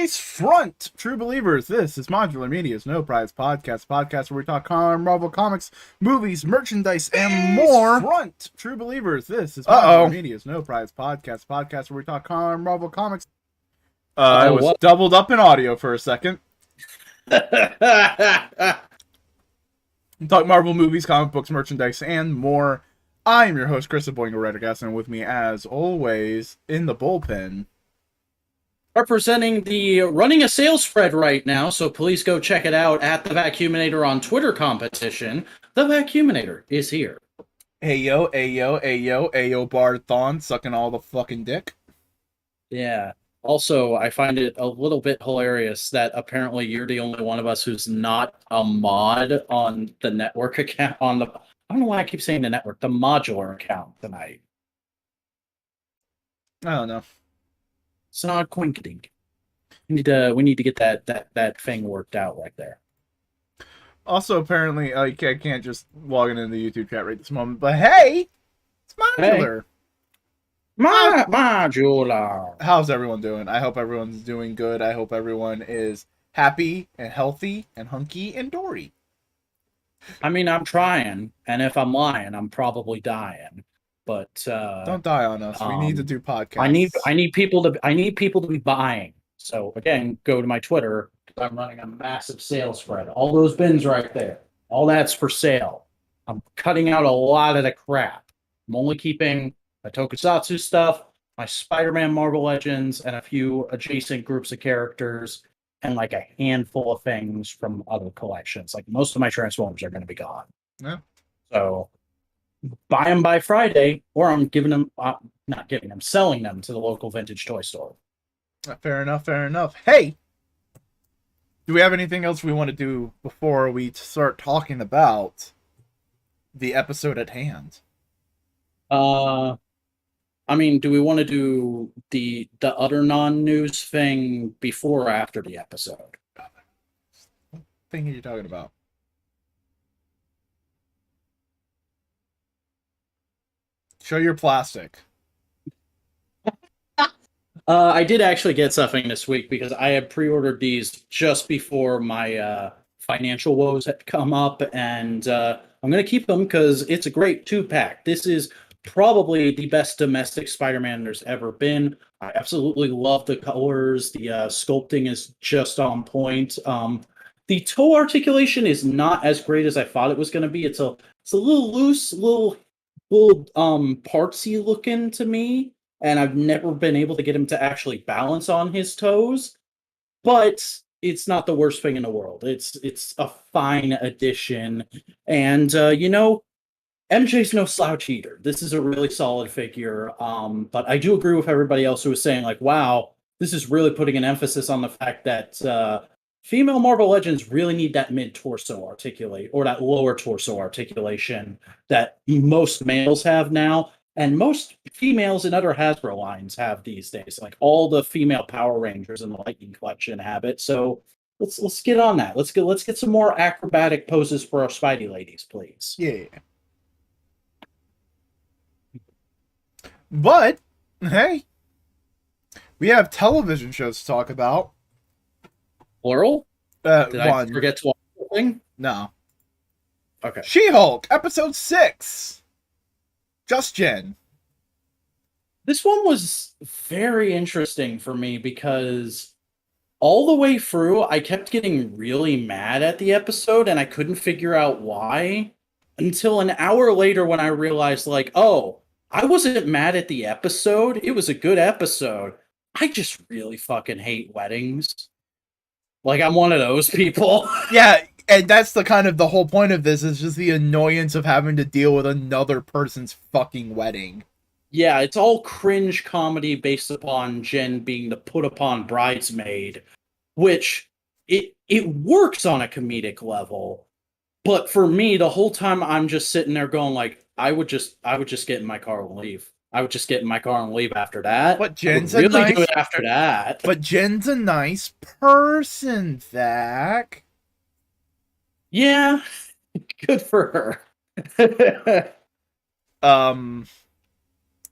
Face front, true believers. This is Modular Media's No Prize podcast where we talk Marvel comics, movies, merchandise, and more. Front, true believers. This is Modular Media's No Prize podcast where we talk Marvel comics. I was doubled up in audio for a second. Talk Marvel movies, comic books, merchandise, and more. I am your host, Chris of Gaston, and with me, as always, in the bullpen, representing the running a sales spread right now, so please go check it out at the Vacuuminator on Twitter competition. The Vacuuminator is here. Ayo, Bard Thon, sucking all the fucking dick. Yeah. Also, I find it a little bit hilarious that apparently you're the only one of us who's not a mod on the network account, I don't know why I keep saying the network, the Modular account tonight. I don't know. It's not quinkadink. We need to get that thing worked out right there. Also, apparently, I can't just log into the YouTube chat right this moment. But hey, it's Modular. Hey. Modular. How's everyone doing? I hope everyone's doing good. I hope everyone is happy and healthy and hunky and dory. I mean, I'm trying, and if I'm lying, I'm probably dying. But don't die on us. We need to do podcasts. I need people to be buying. So again, go to my Twitter. I'm running a massive sales spread. All those bins right there. All that's for sale. I'm cutting out a lot of the crap. I'm only keeping my Tokusatsu stuff, my Spiderman Marvel Legends, and a few adjacent groups of characters, and like a handful of things from other collections. Like most of my Transformers are going to be gone. Yeah. So buy them by Friday, or I'm giving them, selling them to the local vintage toy store. Fair enough. Hey, do we have anything else we want to do before we start talking about the episode at hand? I mean, do we want to do the other non-news thing before or after the episode? What thing are you talking about? Show your plastic. I did actually get something this week because I had pre-ordered these just before my financial woes had come up, and I'm going to keep them because it's a great 2-pack. This is probably the best domestic Spider-Man there's ever been. I absolutely love the colors. The sculpting is just on point. The toe articulation is not as great as I thought it was going to be. It's a little loose, little partsy looking to me, and I've never been able to get him to actually balance on his toes, but it's not the worst thing in the world. It's a fine addition, and MJ's no slouch either. This is a really solid figure, but I do agree with everybody else who was saying, like, wow, this is really putting an emphasis on the fact that female Marvel Legends really need that mid-torso articulate, or that lower torso articulation that most males have now, and most females in other Hasbro lines have these days. Like all the female Power Rangers in the Lightning Collection have it. So let's get on that. Let's get some more acrobatic poses for our Spidey ladies, please. Yeah. But hey, we have television shows to talk about. Plural? Did one. I forget to watch the thing? No. Okay. She-Hulk, episode 6. Just Jen. This one was very interesting for me because all the way through, I kept getting really mad at the episode, and I couldn't figure out why until an hour later when I realized, like, oh, I wasn't mad at the episode. It was a good episode. I just really fucking hate weddings. Like, I'm one of those people. Yeah, and that's the whole point of this, is just the annoyance of having to deal with another person's fucking wedding. Yeah, it's all cringe comedy based upon Jen being the put-upon bridesmaid, which it works on a comedic level. But for me, the whole time I'm just sitting there going, like, I would just get in my car and leave. I would just get in my car and leave after that. But Jen's do it after that. But Jen's a nice person, Zach. Yeah, good for her.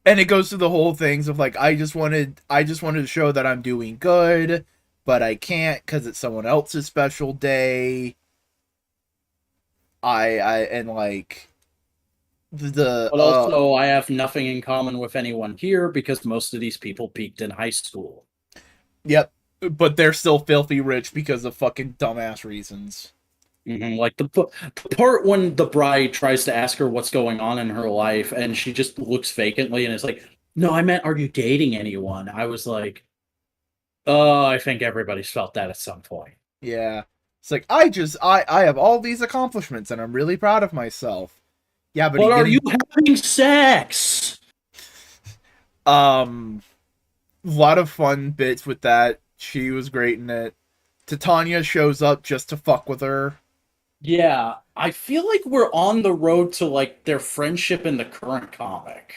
And it goes through the whole things of like, I just wanted to show that I'm doing good. but I can't because it's someone else's special day. And like the But also, I have nothing in common with anyone here because most of these people peaked in high school. Yep, but they're still filthy rich because of fucking dumbass reasons. Like the part when the bride tries to ask her what's going on in her life, and she just looks vacantly and is like, "No, I meant, are you dating anyone?" I was like, "Oh, I think everybody's felt that at some point." Yeah, it's like I have all these accomplishments and I'm really proud of myself. Yeah, but are you having sex? A lot of fun bits with that. She was great in it. Titania shows up just to fuck with her. Yeah, I feel like we're on the road to like their friendship in the current comic.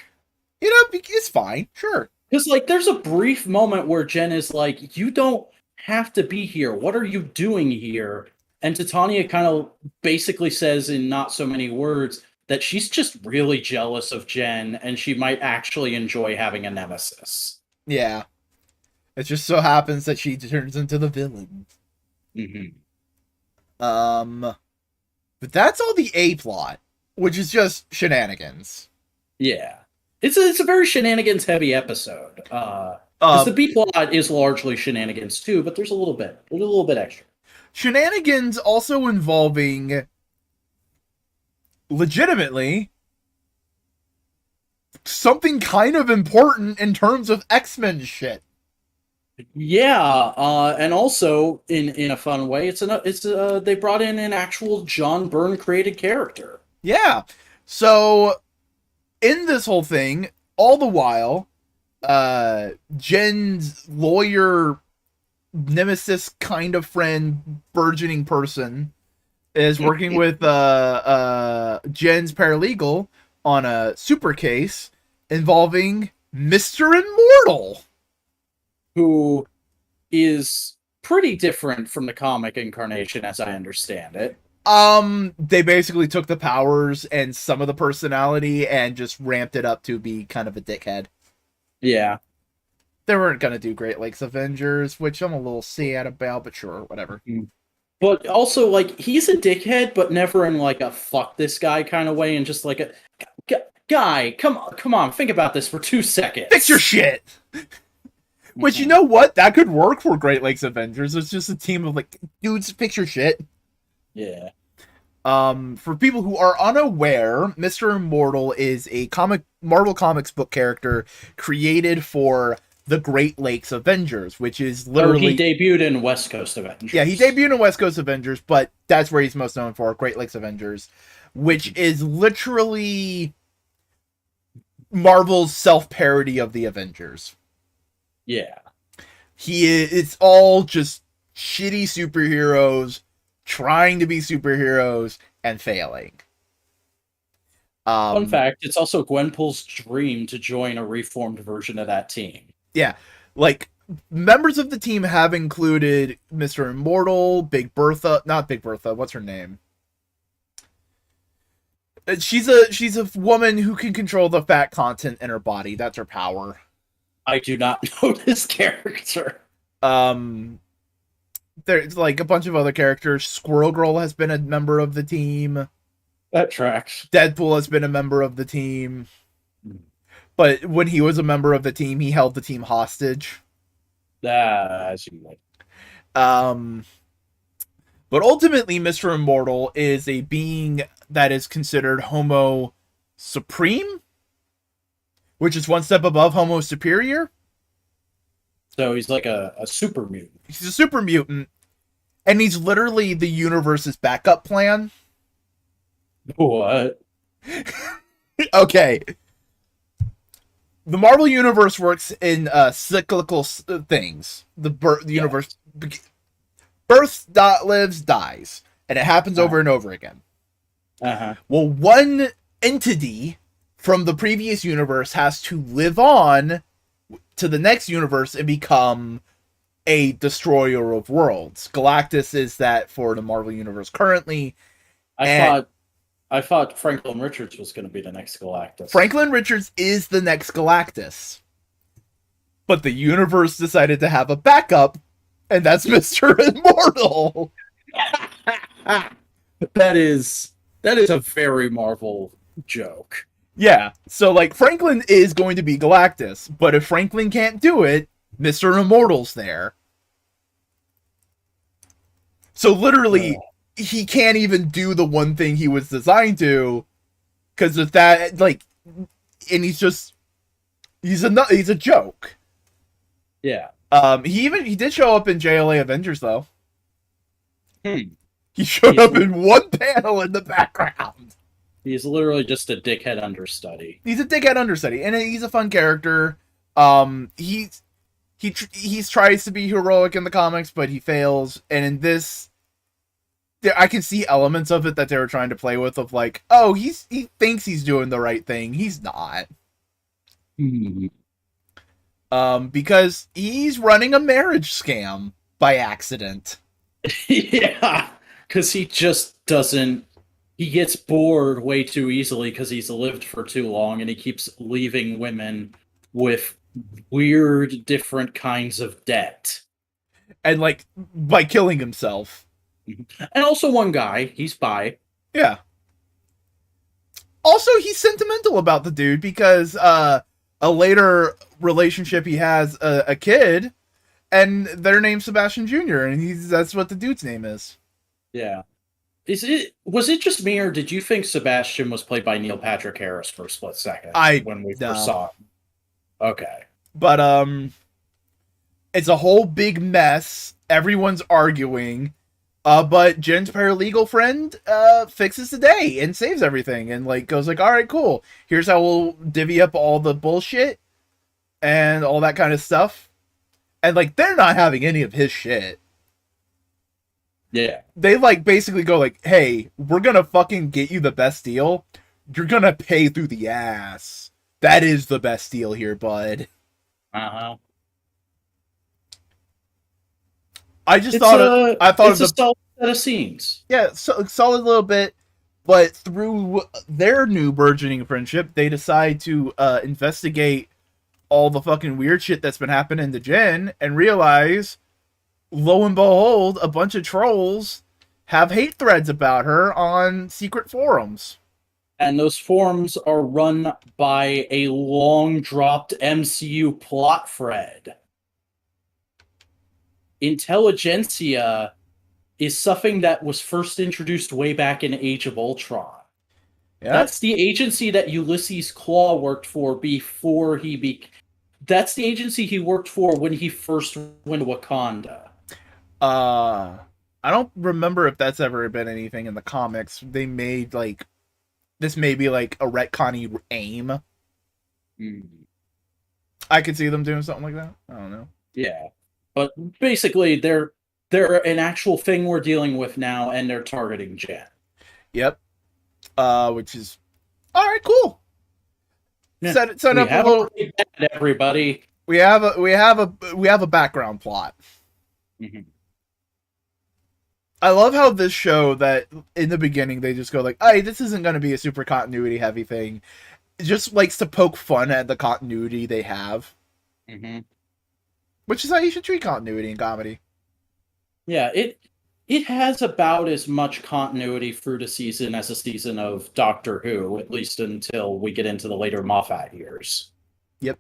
You know, it's fine, sure. Because like there's a brief moment where Jen is like, "You don't have to be here. What are you doing here?" And Titania kind of basically says in not so many words that she's just really jealous of Jen and she might actually enjoy having a nemesis. Yeah. It just so happens that she turns into the villain. Mm-hmm. But that's all the A plot, which is just shenanigans. Yeah. It's a very shenanigans heavy episode. Because the B plot is largely shenanigans too, but there's a little bit extra. Shenanigans also involving legitimately something kind of important in terms of X-Men shit. Yeah, and also in a fun way, they brought in an actual John Byrne created character. Yeah. So in this whole thing, all the while, Jen's lawyer nemesis kind of friend, burgeoning person, is working with Jen's paralegal on a super case involving Mr. Immortal, who is pretty different from the comic incarnation as I understand it. They basically took the powers and some of the personality and just ramped it up to be kind of a dickhead. Yeah. They weren't gonna do Great Lakes Avengers, which I'm a little sad about, but sure, whatever. But also, like, he's a dickhead, but never in like a fuck this guy kind of way, and just like a guy, come on, think about this for 2 seconds. Fix your shit. Which, you know what? That could work for Great Lakes Avengers. It's just a team of like dudes, fix your shit. Yeah. For people who are unaware, Mr. Immortal is a Marvel Comics book character created for the Great Lakes Avengers, which is literally... he debuted in West Coast Avengers. Yeah, he debuted in West Coast Avengers, but that's where he's most known for, Great Lakes Avengers, which is literally Marvel's self-parody of the Avengers. Yeah. It's all just shitty superheroes trying to be superheroes and failing. Fun fact, it's also Gwenpool's dream to join a reformed version of that team. Yeah, like, members of the team have included Mr. Immortal, Big Bertha, not Big Bertha, what's her name? She's a woman who can control the fat content in her body. That's her power. I do not know this character. There's like a bunch of other characters. Squirrel Girl has been a member of the team. That tracks. Deadpool has been a member of the team. But when he was a member of the team, he held the team hostage. As you like. But ultimately, Mr. Immortal is a being that is considered Homo Supreme, which is one step above Homo Superior. So he's like a super mutant. He's a super mutant, and he's literally the universe's backup plan. What? Okay. The Marvel Universe works in cyclical things. The universe... Birth, lives, dies. And it happens over and over again. Uh-huh. Well, one entity from the previous universe has to live on to the next universe and become a destroyer of worlds. Galactus is that for the Marvel Universe currently. I thought Franklin Richards was going to be the next Galactus. Franklin Richards is the next Galactus. But the universe decided to have a backup and that's Mr. Immortal. That is a very Marvel joke. Yeah, so like Franklin is going to be Galactus, but if Franklin can't do it, Mr. Immortal's there. So literally, he can't even do the one thing he was designed to, because of that, like, and he's a joke. Yeah. He did show up in JLA Avengers though. He showed He's up in one panel in the background. He's literally just a dickhead understudy. He's a dickhead understudy, and he's a fun character. He tries to be heroic in the comics, but he fails. And in this, I can see elements of it that they were trying to play with, of like, oh, he thinks he's doing the right thing. He's not. Because he's running a marriage scam by accident. Yeah, because he just doesn't. He gets bored way too easily because he's lived for too long, and he keeps leaving women with weird, different kinds of debt. And like, by killing himself. And also one guy, he's bi. Yeah. Also, he's sentimental about the dude because a later relationship he has a kid, and their name's Sebastian Jr., and that's what the dude's name is. Yeah. Was it just me, or did you think Sebastian was played by Neil Patrick Harris for a split second when we first saw him? Okay. But it's a whole big mess. Everyone's arguing. But Jen's paralegal friend fixes the day and saves everything, and like goes like, all right, cool. Here's how we'll divvy up all the bullshit and all that kind of stuff. And like, they're not having any of his shit. Yeah. They like basically go like, hey, we're gonna fucking get you the best deal. You're gonna pay through the ass. That is the best deal here, bud. Uh-huh. I thought it's a solid set of scenes. Yeah, so solid little bit, but through their new burgeoning friendship, they decide to investigate all the fucking weird shit that's been happening to Jen and realize, lo and behold, a bunch of trolls have hate threads about her on secret forums. And those forums are run by a long-dropped MCU plot thread. Intelligentsia is something that was first introduced way back in Age of Ultron. Yeah. That's the agency that Ulysses Klaue worked for before that's the agency he worked for when he first went to Wakanda. I don't remember if that's ever been anything in the comics. They made like, this may be like a retconny AIM. I could see them doing something like that. I don't know. Yeah. But basically, they're an actual thing we're dealing with now, and they're targeting Jen. Yep. Which is all right. Cool. Yeah. Set up a little. Everybody. We have a background plot. Mm-hmm. I love how this show, that in the beginning they just go like, "Hey, this isn't going to be a super continuity heavy thing." It just likes to poke fun at the continuity they have. Mm-hmm. Which is how you should treat continuity in comedy. Yeah, it has about as much continuity through the season as a season of Doctor Who, at least until we get into the later Moffat years. Yep.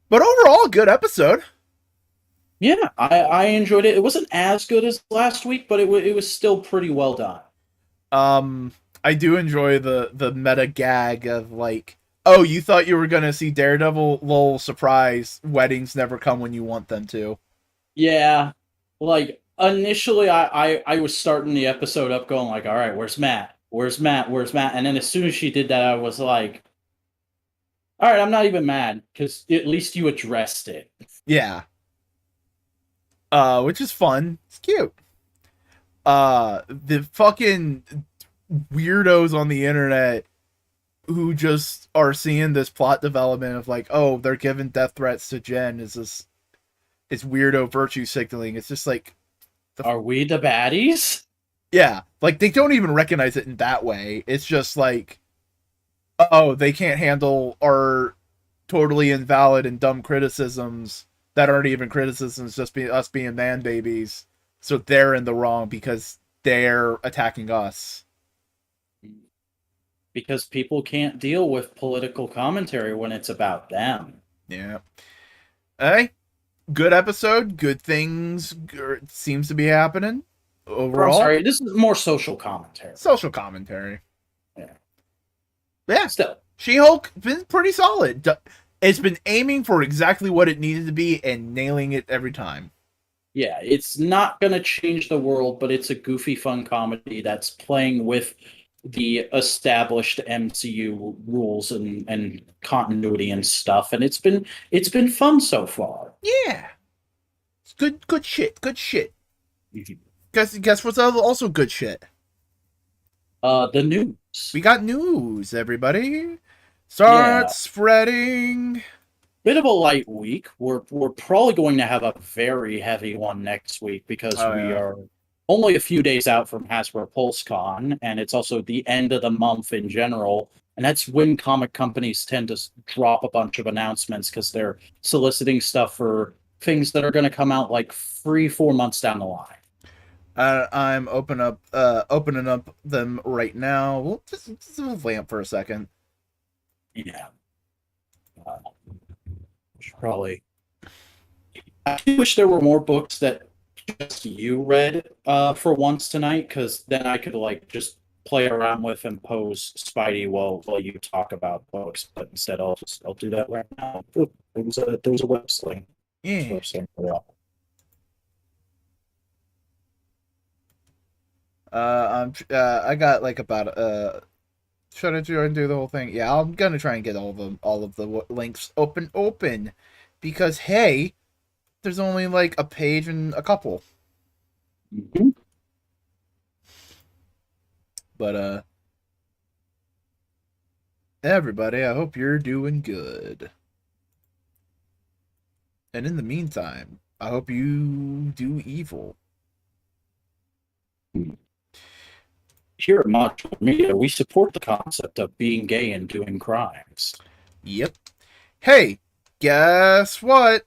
But overall, good episode. Yeah, I enjoyed it. It wasn't as good as last week, but it was still pretty well done. I do enjoy the meta gag of like, oh, you thought you were going to see Daredevil? Lol, surprise. Weddings never come when you want them to. Yeah. Like, initially, I was starting the episode up going like, all right, where's Matt? Where's Matt? Where's Matt? And then as soon as she did that, I was like, all right, I'm not even mad, because at least you addressed it. Yeah. Which is fun. It's cute. The fucking weirdos on the internet who just are seeing this plot development of like, oh, they're giving death threats to Jen, it's weirdo virtue signaling. It's just like, are we the baddies? Yeah, like they don't even recognize it in that way. It's just like, oh, they can't handle our totally invalid and dumb criticisms that aren't even criticisms, just us being man babies. So they're in the wrong because they're attacking us. Because people can't deal with political commentary when it's about them. Yeah. Hey, good episode. Good things seems to be happening Or, I'm overall. sorry, this is more social commentary. Social commentary. Yeah. Yeah. Still, She-Hulk been pretty solid. It's been aiming for exactly what it needed to be and nailing it every time. yeah, it's not going to change the world, but it's a goofy, fun comedy that's playing with the established MCU rules and continuity and stuff, and it's been fun so far. Yeah. It's good shit. Good shit. Guess what's also good shit? The news. We got news, everybody. Start spreading. Bit of a light week. We're probably going to have a very heavy one next week because we are only a few days out from Hasbro PulseCon, and it's also the end of the month in general. And that's when comic companies tend to drop a bunch of announcements because they're soliciting stuff for things that are going to come out like 3-4 months down the line. I'm opening up them right now. We'll just vamp for a second. Yeah. Probably. I wish there were more books that just you read for once tonight, because then I could like just play around with and pose Spidey while you talk about books. But instead, I'll do that right now. Ooh, there was a website. Yeah. I got like about should I try and do the whole thing? Yeah, I'm gonna try and get all of the links open, because hey, there's only like a page and a couple. Mm-hmm. But everybody, I hope you're doing good. And in the meantime, I hope you do evil. Here at Modular Media, we support the concept of being gay and doing crimes. Yep. Hey, guess what?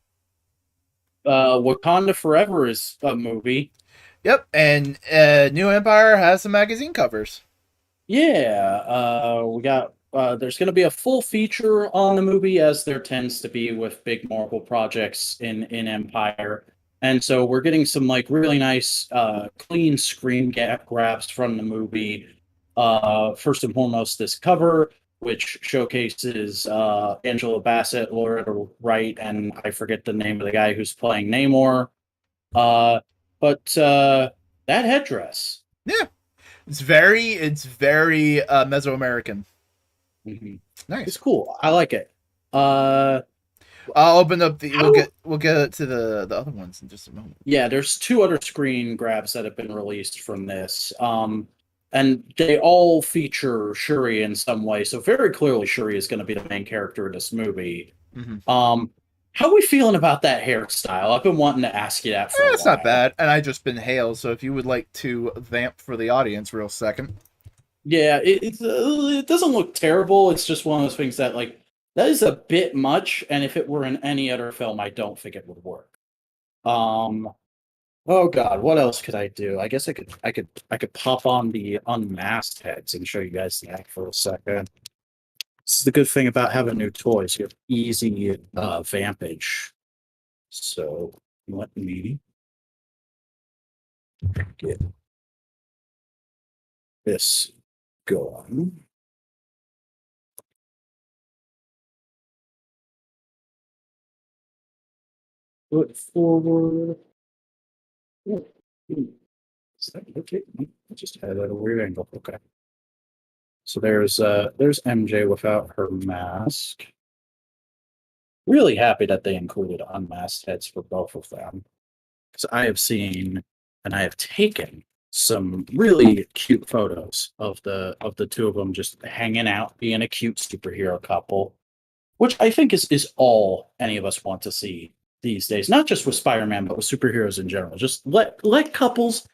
Wakanda Forever is a movie. Yep, and New Empire has some magazine covers. Yeah, we got. There's going to be a full feature on the movie, as there tends to be with big Marvel projects in Empire, and so we're getting some like really nice, clean screen grabs from the movie. First and foremost, this cover, which showcases Angela Bassett, Loretta Wright, and I forget the name of the guy who's playing Namor. But that headdress. Yeah. It's very Mesoamerican. Mm-hmm. Nice. It's cool. I like it. I'll open up the. We'll get to the other ones in just a moment. Yeah, there's 2 other screen grabs that have been released from this. And they all feature Shuri in some way. So very clearly, Shuri is going to be the main character of this movie. Mm-hmm. How are we feeling about that hairstyle? I've been wanting to ask you that for a while. It's not bad, and I just been Hale. So if you would like to vamp for the audience, real second. Yeah, it doesn't look terrible. It's just one of those things that like that is a bit much, and if it were in any other film, I don't think it would work. Oh God, what else could I do? I guess I could pop on the unmasked heads and show you guys that for a second. This is the good thing about having new toys. You have easy vampage. So let me get this going. Put forward. Is that okay? I just had it at a weird angle. Okay. So there's MJ without her mask. Really happy that they included unmasked heads for both of them, because I have seen and I have taken some really cute photos of the 2 of them just hanging out, being a cute superhero couple, which I think is all any of us want to see these days. Not just with Spider-Man, but with superheroes in general. Just let couples,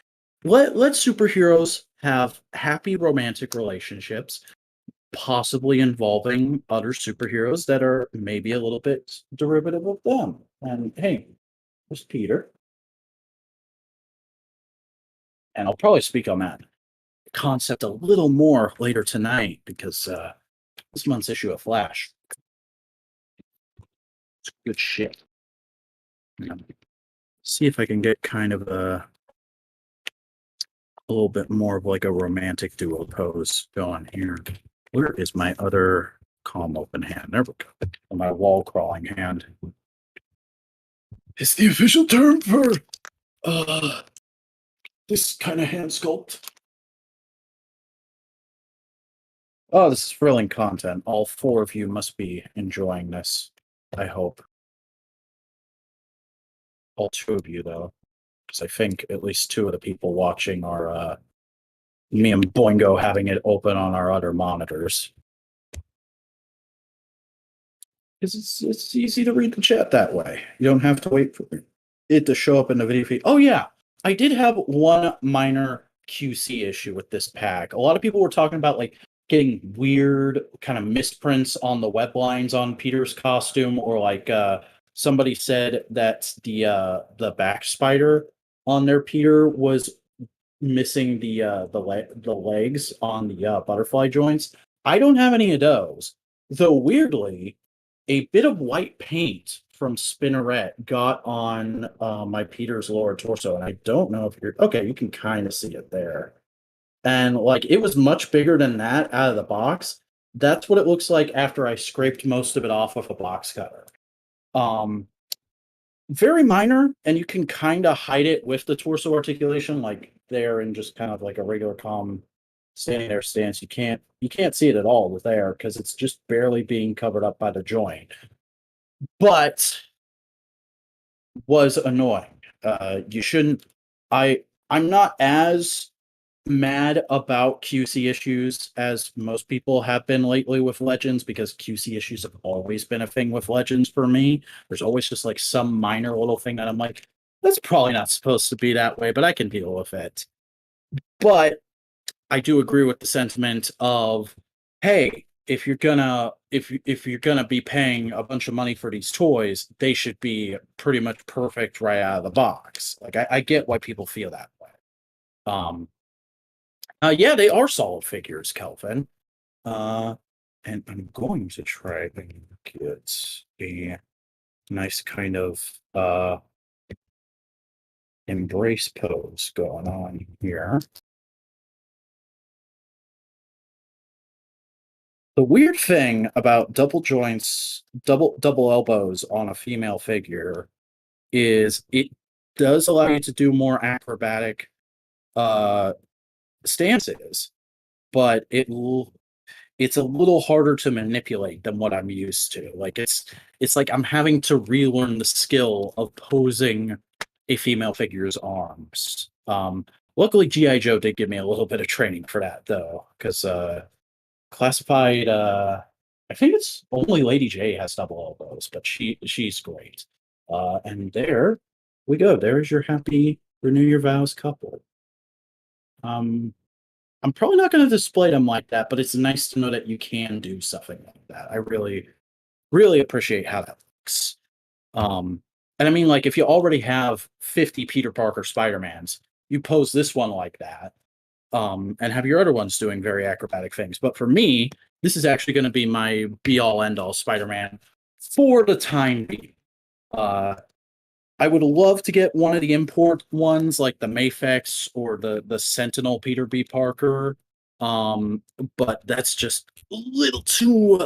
let superheroes have happy romantic relationships, possibly involving other superheroes that are maybe a little bit derivative of them. And hey, there's Peter. And I'll probably speak on that concept a little more later tonight because this month's issue of Flash, it's good shit. See if I can get kind of a little bit more of like a romantic duo pose going here. Where is my other calm open hand? There we go. My wall crawling hand. It's the official term for this kind of hand sculpt. Oh, this is thrilling content. All four of you must be enjoying this, I hope. All two of you, though, because I think at least two of the people watching are me and Boingo having it open on our other monitors. Because it's easy to read the chat that way. You don't have to wait for it to show up in the video feed. Oh, yeah. I did have one minor QC issue with this pack. A lot of people were talking about like getting weird kind of misprints on the web lines on Peter's costume, or like somebody said that the back spider on their Peter was missing the legs on the butterfly joints. I don't have any of those, though. Weirdly, a bit of white paint from Spinneret got on my Peter's lower torso, and I don't know if you're okay. You can kind of see it there, and like it was much bigger than that out of the box. That's what it looks like after I scraped most of it off with a box cutter. Very minor, and you can kind of hide it with the torso articulation, like there in just kind of like a regular calm standing there stance. You can't see it at all with there because it's just barely being covered up by the joint. But was annoying. You shouldn't. I'm not as mad about QC issues as most people have been lately with Legends, because QC issues have always been a thing with Legends for me. There's always just like some minor little thing that I'm like, that's probably not supposed to be that way, but I can deal with it. But I do agree with the sentiment of, hey, if you're gonna be paying a bunch of money for these toys, they should be pretty much perfect right out of the box. Like I get why people feel that way. Yeah, they are solid figures, Kelvin. And I'm going to try and get a nice kind of embrace pose going on here. The weird thing about double joints, double elbows on a female figure is it does allow you to do more acrobatic stances, but it's a little harder to manipulate than what I'm used to. Like it's like I'm having to relearn the skill of posing a female figure's arms. Luckily G.I. Joe did give me a little bit of training for that though, because Classified, I think it's only Lady J has double elbows, but she's great. And there we go. There's your happy renew your vows couple. I'm probably not going to display them like that, but it's nice to know that you can do something like that. I really, really appreciate how that looks. And I mean, like, if you already have 50 Peter Parker Spider-Mans, you pose this one like that, and have your other ones doing very acrobatic things. But for me, this is actually going to be my be-all, end-all Spider-Man for the time being. I would love to get one of the import ones, like the Mafex or the Sentinel Peter B. Parker, but that's just a little too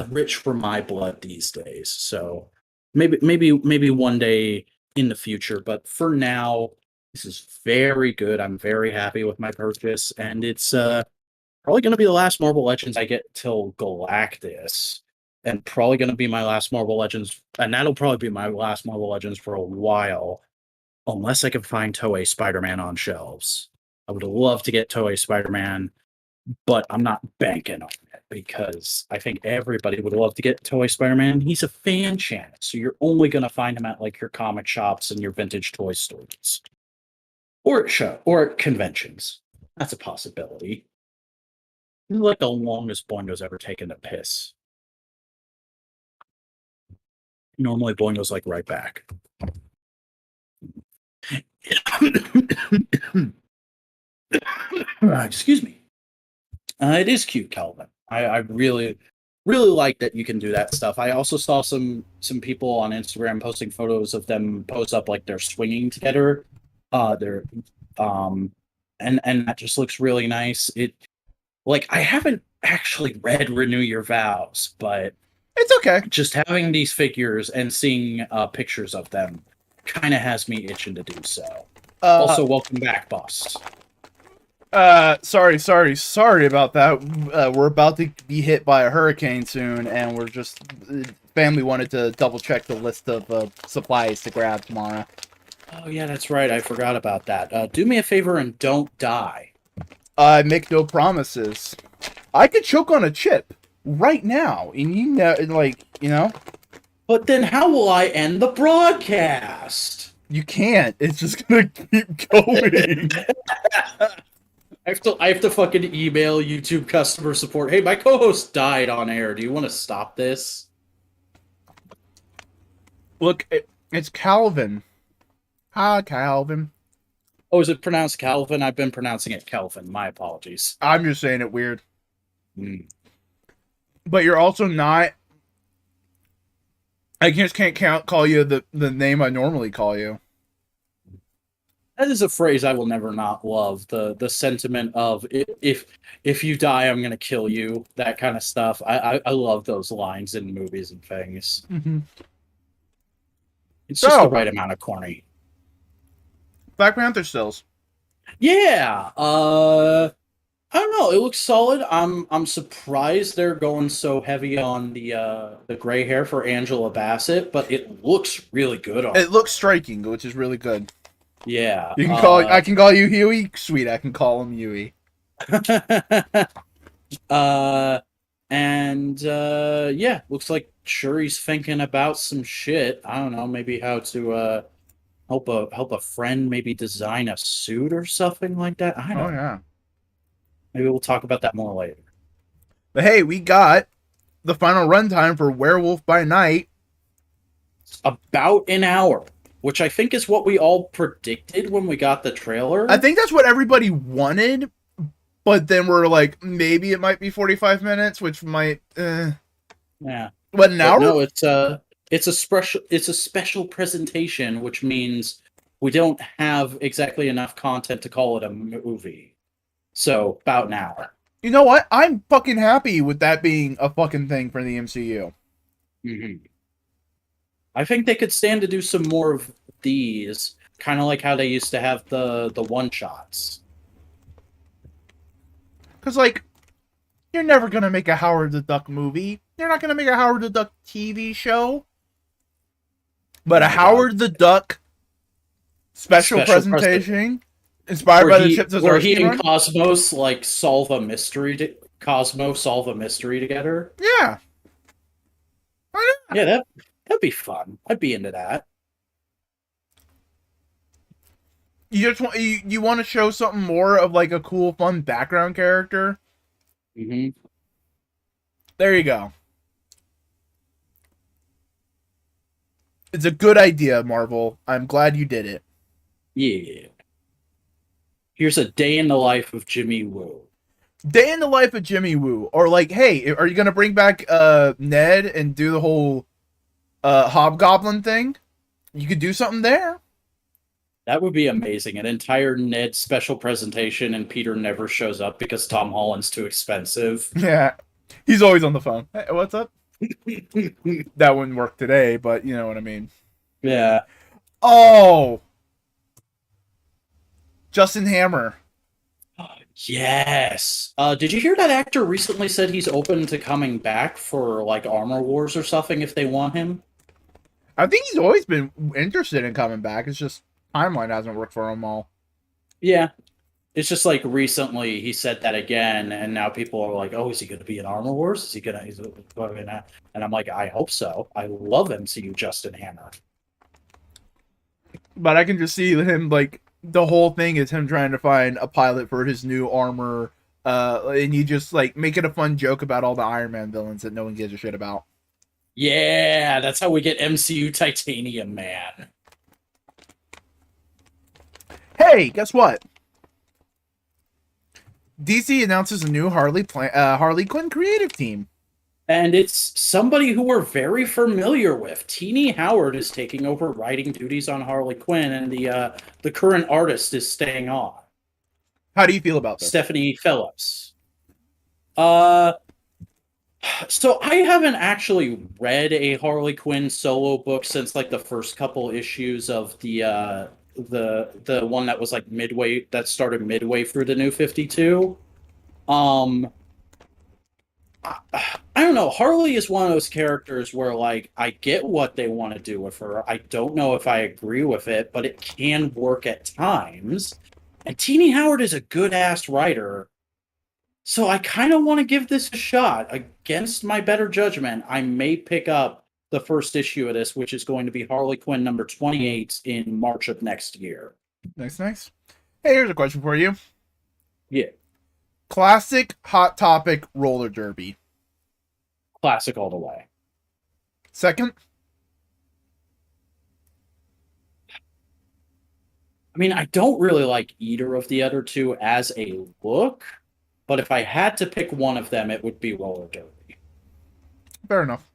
rich for my blood these days. So maybe one day in the future. But for now, this is very good. I'm very happy with my purchase, and it's probably going to be the last Marvel Legends I get till Galactus, and probably going to be my last Marvel Legends, and that'll probably be my last Marvel Legends for a while, unless I can find Toei Spider-Man on shelves. I would love to get Toei Spider-Man, but I'm not banking on it because I think everybody would love to get Toei Spider-Man. He's a fan channel, so you're only going to find him at like your comic shops and your vintage toy stores. Or at show, or at conventions. That's a possibility. This is like the longest Boingo's ever taken a piss. Normally, Boing goes like right back. Excuse me. It is cute, Calvin. I really, really like that you can do that stuff. I also saw some people on Instagram posting photos of them pose up like they're swinging together. They're and that just looks really nice. It like I haven't actually read Renew Your Vows, but It's okay. just having these figures and seeing pictures of them kind of has me itching to do so. Also, welcome back, boss. Sorry about that. We're about to be hit by a hurricane soon, and we're just family wanted to double check the list of supplies to grab tomorrow. Oh yeah, that's right. I forgot about that. Do me a favor and don't die. I make no promises. I could choke on a chip right now, and you know, like, you know. But then how will I end the broadcast? You can't. It's just gonna keep going. I have to fucking email YouTube customer support. Hey, my co-host died on air. Do you want to stop this? Look, it's Calvin. Hi, Calvin. Oh, is it pronounced Calvin? I've been pronouncing it Kelvin. My apologies. I'm just saying it weird. Mm. But you're also not. I just can't call you the name I normally call you. That is a phrase I will never not love. The sentiment of if you die, I'm gonna kill you. That kind of stuff. I love those lines in movies and things. Mm-hmm. It's just the right amount of corny. Black Panther stills. Yeah. I don't know. It looks solid. I'm surprised they're going so heavy on the gray hair for Angela Bassett, but it looks really good on. It looks striking, which is really good. Yeah. You can call. I can call you Huey. Sweet, I can call him Huey. Yeah, looks like Shuri's thinking about some shit. I don't know, maybe how to help a friend maybe design a suit or something like that. I don't know. Yeah. Maybe we'll talk about that more later. But hey, we got the final runtime for Werewolf by Night. It's about an hour, which I think is what we all predicted when we got the trailer. I think that's what everybody wanted, but then we're like, maybe it might be 45 minutes, which might. Yeah. What, an hour? No, it's a special presentation, which means we don't have exactly enough content to call it a movie. So about an hour. You know what? I'm fucking happy with that being a fucking thing for the MCU. Mm-hmm. I think they could stand to do some more of these, kind of like how they used to have the one-shots. Because, like, you're never going to make a Howard the Duck movie. You're not going to make a Howard the Duck TV show. But a Howard the Duck special presentation inspired by the Chip Zdarsky where he and run? Cosmos, like, solve a mystery together. Yeah. Yeah, that'd be fun. I'd be into that. You just want you want to show something more of like a cool, fun background character. Mm-hmm. There you go. It's a good idea, Marvel. I'm glad you did it. Yeah. Here's a day in the life of Jimmy Woo. Day in the life of Jimmy Woo. Or like, hey, are you gonna bring back Ned and do the whole Hobgoblin thing? You could do something there. That would be amazing. An entire Ned special presentation and Peter never shows up because Tom Holland's too expensive. Yeah. He's always on the phone. Hey, what's up? That wouldn't work today, but you know what I mean. Yeah. Oh! Justin Hammer. Yes. Did you hear that actor recently said he's open to coming back for like Armor Wars or something if they want him? I think he's always been interested in coming back. It's just timeline hasn't worked for him all. Yeah. It's just like recently he said that again, and now people are like, "Oh, is he going to be in Armor Wars? Is he going to?" And I'm like, I hope so. I love MCU Justin Hammer. But I can just see him like the whole thing is him trying to find a pilot for his new armor, and you just like make it a fun joke about all the Iron Man villains that no one gives a shit about. Yeah, that's how we get MCU Titanium Man. Hey, guess what? DC announces a new Harley Quinn creative team. And it's somebody who we're very familiar with. Teenie Howard is taking over writing duties on Harley Quinn, and the current artist is staying on. How do you feel about this? Stephanie Phillips. So I haven't actually read a Harley Quinn solo book since like the first couple issues of the one that was like that started midway through the New 52. I don't know. Harley is one of those characters where, like, I get what they want to do with her. I don't know if I agree with it, but it can work at times. And Teenie Howard is a good ass writer. So I kind of want to give this a shot. Against my better judgment, I may pick up the first issue of this, which is going to be Harley Quinn number 28 in March of next year. Nice. Hey, here's a question for you. Yeah. Classic Hot Topic roller derby. Classic all the way. Second? I mean, I don't really like either of the other two as a look, but if I had to pick one of them, it would be roller derby. Fair enough.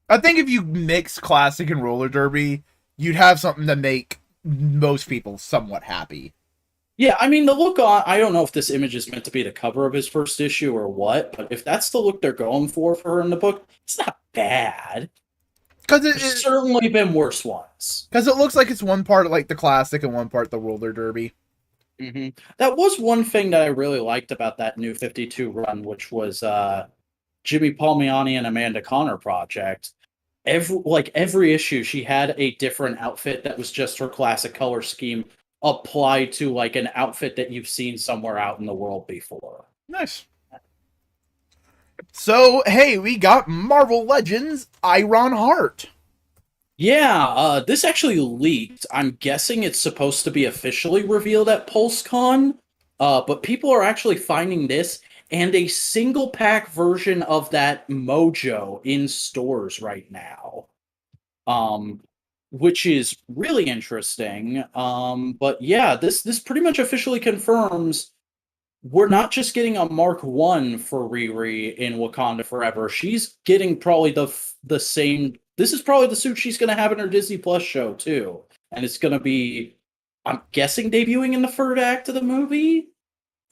I think if you mix classic and roller derby, you'd have something to make most people somewhat happy. Yeah, I mean, the look on, I don't know if this image is meant to be the cover of his first issue or what, but if that's the look they're going for her in the book, it's not bad. Because There's certainly been worse ones. Because it looks like it's one part like the classic and one part the roller derby. Mm-hmm. That was one thing that I really liked about that New 52 run, which was Jimmy Palmiotti and Amanda Connor project. Every issue, she had a different outfit that was just her classic color scheme applied to like an outfit that you've seen somewhere out in the world before. Nice. So, hey, we got Marvel Legends Ironheart. Yeah, this actually leaked. I'm guessing it's supposed to be officially revealed at PulseCon, but people are actually finding this and a single pack version of that Mojo in stores right now. Which is really interesting. But yeah, this pretty much officially confirms we're not just getting a Mark 1 for Riri in Wakanda Forever. She's getting probably the same. This is probably the suit she's going to have in her Disney Plus show too, and it's going to be, I'm guessing, debuting in the third act of the movie.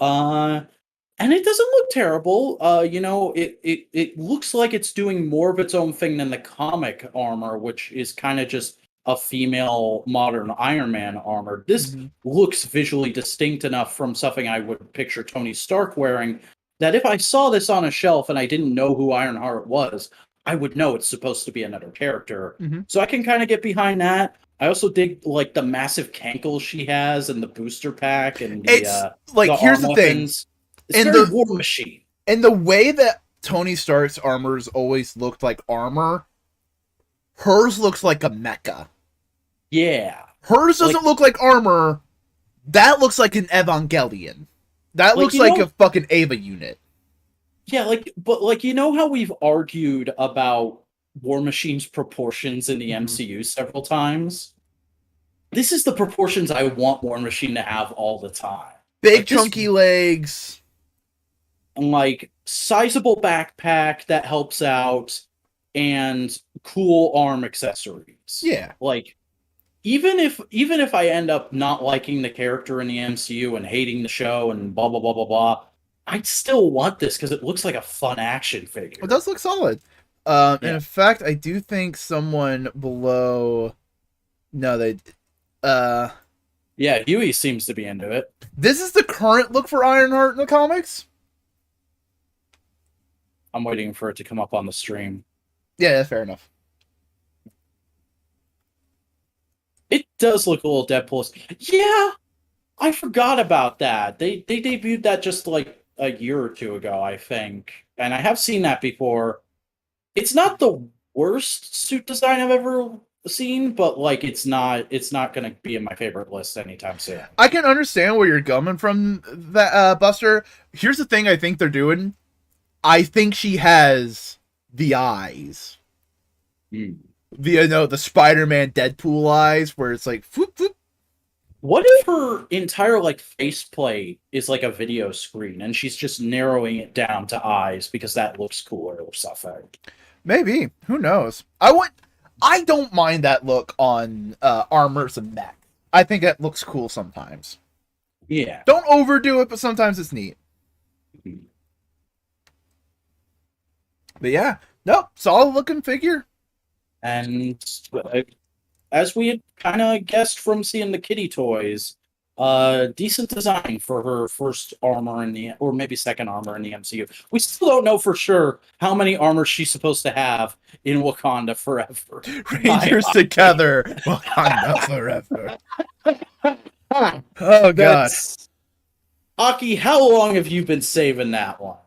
And it doesn't look terrible. It looks like it's doing more of its own thing than the comic armor, which is kind of just a female modern Iron Man armor. This looks visually distinct enough from something I would picture Tony Stark wearing that if I saw this on a shelf and I didn't know who Ironheart was, I would know it's supposed to be another character. So I can kind of get behind that. I also dig like the massive cankles she has and the booster pack and here's the thing. It's very War Machine. And the way that Tony Stark's armors always looked like armor, hers looks like a mecha. Yeah. Hers doesn't look like armor. That looks like an Evangelion. That looks like a fucking Ava unit. Yeah, but you know how we've argued about War Machine's proportions in the MCU several times? This is the proportions I want War Machine to have all the time. Big chunky legs. And like sizable backpack that helps out and cool arm accessories. Yeah. Like even if I end up not liking the character in the MCU and hating the show and blah blah blah blah blah, I'd still want this because it looks like a fun action figure. It does look solid. And in fact, I do think someone below. No, they. Yeah, Huey seems to be into it. This is the current look for Ironheart in the comics. I'm waiting for it to come up on the stream. Yeah, that's fair enough. It does look a little Deadpool. Yeah, I forgot about that. They debuted that just like a year or two ago, I think, and I have seen that before. It's not the worst suit design I've ever seen, but like it's not going to be in my favorite list anytime soon. I can understand where you're coming from, that Buster. Here's the thing: I think they're doing. I think she has the eyes. Hmm. The Spider-Man Deadpool eyes, where it's like, whoop, whoop. What if her entire like faceplate is like a video screen and she's just narrowing it down to eyes because that looks cooler or something? Maybe. Who knows? I don't mind that look on armors and mech. I think that looks cool sometimes. Yeah. Don't overdo it, but sometimes it's neat. But yeah, no, solid looking figure. And as we had kind of guessed from seeing the kitty toys, decent design for her first armor in the, or maybe second armor in the MCU. We still don't know for sure how many armors she's supposed to have in Wakanda forever. Rangers together, Wakanda forever. Oh god. Aki, how long have you been saving that one?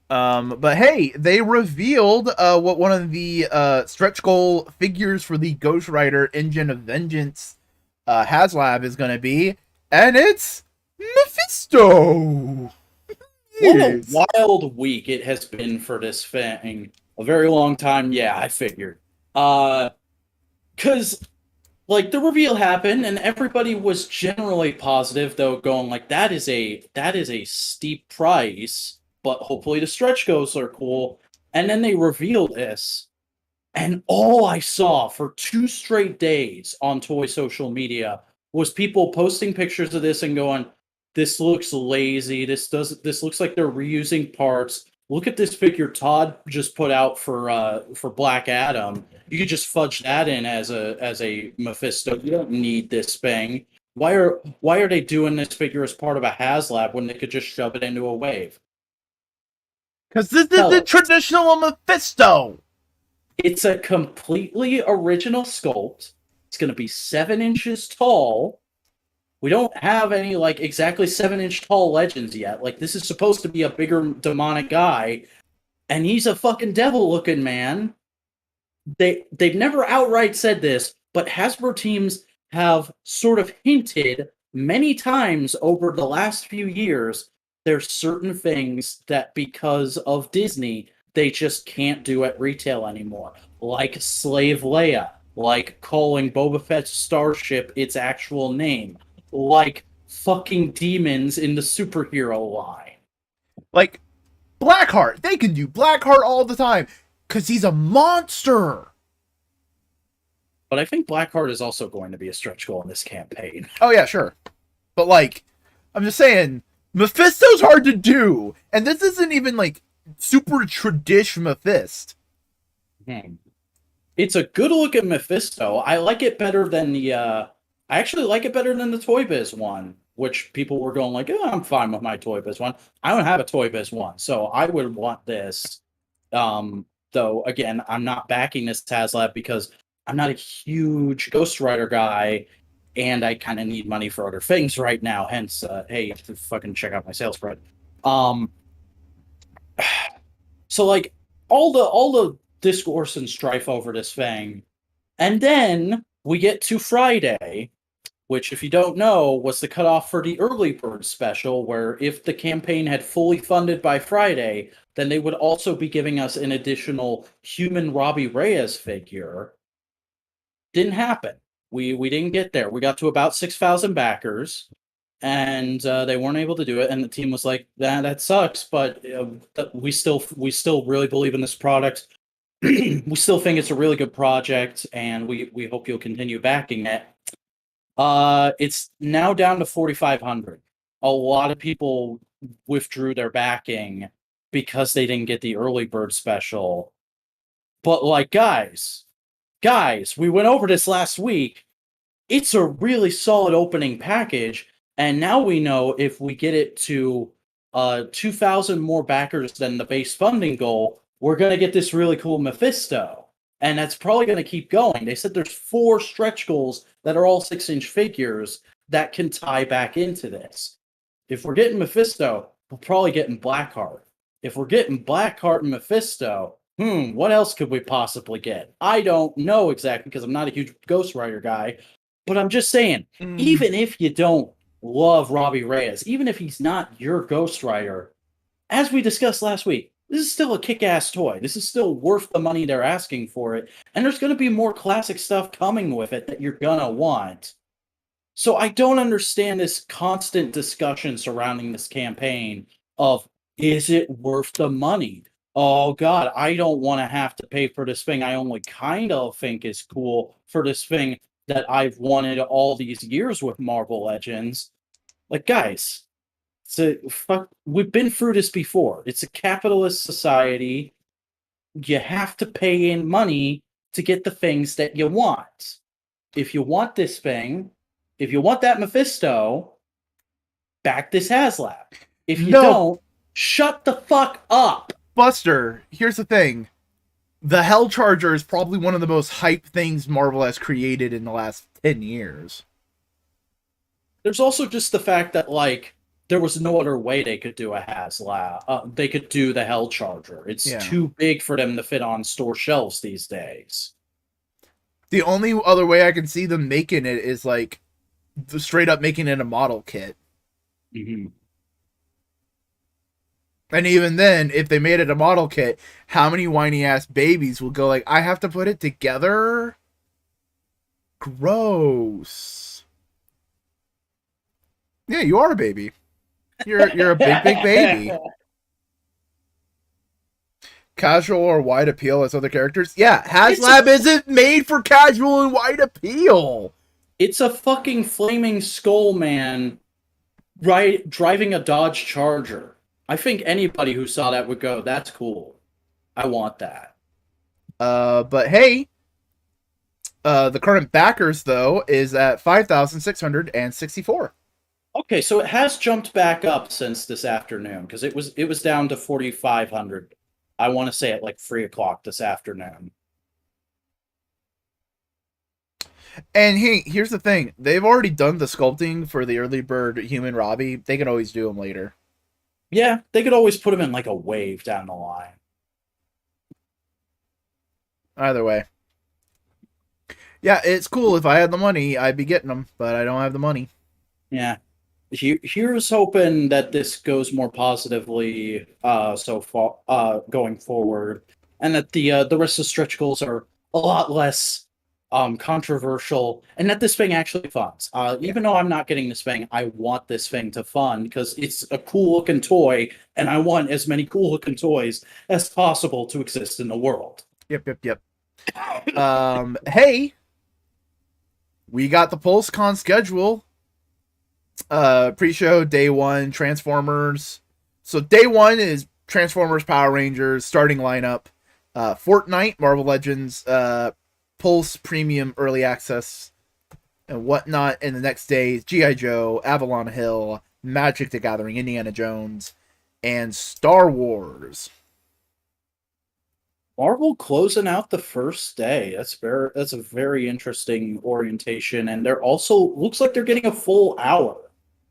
But hey, they revealed what one of the stretch goal figures for the Ghost Rider Engine of Vengeance HasLab is going to be, and it's Mephisto. What a wild week it has been for this thing. A very long time. Yeah, I figured. Because like the reveal happened and everybody was generally positive, though, going like that is a steep price, but hopefully the stretch goals are cool. And then they revealed this, and all I saw for 2 straight days on toy social media was people posting pictures of this and going, this looks lazy, this looks like they're reusing parts. Look at this figure Todd just put out for Black Adam. You could just fudge that in as a Mephisto. You don't need this thing. Why are they doing this figure as part of a HasLab when they could just shove it into a wave? Because this is the traditional Mephisto. It's a completely original sculpt. It's going to be 7 inches tall. We don't have any like exactly 7-inch tall legends yet. Like this is supposed to be a bigger demonic guy, and he's a fucking devil looking man. They've never outright said this, but Hasbro teams have sort of hinted many times over the last few years there's certain things that because of Disney they just can't do at retail anymore, like Slave Leia, like calling Boba Fett's starship its actual name, like fucking demons in the superhero line. Like Blackheart. They can do Blackheart all the time because he's a monster. But I think Blackheart is also going to be a stretch goal in this campaign. Oh yeah, sure. But like, I'm just saying, Mephisto's hard to do, and this isn't even like super traditional Mephisto. It's a good looking Mephisto. I like it better than the I actually like it better than the Toy Biz one, which people were going like, oh, I'm fine with my Toy Biz one. I don't have a Toy Biz one, so I would want this. Though again, I'm not backing this HasLab because I'm not a huge Ghost Rider guy, and I kind of need money for other things right now. Hence, hey, you have to fucking check out my sales spread. So like all the discourse and strife over this thing, and then we get to Friday, which, if you don't know, was the cutoff for the early bird special, where if the campaign had fully funded by Friday, then they would also be giving us an additional human Robbie Reyes figure. Didn't happen. We didn't get there. We got to about 6,000 backers, and they weren't able to do it. And the team was like, "That sucks, but we still really believe in this product. We still think it's a really good project, and we hope you'll continue backing it." It's now down to 4,500. A lot of people withdrew their backing because they didn't get the early bird special. But like, guys, we went over this last week. It's a really solid opening package, and now we know if we get it to 2,000 more backers than the base funding goal, we're going to get this really cool Mephisto. And that's probably going to keep going. They said there's 4 stretch goals that are all 6-inch figures that can tie back into this. If we're getting Mephisto, we're probably getting Blackheart. If we're getting Blackheart and Mephisto, what else could we possibly get? I don't know exactly because I'm not a huge Ghost Rider guy, but I'm just saying, even if you don't love Robbie Reyes, even if he's not your Ghost Rider, as we discussed last week, this is still a kick-ass toy. This is still worth the money they're asking for it. And there's going to be more classic stuff coming with it that you're going to want. So I don't understand this constant discussion surrounding this campaign of, is it worth the money? Oh God, I don't want to have to pay for this thing I only kind of think is cool for this thing that I've wanted all these years with Marvel Legends. Like, guys, we've been through this before. It's a capitalist society. You have to pay in money to get the things that you want. If you want this thing, if you want that Mephisto, back this HasLab. If you don't, shut the fuck up. Buster, here's the thing. The Hell Charger is probably one of the most hype things Marvel has created in the last 10 years. There's also just the fact that, like, there was no other way they could do a HasLab. They could do the Hell Charger. It's too big for them to fit on store shelves these days. The only other way I can see them making it is, like, straight up making it a model kit. Mm-hmm. And even then, if they made it a model kit, how many whiny ass babies will go like, I have to put it together? Gross. Yeah, you are a baby. You're a big baby. Casual or wide appeal as other characters? Yeah, HasLab isn't made for casual and wide appeal. It's a fucking flaming skull man driving a Dodge Charger. I think anybody who saw that would go, that's cool. I want that. But hey, the current backers, though, is at 5,664. Okay, so it has jumped back up since this afternoon, because it was down to 4,500. I want to say at like 3 o'clock this afternoon. And hey, here's the thing. They've already done the sculpting for the early bird human Robbie. They can always do them later. Yeah, they could always put him in like a wave down the line. Either way. Yeah, it's cool. If I had the money, I'd be getting them, but I don't have the money. Yeah. Here's hoping that this goes more positively so far going forward, and that the rest of the stretch goals are a lot less controversial, and that this thing actually funds. Even though I'm not getting this thing, I want this thing to fund because it's a cool looking toy, and I want as many cool looking toys as possible to exist in the world. Yep. Hey, we got the PulseCon schedule. Pre-show day 1, Transformers. So day 1 is Transformers, Power Rangers, starting lineup. Fortnite, Marvel Legends, Pulse Premium Early Access, and whatnot. And the next day, G.I. Joe, Avalon Hill, Magic the Gathering, Indiana Jones, and Star Wars. Marvel closing out the first day. That's a very interesting orientation, and they're also looks like they're getting a full hour.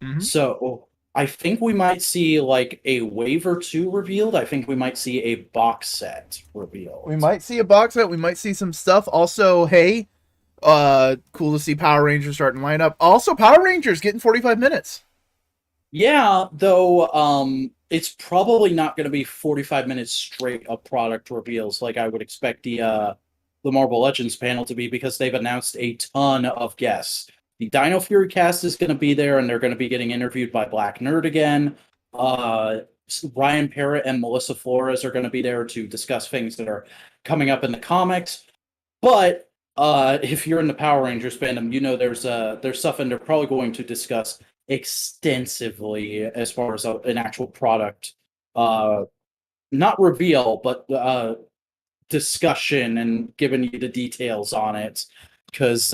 Mm-hmm. So I think we might see like a wave or two revealed. I think we might see a box set revealed. We might see a box set. We might see some stuff. Also, hey, cool to see Power Rangers starting lineup. Also, Power Rangers getting 45 minutes. Yeah, though it's probably not going to be 45 minutes straight of product reveals like I would expect the Marvel Legends panel to be, because they've announced a ton of guests. The Dino Fury cast is going to be there, and they're going to be getting interviewed by Black Nerd again. Ryan Parrott and Melissa Flores are going to be there to discuss things that are coming up in the comics. But if you're in the Power Rangers fandom, you know there's stuff, and they're probably going to discuss extensively as far as an actual product, not reveal, but discussion and giving you the details on it, because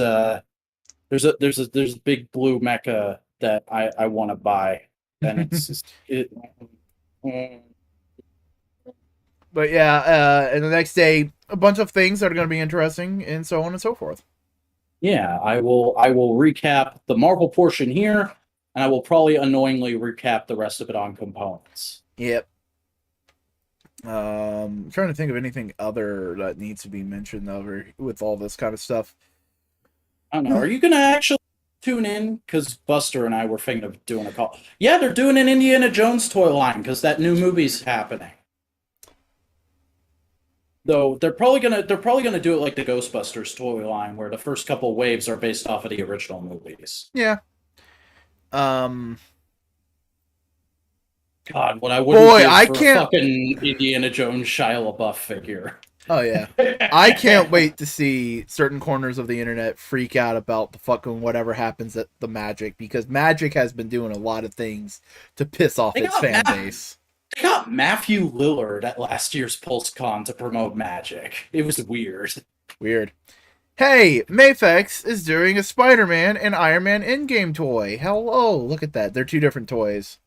there's a big blue mecha that I want to buy, and it's just, But yeah, and the next day, a bunch of things that are going to be interesting, and so on and so forth. Yeah, I will recap the Marvel portion here, and I will probably annoyingly recap the rest of it on components. Yep. I'm trying to think of anything other that needs to be mentioned over with all this kind of stuff. I don't know. Are you going to actually tune in? Because Buster and I were thinking of doing a call. Yeah, they're doing an Indiana Jones toy line because that new movie's happening. Though they're probably gonna do it like the Ghostbusters toy line, where the first couple waves are based off of the original movies. Yeah. Um. God, what I wouldn't Boy, give I for a can't. fucking Indiana Jones Shia LaBeouf figure. Oh yeah. I can't wait to see certain corners of the internet freak out about the fucking whatever happens at the Magic, because Magic has been doing a lot of things to piss off They its got fan Ma- base. they got Matthew Lillard at last year's PulseCon to promote Magic. It was weird. Weird. Hey, Mafex is doing a Spider-Man and Iron Man in-game toy. Hello, look at that. They're two different toys.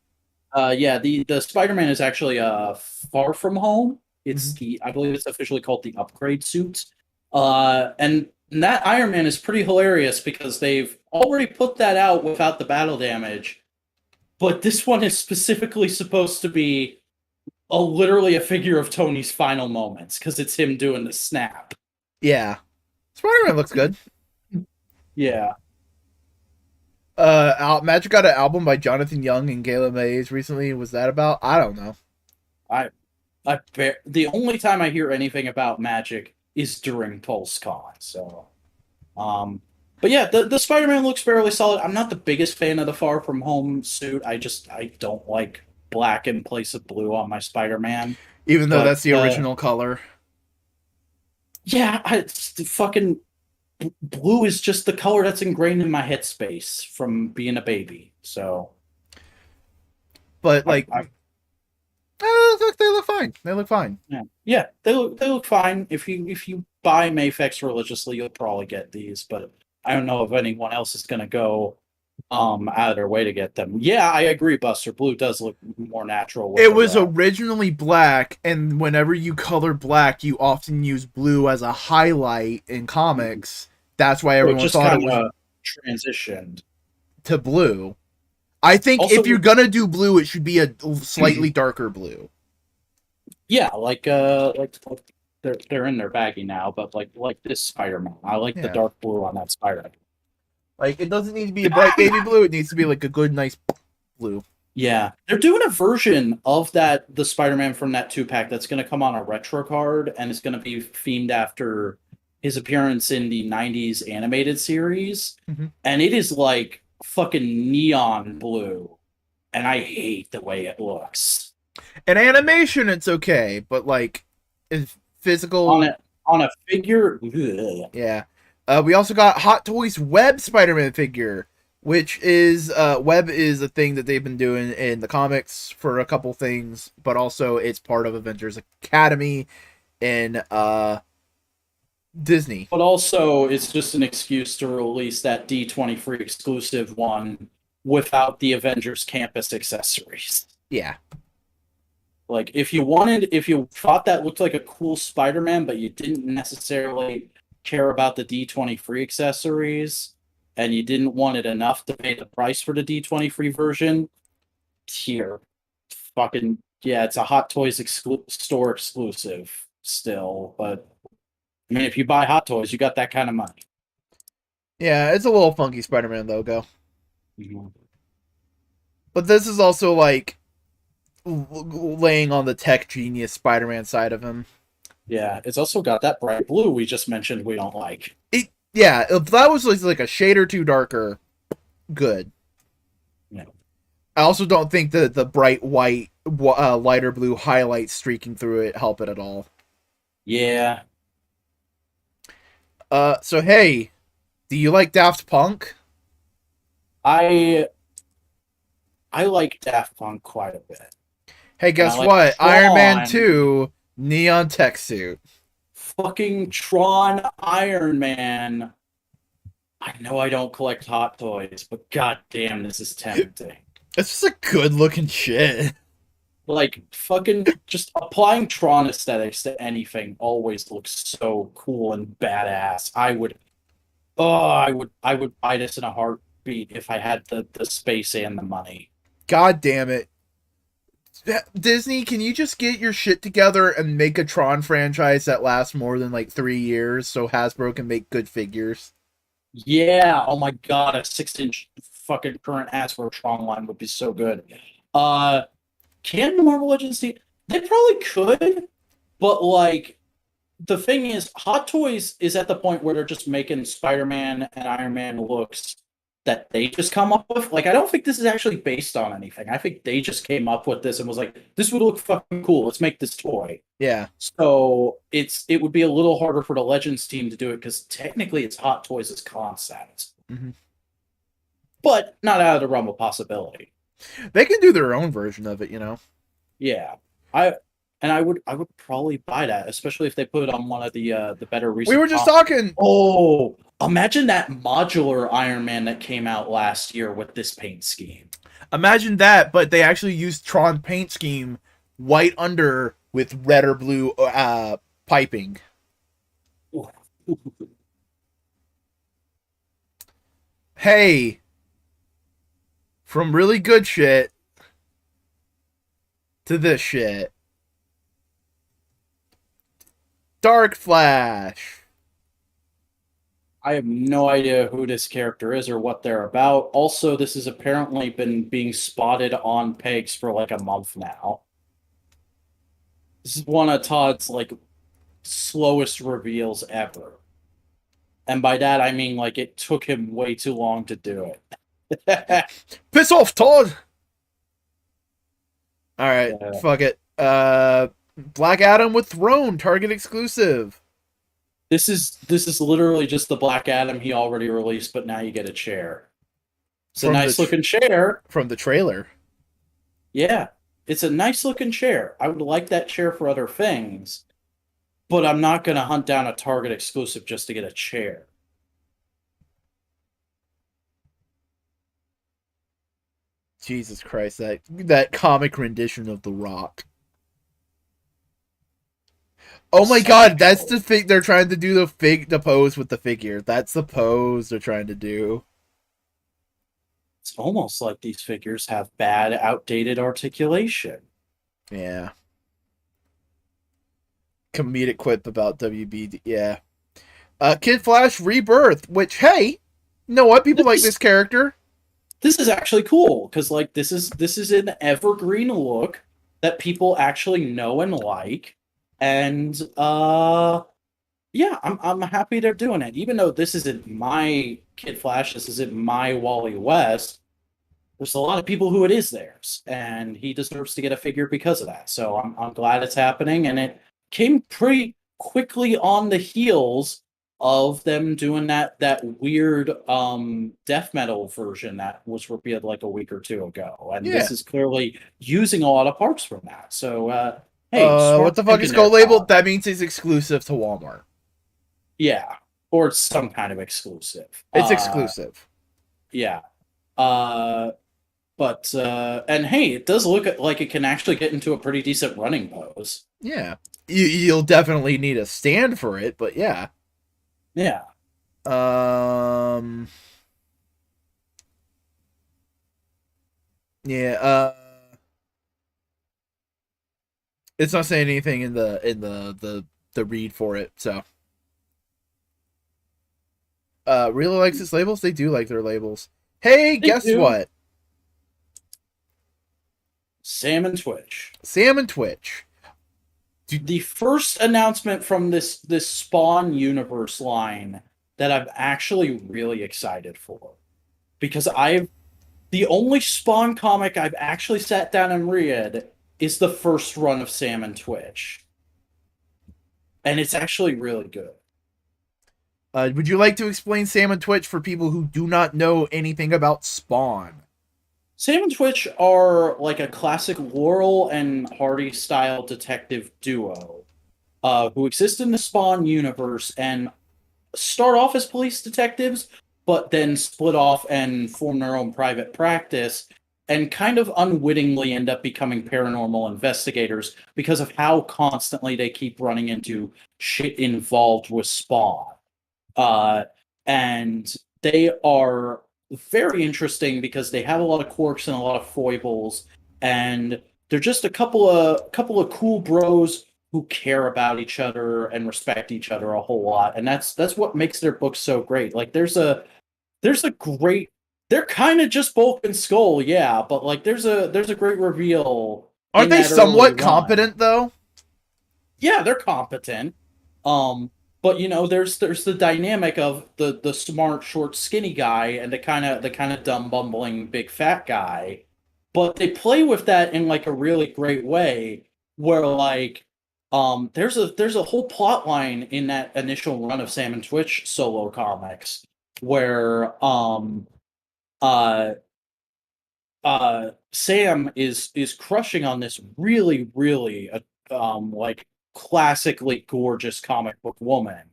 Yeah, the Spider-Man is actually Far From Home. It's Mhm. I believe it's officially called the Upgrade Suit. And that Iron Man is pretty hilarious because they've already put that out without the battle damage, but this one is specifically supposed to be literally a figure of Tony's final moments because it's him doing the snap. Yeah. Spider-Man looks good. Yeah. Magic got an album by Jonathan Young and Gayla Mays recently. Was that about? I don't know. I the only time I hear anything about Magic is during PulseCon. So, but yeah, the Spider-Man looks fairly solid. I'm not the biggest fan of the Far From Home suit. I don't like black in place of blue on my Spider-Man. Even though But that's the original color. yeah, it's the fucking blue is just the color that's ingrained in my headspace from being a baby. So, But I, like, I they look fine. They look fine. yeah, they look fine. If you buy Mafex religiously, you'll probably get these, but I don't know if anyone else is gonna go out of their way to get them. Yeah, I agree, Buster. Blue does look more natural with It the was red. originally black, and whenever you color black, you often use blue as a highlight in comics. That's why So it everyone just thought it kind was of transitioned. to blue. I think Also, if you're gonna do blue, it should be a slightly darker blue. yeah, like they're in their baggy now, but like this Spider-Man, I like the Yeah. dark blue on that Spider-Man. Like, it doesn't need to be a bright baby blue. It needs to be like a good, nice blue. Yeah, they're doing a version of the Spider-Man from that 2-pack that's going to come on a retro card, and it's going to be themed after his appearance in the 90s animated series. Mhm. And it is like fucking neon blue, and I hate the way it looks. In animation, it's okay, but like in physical, On a figure, ugh. yeah. We also got Hot Toys Web Spider-Man figure, which is Web is a thing that they've been doing in the comics for a couple things, but also it's part of Avengers Academy in Disney. But also it's just an excuse to release that D23 exclusive one without the Avengers Campus accessories. Yeah. Like, if you thought that looked like a cool Spider-Man, but you didn't necessarily care about the D23 accessories, and you didn't want it enough to pay the price for the D23 version, here, fucking, yeah, it's a Hot Toys store exclusive still, but, I mean, if you buy Hot Toys, you got that kind of money. Yeah, it's a little funky Spider-Man logo. Mhm. But this is also like laying on the tech genius Spider-Man side of him. Yeah, it's also got that bright blue we just mentioned we don't like. Yeah, if that was like a shade or two darker, good. Yeah. I also don't think that the bright white, lighter blue highlights streaking through it help it at all. Yeah. So hey, do you like Daft Punk? I like Daft Punk quite a bit. Hey, guess like what? Iron Man Tron. 2 neon tech suit. Fucking Tron Iron Man. I know I don't collect Hot Toys, but goddamn, this is tempting. It's just a good looking shit. Like, fucking just applying Tron aesthetics to anything always looks so cool and badass. I would buy this in a heartbeat if I had the space and the money. God damn it. Disney, can you just get your shit together and make a Tron franchise that lasts more than like 3 years so Hasbro can make good figures? Yeah, oh my god, a 6-inch fucking current Hasbro Tron line would be so good. Can Marvel Legends do? They probably could, but like the thing is, Hot Toys is at the point where they're just making Spider-Man and Iron Man looks that they just come up with. Like, I don't think this is actually based on anything. I think they just came up with this and was like, this would look fucking cool. Let's make this toy. Yeah. So it would be a little harder for the Legends team to do it because technically it's Hot Toys' concept. Mm-hmm. But not out of the realm of possibility. They can do their own version of it, you know. Yeah. I would probably buy that, especially if they put it on one of the better recent. We were just talking. Oh, imagine that modular Iron Man that came out last year with this paint scheme. Imagine that, but they actually used Tron paint scheme, white under with red or blue piping. Hey, from really good shit to this shit. Dark Flash. I have no idea who this character is or what they're about. Also, this has apparently been being spotted on pegs for like a month now. This is one of Todd's like slowest reveals ever. And by that I mean like it took him way too long to do it. Piss off, Todd. All right, fuck it. Black Adam with Throne, Target exclusive. This is literally just the Black Adam he already released, but now you get a chair. It's a nice looking chair. From the trailer. Yeah, it's a nice looking chair. I would like that chair for other things, but I'm not going to hunt down a Target exclusive just to get a chair. Jesus Christ, that comic rendition of The Rock. Oh my god, that's the thing they're trying to do, the pose with the figure. That's the pose they're trying to do. It's almost like these figures have bad, outdated articulation. Yeah. Comedic quip about WB. Yeah. Kid Flash Rebirth, which, hey, you know what? People like this character. This is actually cool, because like this is an evergreen look that people actually know and like. And yeah, I'm happy they're doing it. Even though this isn't my Kid Flash, this isn't my Wally West, there's a lot of people who it is theirs, and he deserves to get a figure because of that. So I'm glad it's happening, and it came pretty quickly on the heels of them doing that weird death metal version that was revealed like a week or two ago. And this is clearly using a lot of parts from that. So hey, what the fuck is Gold labeled? That means it's exclusive to Walmart. Yeah, or it's some kind of exclusive. It's exclusive. Yeah. But and hey, it does look like it can actually get into a pretty decent running pose. Yeah. You'll definitely need a stand for it, but yeah. Yeah. Yeah, it's not saying anything in the read for it, so. Really likes its labels? They do like their labels. Hey, guess what? Sam and Twitch. The first announcement from this Spawn universe line that I'm actually really excited for. Because the only Spawn comic I've actually sat down and read is the first run of Sam and Twitch. And it's actually really good. Would you like to explain Sam and Twitch for people who do not know anything about Spawn? Sam and Twitch are like a classic Laurel and Hardy style detective duo who exist in the Spawn universe and start off as police detectives, but then split off and form their own private practice and kind of unwittingly end up becoming paranormal investigators because of how constantly they keep running into shit involved with Spawn. And they are very interesting because they have a lot of quirks and a lot of foibles, and they're just a couple of cool bros who care about each other and respect each other a whole lot, and that's what makes their books so great. Like there's a great, they're kind of just Bulk and Skull, yeah, but like there's a great reveal. Aren't they somewhat competent though? Yeah, they're competent. But there's the dynamic of the smart, short, skinny guy and the kind of dumb, bumbling, big fat guy. But they play with that in like a really great way, where like there's a whole plot line in that initial run of Sam and Twitch solo comics where uh Sam is crushing on this really, really like classically gorgeous comic book woman.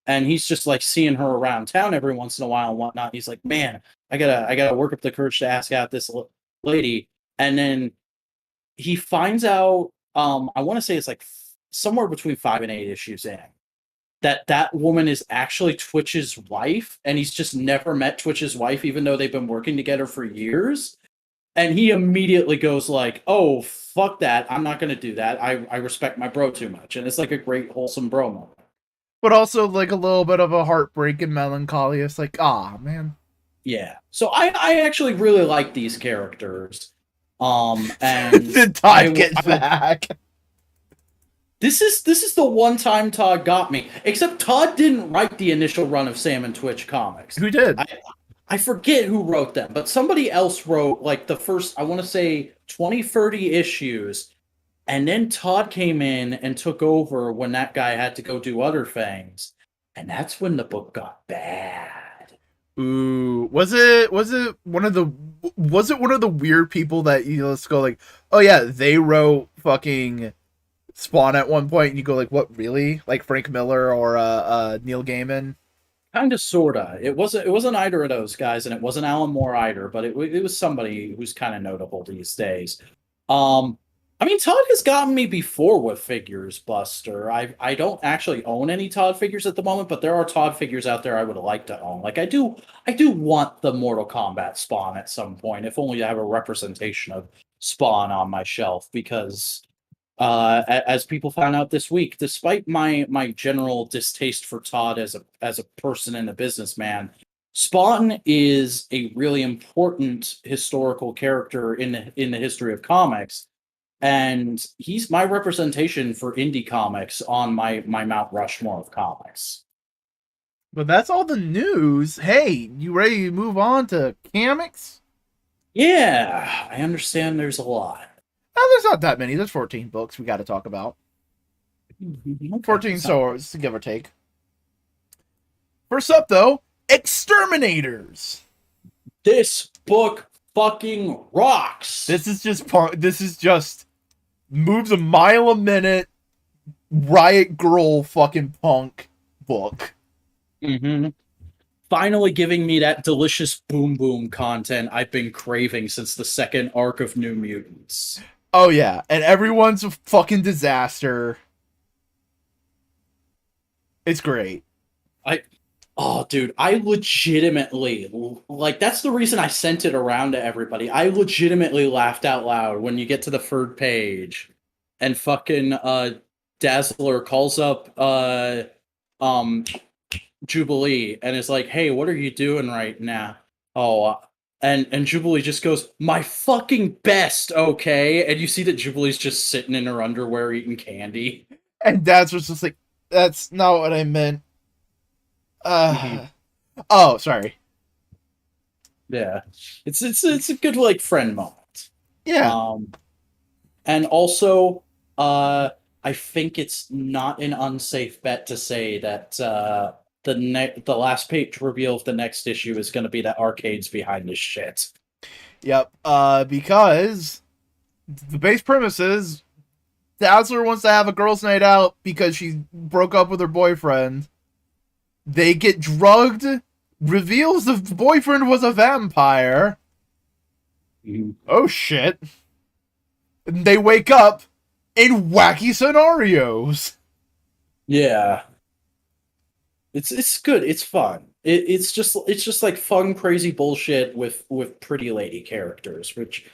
And he's just like seeing her around town every once in a while and whatnot. He's like, man, I gotta work up the courage to ask out this lady. And then he finds out, I want to say it's like somewhere between 5 and 8 issues in, that woman is actually Twitch's wife, and he's just never met Twitch's wife, even though they've been working together for years. And he immediately goes like, "Oh, fuck that! I'm not gonna do that. I respect my bro too much." And it's like a great wholesome bro moment. But also like a little bit of a heartbreak and melancholy. It's like, ah, man. Yeah. So I actually really like these characters. And Then Todd gets back. This is the one time Todd got me. Except Todd didn't write the initial run of Sam and Twitch comics. Who did? I forget who wrote them, but somebody else wrote like the first, I want to say 20, 30 issues. And then Todd came in and took over when that guy had to go do other things. And that's when the book got bad. Ooh, was it one of the weird people that let's go like, oh yeah, they wrote fucking Spawn at one point, and you go like, what, really? Like Frank Miller or Neil Gaiman? Kind of, sorta. It wasn't either of those guys, and it wasn't Alan Moore either, but it was somebody who's kind of notable these days. I mean, Todd has gotten me before with figures, Buster. I don't actually own any Todd figures at the moment, but there are Todd figures out there I would like to own. Like I do want the Mortal Kombat Spawn at some point, if only to have a representation of Spawn on my shelf, because as people found out this week, despite my general distaste for Todd as a person and a businessman, Spawn is a really important historical character in the history of comics, and he's my representation for indie comics on my Mount Rushmore of comics. But that's all the news. Hey, you ready to move on to comics? Yeah, I understand there's a lot. Oh, there's not that many. There's 14 books we got to talk about. Okay, 14 stories, give or take. First up, though, Exterminators. This book fucking rocks. This is just moves a mile a minute, riot girl fucking punk book. Mm-hmm. Finally giving me that delicious boom boom content I've been craving since the second arc of New Mutants. Oh yeah, and everyone's a fucking disaster. It's great. Dude, I legitimately, like, that's the reason I sent it around to everybody. I legitimately laughed out loud when you get to the third page and fucking Dazzler calls up Jubilee and is like, "Hey, what are you doing right now?" And Jubilee just goes, "My fucking best, okay?" And you see that Jubilee's just sitting in her underwear eating candy. And Dazzler's just like, "That's not what I meant." Mm-hmm. Oh, sorry. Yeah, it's a good like friend moment. Yeah. And also, I think it's not an unsafe bet to say that the last page reveal of the next issue is going to be that Arcade's behind this shit. Yep. Because the base premise is Dazzler wants to have a girls' night out because she broke up with her boyfriend. They get drugged, reveals the boyfriend was a vampire. Oh shit. And they wake up in wacky scenarios. Yeah. It's good. It's fun. It's just like fun, crazy bullshit with pretty lady characters, which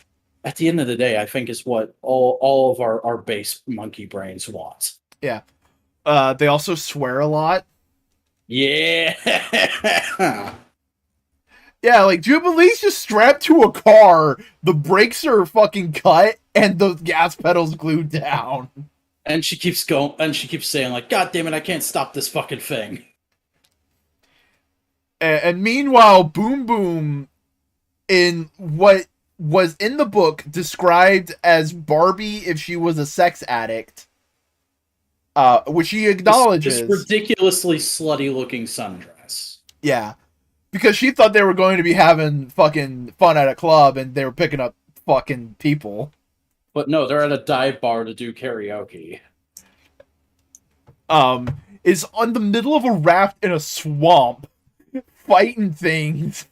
at the end of the day, I think is what all of our base monkey brains want. Yeah. They also swear a lot. Yeah. Yeah, like Jubilee's just strapped to a car, the brakes are fucking cut, and the gas pedal's glued down. And she keeps going, and she keeps saying, like, God damn it, I can't stop this fucking thing. And meanwhile, Boom Boom, in what was in the book described as Barbie if she was a sex addict, which she acknowledges. This ridiculously slutty-looking sundress. Yeah. Because she thought they were going to be having fucking fun at a club and they were picking up fucking people. But no, they're at a dive bar to do karaoke. Is on the middle of a raft in a swamp fighting things.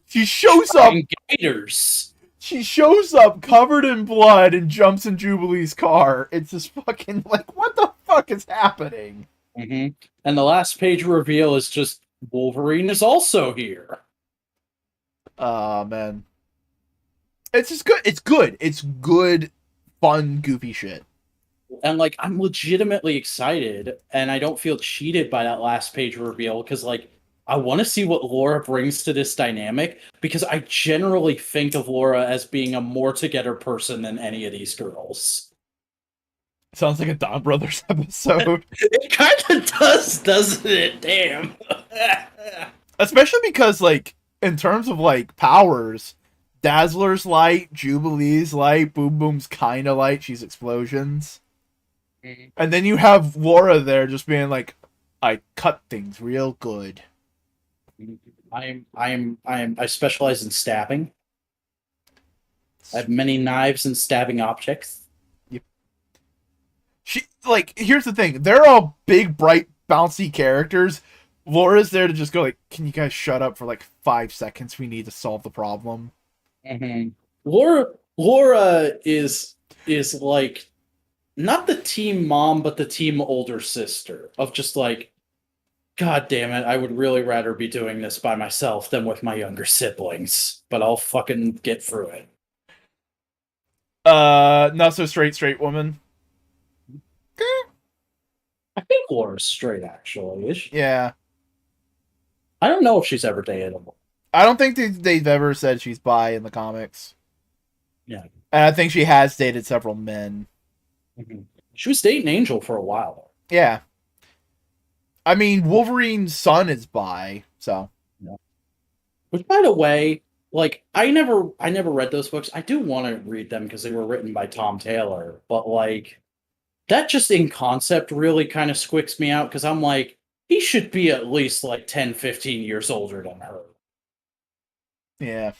She shows up. Gators. She shows up covered in blood and jumps in Jubilee's car. It's just fucking like, what the fuck is happening? Mm-hmm. And the last page reveal is just Wolverine is also here. Oh, man. It's just good. It's good. It's good, fun, goofy shit. And, like, I'm legitimately excited, and I don't feel cheated by that last page reveal, because, like, I want to see what Laura brings to this dynamic, because I generally think of Laura as being a more together person than any of these girls. Sounds like a Don Brothers episode. It kind of does, doesn't it? Damn. Especially because, like, in terms of, like, powers, Dazzler's light, Jubilee's light, Boom Boom's kind of light, she's explosions. Mm-hmm. And then you have Laura there just being like, I cut things real good. I specialize in stabbing. I have many knives and stabbing objects. Yep. Here's the thing. They're all big, bright, bouncy characters. Laura's there to just go like, can you guys shut up for like 5 seconds? We need to solve the problem. Mm-hmm. Laura is like not the team mom, but the team older sister of just like, God damn it, I would really rather be doing this by myself than with my younger siblings, but I'll fucking get through it. Not so straight woman. I think Laura's straight, actually. Is she? Yeah. I don't know if she's ever dateable. I don't think they've ever said she's bi in the comics. Yeah. And I think she has dated several men. Mm-hmm. She was dating Angel for a while. Yeah. I mean, Wolverine's son is bi, so. Yeah. Which, by the way, like, I never read those books. I do want to read them because they were written by Tom Taylor, but, like, that just in concept really kind of squicks me out because I'm like, he should be at least, like, 10, 15 years older than her. Yeah.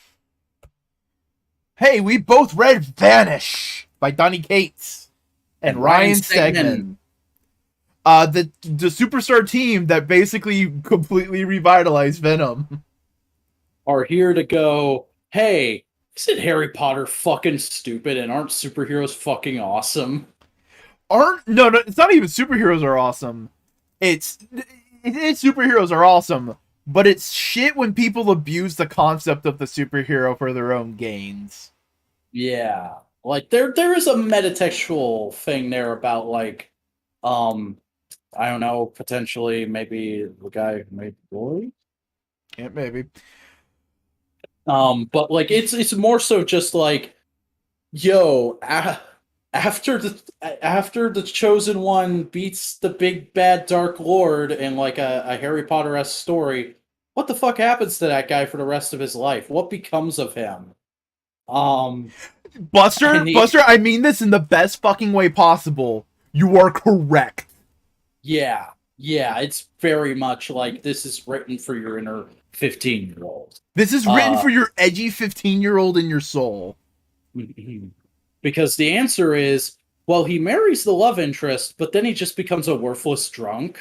Hey, we both read Vanish by Donny Cates and Ryan Stegman. The superstar team that basically completely revitalized Venom are here to go, hey, isn't Harry Potter fucking stupid and aren't superheroes fucking awesome? No, it's not even superheroes are awesome. It's superheroes are awesome, but it's shit when people abuse the concept of the superhero for their own gains. Yeah. Like there is a metatextual thing there about like I don't know, potentially maybe the guy who made Glory? Yeah, maybe. But like it's more so just like, yo, after the chosen one beats the big bad dark lord in like a Harry Potter-esque story, what the fuck happens to that guy for the rest of his life? What becomes of him? Buster, I mean this in the best fucking way possible. You are correct. Yeah, it's very much like this is written for your inner 15-year-old. This is written for your edgy 15-year-old in your soul. Because the answer is, well, he marries the love interest, but then he just becomes a worthless drunk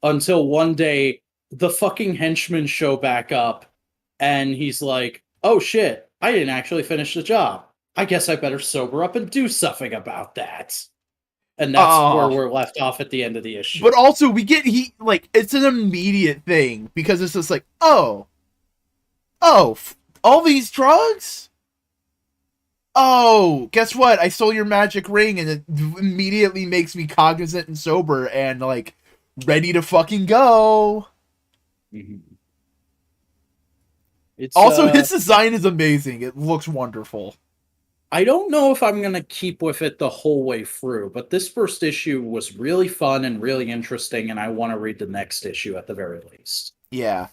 until one day the fucking henchmen show back up and he's like, oh shit, I didn't actually finish the job. I guess I better sober up and do something about that. And that's where we're left off at the end of the issue. But also, it's an immediate thing because it's just like, oh, all these drugs? Oh, guess what? I stole your magic ring, and it immediately makes me cognizant and sober and, like, ready to fucking go. Mm-hmm. It's also, his design is amazing. It looks wonderful. I don't know if I'm going to keep with it the whole way through, but this first issue was really fun and really interesting, and I want to read the next issue at the very least. Yeah.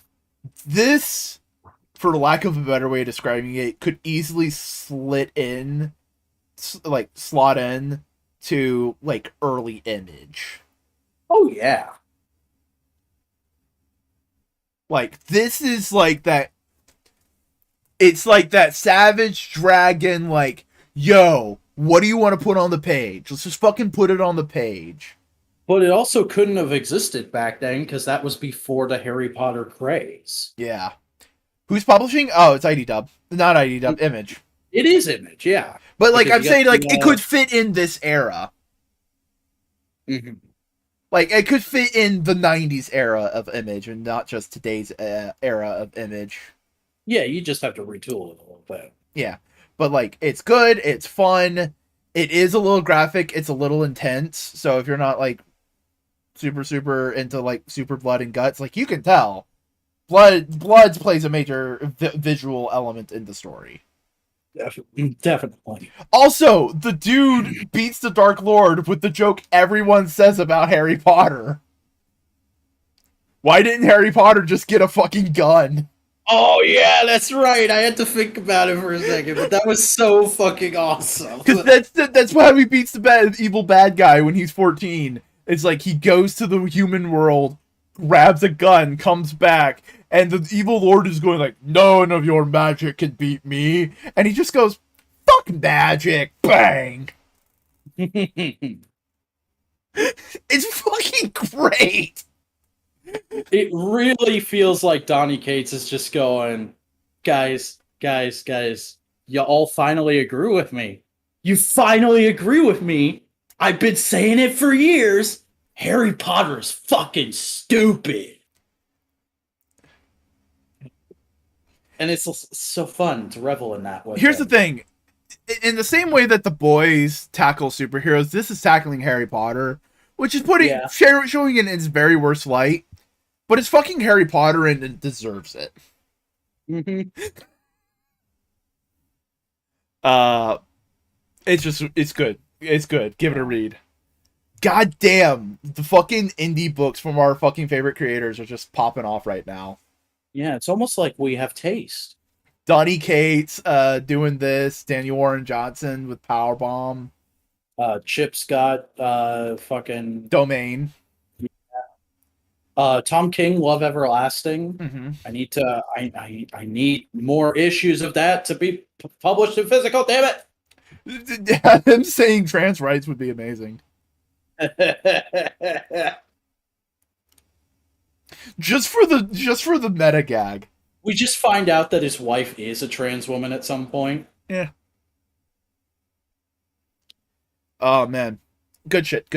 This, for lack of a better way of describing it, could easily slot in to, like, early Image. Oh, yeah. Like, this is like that. It's like that Savage Dragon, like, yo, what do you want to put on the page? Let's just fucking put it on the page. But it also couldn't have existed back then because that was before the Harry Potter craze. Yeah. Who's publishing? Oh, it's IDW. Not IDW, Image. It is Image, yeah. But, like, I'm saying, like, it could fit in this era. Mm-hmm. Like, it could fit in the 90s era of Image and not just today's era of Image. Yeah, you just have to retool it a little bit. Yeah. But, like, it's good. It's fun. It is a little graphic. It's a little intense. So if you're not, like, super into, like, super blood and guts, like, you can tell. Blood plays a major visual element in the story. Definitely. Also, the dude beats the Dark Lord with the joke everyone says about Harry Potter. Why didn't Harry Potter just get a fucking gun? Oh, yeah, that's right. I had to think about it for a second, but that was so fucking awesome. Because that's how he beats the evil bad guy when he's 14. It's like he goes to the human world, grabs a gun, comes back, and the evil lord is going like, none of your magic can beat me. And he just goes, fuck magic, bang. It's fucking great. It really feels like Donny Cates is just going, guys, you all finally agree with me. You finally agree with me. I've been saying it for years. Harry Potter is fucking stupid. And it's so fun to revel in that way. Here's the thing. In the same way that the boys tackle superheroes, this is tackling Harry Potter, which is showing it in its very worst light. But it's fucking Harry Potter and it deserves it. Mm-hmm. It's good. It's good. Give it a read. God damn, the fucking indie books from our fucking favorite creators are just popping off right now. Yeah, it's almost like we have taste. Donny Cates doing this, Daniel Warren Johnson with Powerbomb. Chip Scott fucking Domain. Tom King, Love Everlasting. Mm-hmm. I need more issues of that to be published in physical. Damn it! Him saying trans rights would be amazing. just for the meta gag. We just find out that his wife is a trans woman at some point. Yeah. Oh man, good shit.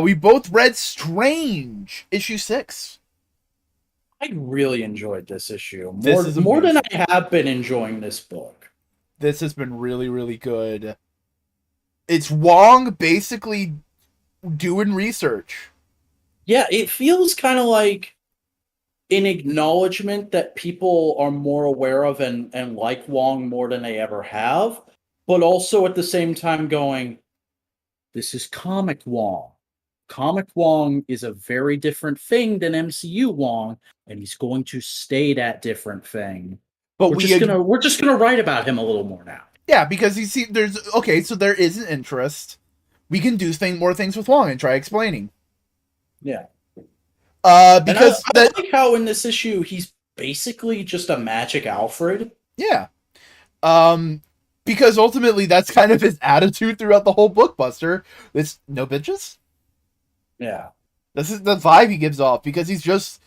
We both read Strange, issue 6. I really enjoyed this issue. More than I have been enjoying this book. This has been really, really good. It's Wong basically doing research. Yeah, it feels kind of like an acknowledgement that people are more aware of and like Wong more than they ever have, but also at the same time going, this is comic Wong. Comic Wong is a very different thing than MCU Wong, and he's going to stay that different thing. But we're just gonna write about him a little more now. Yeah, because you see, so there is an interest. We can do more things with Wong and try explaining. Yeah. Because I like how in this issue he's basically just a magic Alfred. Yeah. Because ultimately that's kind of his attitude throughout the whole bookbuster. It's no bitches. Yeah. This is the vibe he gives off because he's just.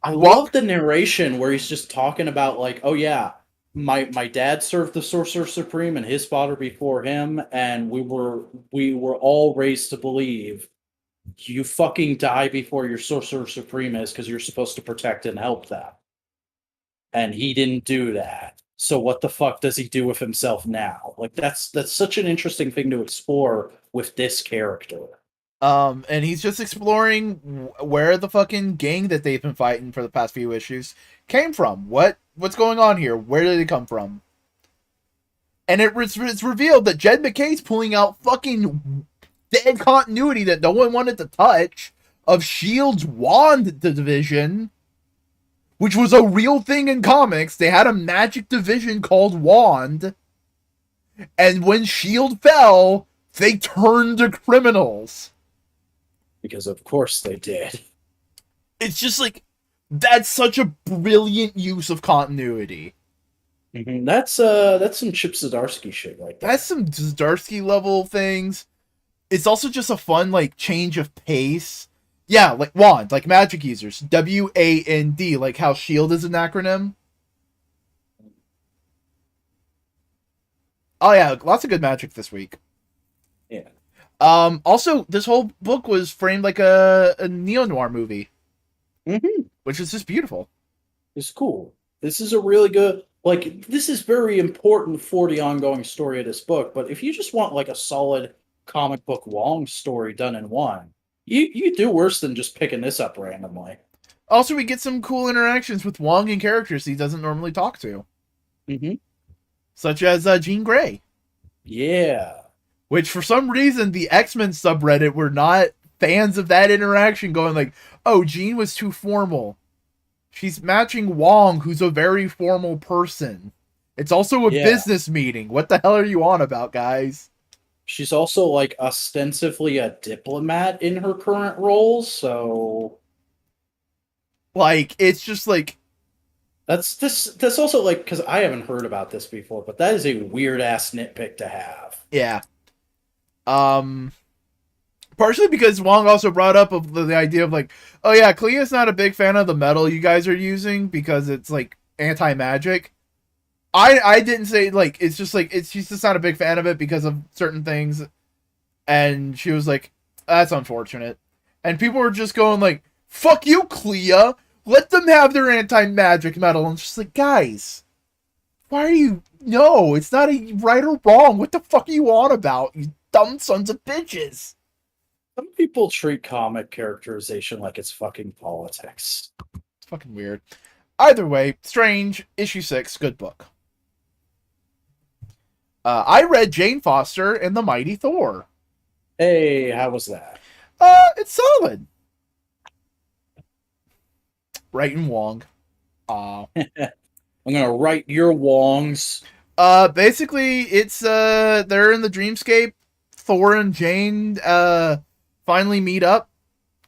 I love the narration where he's just talking about like, oh yeah, my dad served the Sorcerer Supreme and his father before him, and we were all raised to believe you fucking die before your Sorcerer Supreme is because you're supposed to protect and help them. And he didn't do that. So what the fuck does he do with himself now? Like that's such an interesting thing to explore with this character. And he's just exploring where the fucking gang that they've been fighting for the past few issues came from. What's going on here? Where did it come from? And it's revealed that Jed McKay's pulling out fucking dead continuity that no one wanted to touch of S.H.I.E.L.D.'s Wand division, which was a real thing in comics. They had a magic division called Wand. And when S.H.I.E.L.D. fell, they turned to criminals. Because of course they did. It's just like, that's such a brilliant use of continuity. Mm-hmm. That's some Chip Zdarsky shit right there. That's some Zdarsky level things. It's also just a fun, like, change of pace. Yeah, like Wand, like magic users. W-A-N-D, like how S.H.I.E.L.D. is an acronym. Oh yeah, lots of good magic this week. Yeah. Also, this whole book was framed like a neo-noir movie. Mm-hmm. Which is just beautiful. It's cool. This is a really good, like, this is very important for the ongoing story of this book, but if you just want, like, a solid comic book Wong story done in one, you do worse than just picking this up randomly. Also, we get some cool interactions with Wong and characters he doesn't normally talk to. Mm-hmm. Such as Jean Grey. Yeah. Which, for some reason, the X-Men subreddit were not fans of that interaction, going like, oh, Jean was too formal. She's matching Wong, who's a very formal person. It's also a business meeting. What the hell are you on about, guys? She's also, like, ostensibly a diplomat in her current role, so... Like, it's just like... That's also, like, because I haven't heard about this before, but that is a weird-ass nitpick to have. Yeah. Partially because Wong also brought up of the idea of, like, oh yeah, Clea's not a big fan of the metal you guys are using because it's, like, anti-magic. I didn't say, like, it's just, like, she's just not a big fan of it because of certain things. And she was like, that's unfortunate. And people were just going, like, fuck you, Clea! Let them have their anti-magic metal. And it's just like, guys, why are you... No, it's not a right or wrong. What the fuck are you on about, you dumb sons of bitches? Some people treat comic characterization like it's fucking politics. It's fucking weird. Either way, Strange, issue 6, good book. I read Jane Foster and the Mighty Thor. Hey, how was that? It's solid. Writing Wong. I'm gonna write your Wongs. Basically, it's they're in the dreamscape. Thor and Jane finally meet up.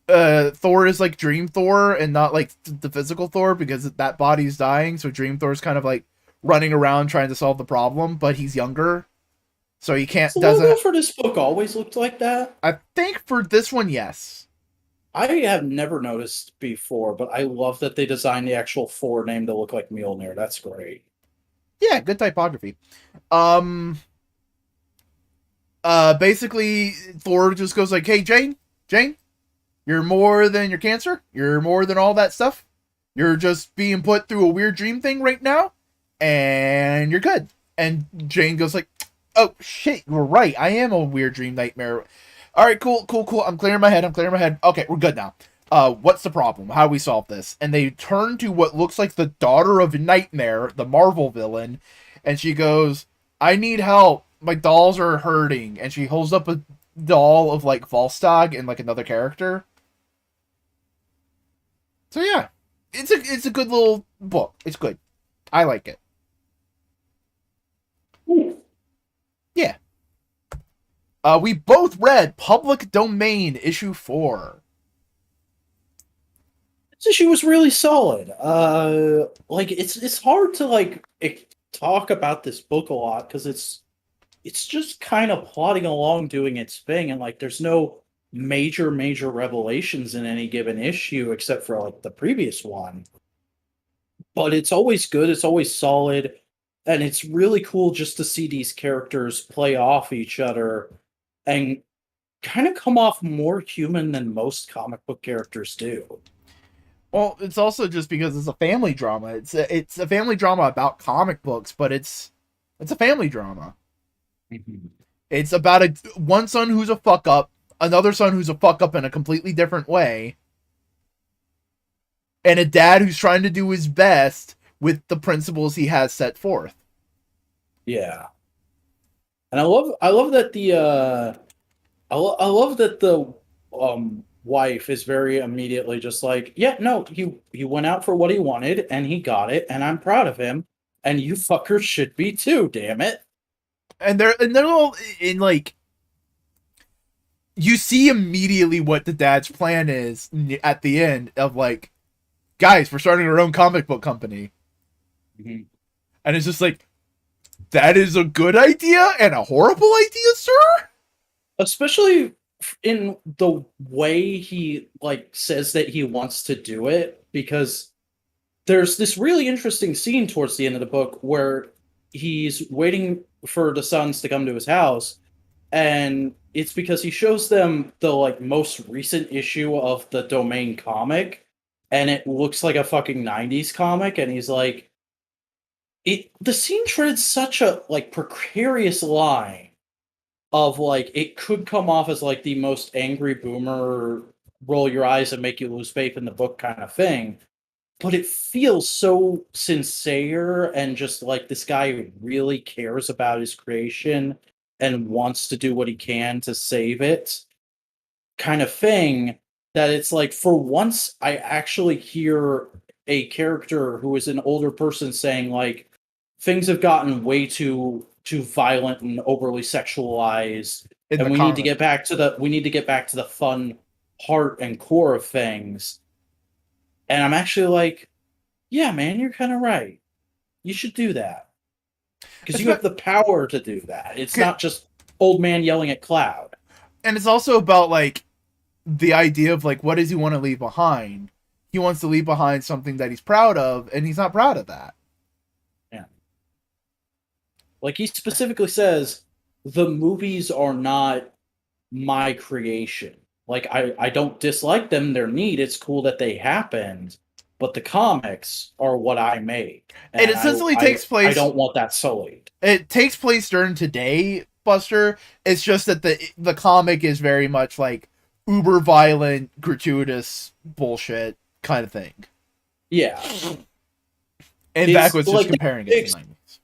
Thor is like Dream Thor and not like the physical Thor because that body's dying. So Dream Thor's kind of like running around trying to solve the problem, but he's younger, so he can't. The logo for this book always looked like that. I think for this one, yes. I have never noticed before, but I love that they designed the actual Thor name to look like Mjolnir. That's great. Yeah, good typography. Basically, Thor just goes like, hey, Jane, you're more than your cancer. You're more than all that stuff. You're just being put through a weird dream thing right now, and you're good. And Jane goes like, oh, shit, you're right. I am a weird dream nightmare. All right, cool. I'm clearing my head. Okay, we're good now. What's the problem? How do we solve this? And they turn to what looks like the daughter of Nightmare, the Marvel villain, and she goes, I need help. My dolls are hurting. And she holds up a doll of, like, Volstagg and, like, another character. So, yeah. It's a good little book. It's good. I like it. Yeah. We both read Public Domain issue 4. This issue was really solid. Like it's hard to like talk about this book a lot because it's just kind of plodding along doing its thing, and like there's no major revelations in any given issue except for like the previous one. But it's always good, it's always solid, and it's really cool just to see these characters play off each other and kind of come off more human than most comic book characters do. Well, it's also just because it's a family drama. It's a family drama about comic books, but it's a family drama. Mm-hmm. It's about one son who's a fuck up, another son who's a fuck up in a completely different way, and a dad who's trying to do his best with the principles he has set forth. Yeah. And I love that I love that the wife is very immediately just like, yeah, no, he went out for what he wanted and he got it, and I'm proud of him, and you fuckers should be too, damn it. And they're all in like, you see immediately what the dad's plan is at the end of like, guys, we're starting our own comic book company. Mhm. And it's just like, that is a good idea and a horrible idea, sir? Especially in the way he like says that he wants to do it, because there's this really interesting scene towards the end of the book where he's waiting for the sons to come to his house, and it's because he shows them the like most recent issue of the Domain comic, and it looks like a fucking 90s comic, and he's like, the scene treads such a like precarious line of like, it could come off as like the most angry boomer, roll your eyes and make you lose faith in the book kind of thing, but it feels so sincere and just like this guy really cares about his creation and wants to do what he can to save it kind of thing, that it's like, for once I actually hear a character who is an older person saying like, things have gotten way too violent and overly sexualized, In and the we need to comic. get back to the fun heart and core of things. And I'm actually like, yeah, man, you're kind of right. You should do that. Because you have the power to do that. It's not just old man yelling at cloud. And it's also about like the idea of like, what does he want to leave behind? He wants to leave behind something that he's proud of, and he's not proud of that. Yeah. Like he specifically says, the movies are not my creation. Like I don't dislike them, they're neat. It's cool that they happened, but the comics are what I made. It And essentially I takes place. I don't want that sullied. It takes place during today, Buster. It's just that the comic is very much like uber violent, gratuitous bullshit kind of thing. Yeah. And It's back was just like comparing it to the 90s.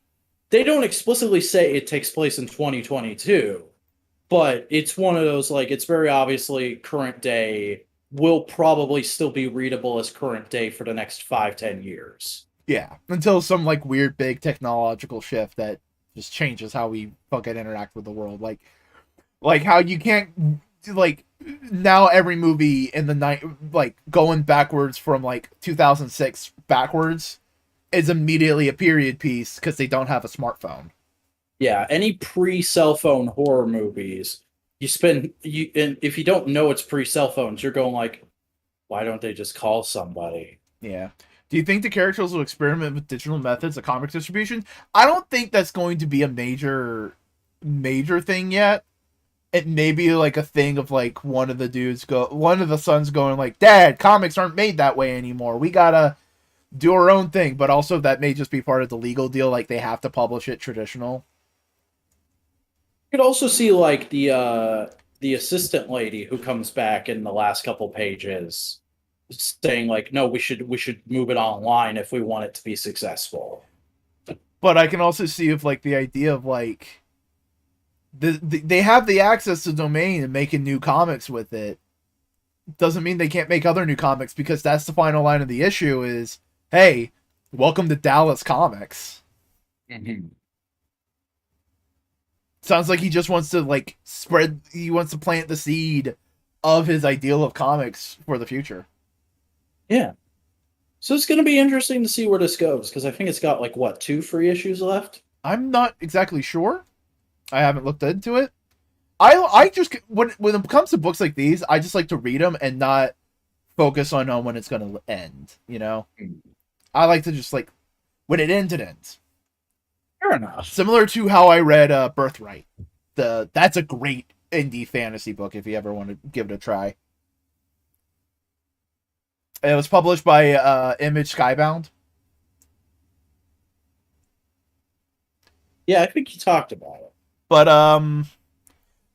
they don't explicitly say it takes place in 2022, but it's one of those like, it's very obviously current day, will probably still be readable as current day for the next 5-10 years. Yeah, until some like weird big technological shift that just changes how we fucking interact with the world. Like how you can't like now every movie in the night like going backwards from like 2006 backwards is immediately a period piece because they don't have a smartphone. Yeah, any pre-cell phone horror movies, and if you don't know it's pre-cell phones, you're going like, why don't they just call somebody? Yeah. Do you think the characters will experiment with digital methods of comic distribution? I don't think that's going to be a major thing yet. It may be like a thing of like one of the sons going like, Dad, comics aren't made that way anymore. We gotta do our own thing. But also that may just be part of the legal deal, like they have to publish it traditional. You could also see like the assistant lady who comes back in the last couple pages saying like, no, we should move it online if we want it to be successful. But I can also see if like the idea of like they have the access to domain and making new comics with it doesn't mean they can't make other new comics, because that's the final line of the issue is, hey, welcome to Dallas Comics. Mm-hmm. Sounds like he just wants to like he wants to plant the seed of his ideal of comics for the future. Yeah. So it's going to be interesting to see where this goes, because I think it's got like what, 2 free issues left? I'm not exactly sure. I haven't looked into it. I just when it comes to books like these, I just like to read them and not focus on when it's going to end. You know, I like to just like when it ends, it ends. Fair enough. Similar to how I read Birthright. That's a great indie fantasy book if you ever want to give it a try. It was published by Image Skybound. Yeah, I think you talked about it. But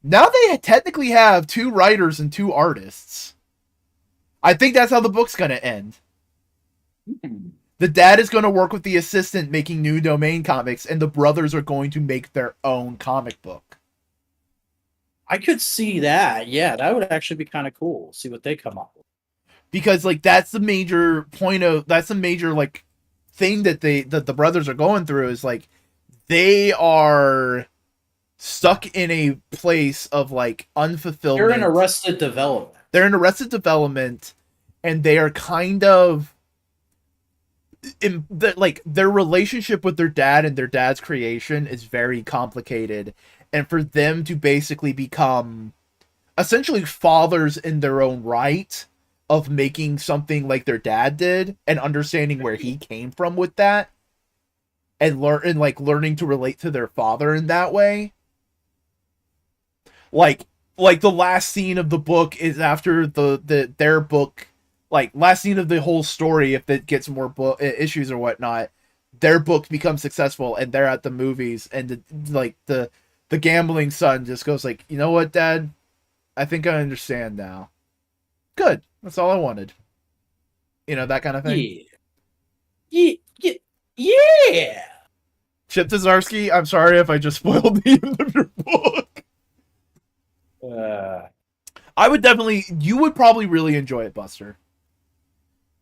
now they technically have 2 writers and 2 artists. I think that's how the book's gonna end. Hmm. The dad is going to work with the assistant making new Domain comics, and the brothers are going to make their own comic book. I could see that. Yeah, that would actually be kind of cool. See what they come up with. Because like that's the major like thing that the brothers are going through is like they are stuck in a place of like unfulfillment. They're in Arrested Development, and they are kind of like their relationship with their dad and their dad's creation is very complicated, and for them to basically become essentially fathers in their own right of making something like their dad did and understanding where he came from with that and learning to relate to their father in that way. Like the last scene of the book is after their book, like last scene of the whole story, if it gets more issues or whatnot, their book becomes successful and they're at the movies, and the gambling son just goes like, you know what, Dad, I think I understand now. Good. That's all I wanted. You know, that kind of thing. Yeah. Chip Zdarsky, I'm sorry if I just spoiled the end of your book. You would probably really enjoy it, Buster.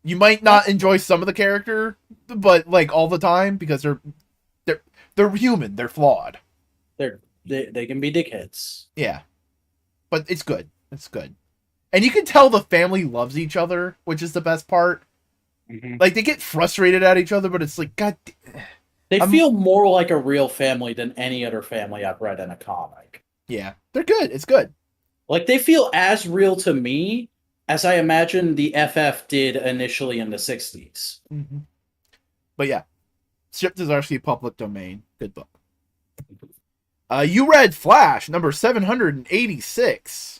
You might not enjoy some of the character, but like all the time, because they're human, they're flawed. They can be dickheads. Yeah. But it's good. It's good. And you can tell the family loves each other, which is the best part. Mm-hmm. Like, they get frustrated at each other, but it's like, God... They feel more like a real family than any other family I've read in a comic. Yeah. They're good. It's good. Like, they feel as real to me as I imagine the FF did initially in the 60s. Mm-hmm. But yeah. Chip Zdarsky, Public Domain. Good book. You read Flash, number 786.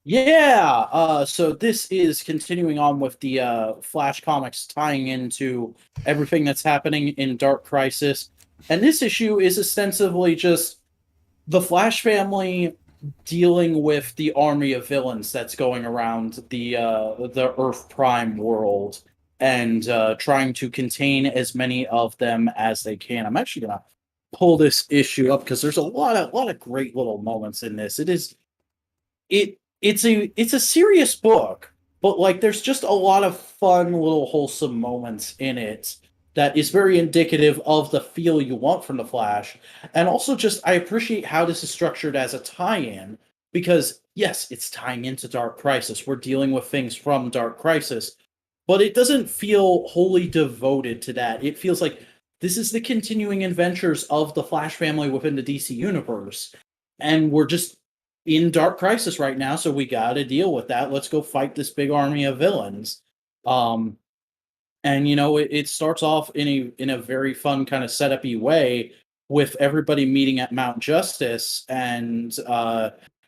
Yeah, so this is continuing on with the Flash comics tying into everything that's happening in Dark Crisis. And this issue is ostensibly just the Flash family dealing with the army of villains that's going around the Earth Prime world and trying to contain as many of them as they can. I'm actually going to pull this issue up because there's a lot of great little moments in this. It's a serious book, but like there's just a lot of fun little wholesome moments in it that is very indicative of the feel you want from the Flash. And also just I appreciate how this is structured as a tie-in, because yes, it's tying into Dark Crisis. We're dealing with things from Dark Crisis, but it doesn't feel wholly devoted to that. It feels like this is the continuing adventures of the Flash family within the DC universe, and we're just in Dark Crisis right now, so we got to deal with that. Let's go fight this big army of villains. And you know, it starts off in a very fun kind of setup-y way with everybody meeting at Mount Justice, and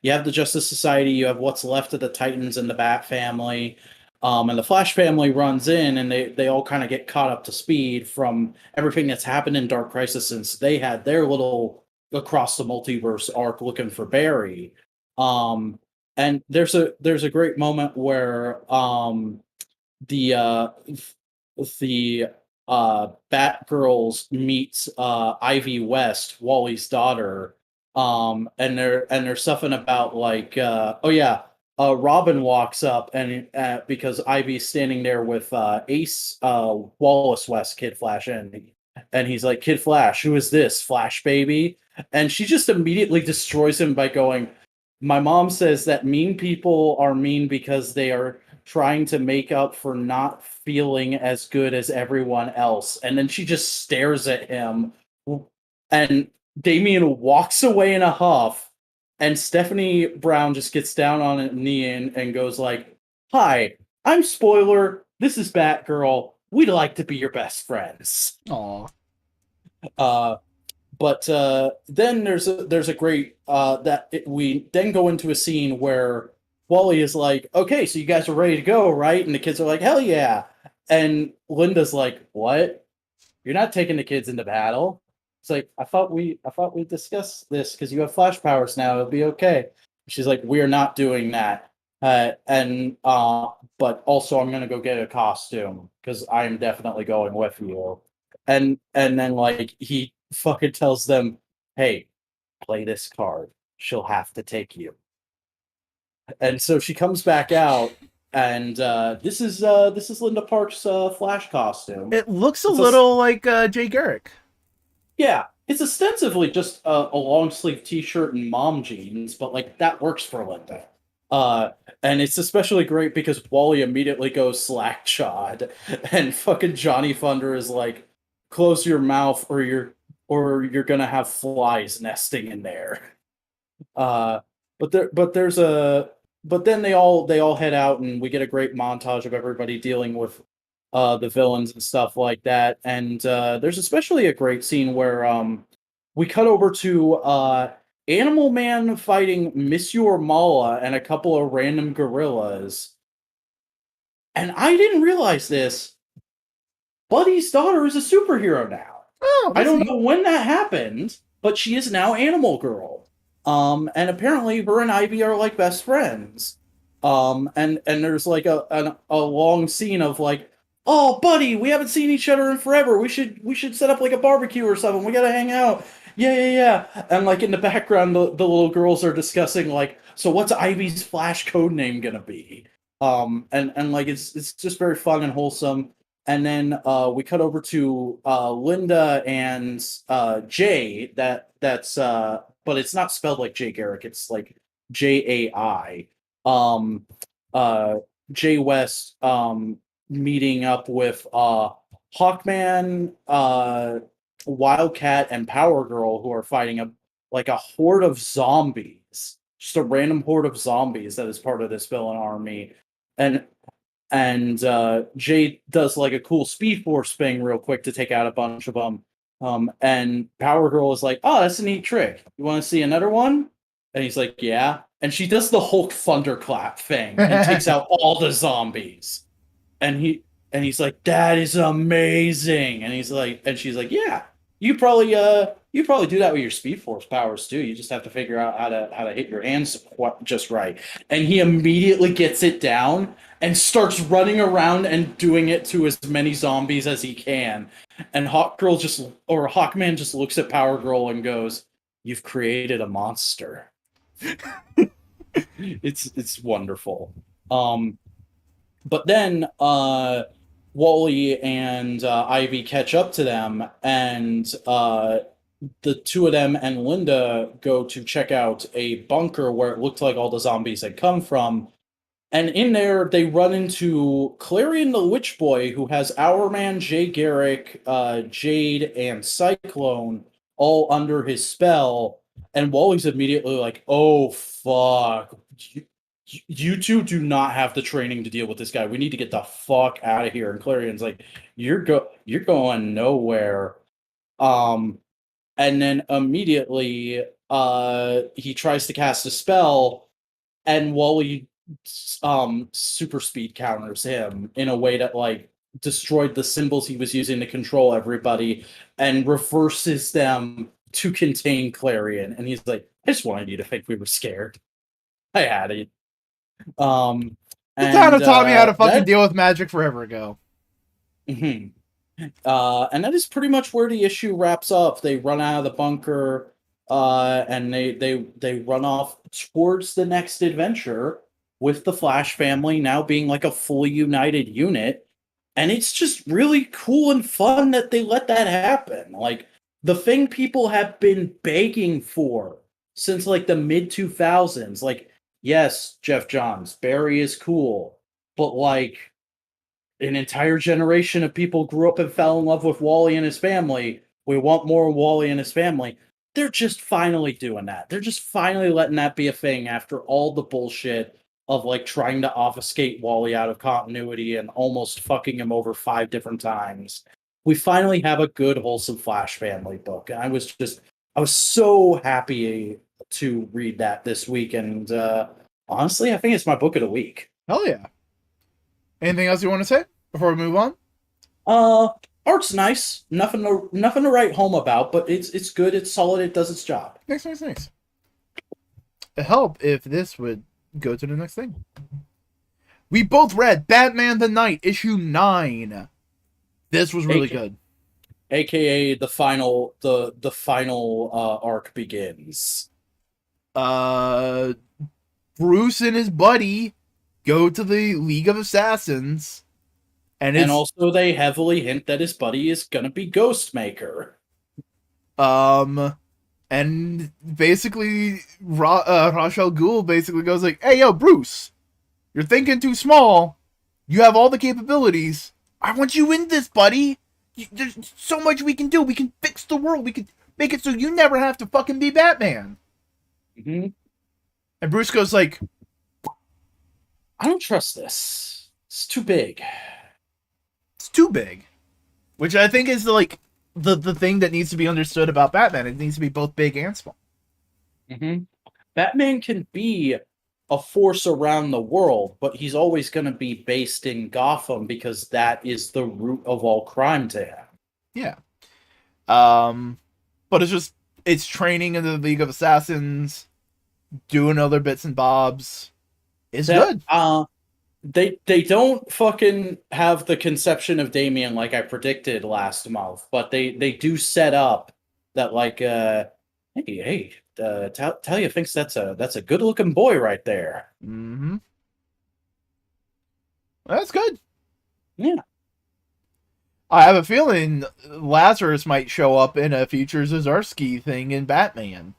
you have the Justice Society, you have what's left of the Titans and the Bat family, and the Flash family runs in, and they all kind of get caught up to speed from everything that's happened in Dark Crisis since they had their little across the multiverse arc looking for Barry. And there's a great moment where the Batgirls meets Ivy West, Wally's daughter, and they're stuffing about like Robin walks up and because Ivy's standing there with Ace Wallace West, Kid Flash, and he's like, Kid Flash, who is this, Flash baby? And she just immediately destroys him by going, my mom says that mean people are mean because they are trying to make up for not feeling as good as everyone else. And then she just stares at him, and Damian walks away in a huff, and Stephanie Brown just gets down on a knee and goes like, hi, I'm Spoiler, this is Batgirl, we'd like to be your best friends. Aww. But then there's a great we then go into a scene where Wally is like, okay, so you guys are ready to go, right? And the kids are like, hell yeah. And Linda's like, what? You're not taking the kids into battle. It's like, I thought we discussed this because you have Flash powers now. It'll be okay. She's like, we're not doing that. But also I'm gonna go get a costume because I am definitely going with you. And then like he fucking tells them, "Hey, play this card. She'll have to take you." And so she comes back out, and this is Linda Park's Flash costume. It looks a It's a little like Jay Garrick. Yeah, it's ostensibly just a long sleeve T-shirt and mom jeans, but like that works for Linda. And it's especially great because Wally immediately goes slack jawed, and fucking Johnny Thunder is like, "Close your mouth, or you're gonna have flies nesting in there." Uh, but then they all head out, and we get a great montage of everybody dealing with the villains and stuff like that. And there's especially a great scene where we cut over to Animal Man fighting Monsieur Mala and a couple of random gorillas. And I didn't realize this. Buddy's daughter is a superhero now. Oh, I that's don't neat. know when that happened, but she is now Animal Girl. And apparently her and Ivy are like best friends. And there's like a long scene of like, "Oh, buddy, we haven't seen each other in forever. We should set up like a barbecue or something. We gotta hang out." Yeah, yeah, yeah. And like in the background, the little girls are discussing like, "So what's Ivy's Flash code name gonna be?" And like it's just very fun and wholesome. And then we cut over to Linda and Jay. But it's not spelled like Jay Garrick. It's like Jai. Um, uh, Jay West meeting up with Hawkman, Wildcat, and Power Girl, who are fighting a horde of zombies. Just a random horde of zombies that is part of this villain army. And Jay does like a cool Speed Force thing real quick to take out a bunch of them. And Power Girl is like, "Oh, that's a neat trick. You want to see another one?" And he's like, "Yeah." And she does the Hulk thunderclap thing and takes out all the zombies. And he's like, "That is amazing." And she's like, "Yeah, you probably do that with your Speed Force powers too. You just have to figure out how to hit your hands just right." And he immediately gets it down and starts running around and doing it to as many zombies as he can. And Hawkman just looks at Power Girl and goes, "You've created a monster." It's wonderful. But then Wally and Ivy catch up to them, and the two of them and Linda go to check out a bunker where it looked like all the zombies had come from. And in there, they run into Clarion the Witch Boy, who has Our Man, Jay Garrick, Jade, and Cyclone all under his spell. And Wally's immediately like, "Oh, fuck. You two do not have the training to deal with this guy. We need to get the fuck out of here." And Clarion's like, You're going nowhere." Um, and then immediately, he tries to cast a spell, and Wally super speed counters him in a way that like destroyed the symbols he was using to control everybody and reverses them to contain Clarion. And he's like, "I just wanted you to think we were scared. I had it." Um The town and taught me how to fucking that deal with magic forever ago. mhm. And that is pretty much where the issue wraps up. They run out of the bunker, and they run off towards the next adventure with the Flash family now being like a fully united unit. And it's just really cool and fun that they let that happen. Like the thing people have been begging for since like the mid 2000s. Like, yes, Jeff Johns, Barry is cool, but like an entire generation of people grew up and fell in love with Wally and his family. We want more Wally and his family. They're just finally doing that. They're just finally letting that be a thing after all the bullshit of like trying to obfuscate Wally out of continuity and almost fucking him over 5 different times. We finally have a good, wholesome Flash family book. And I was so happy to read that this week. And honestly, I think it's my book of the week. Hell yeah. Anything else you want to say before we move on? Uh, Art's nice. Nothing to write home about, but it's good. It's solid. It does its job. Nice. It'd help if this would go to the next thing. We both read Batman the Knight, issue 9. This was really good. AKA the final arc begins. Bruce and his buddy go to the League of Assassins, and also they heavily hint that his buddy is gonna be Ghostmaker. And basically, Ra's al Ghul basically goes like, "Hey, yo, Bruce, you're thinking too small. You have all the capabilities. I want you in this, buddy. There's so much we can do. We can fix the world. We can make it so you never have to fucking be Batman." Mm-hmm. And Bruce goes like, "I don't trust this. It's too big." It's too big. Which I think is like the thing that needs to be understood about Batman. It needs to be both big and small. Mm-hmm. Batman can be a force around the world, but he's always going to be based in Gotham because that is the root of all crime to him. Yeah. But it's training in the League of Assassins, doing other bits and bobs. It's good. They don't fucking have the conception of Damian like I predicted last month, but they do set up that like hey Talia thinks that's a good looking boy right there. Mm-hmm. That's good. Yeah. I have a feeling Lazarus might show up in a future Zdarsky thing in Batman.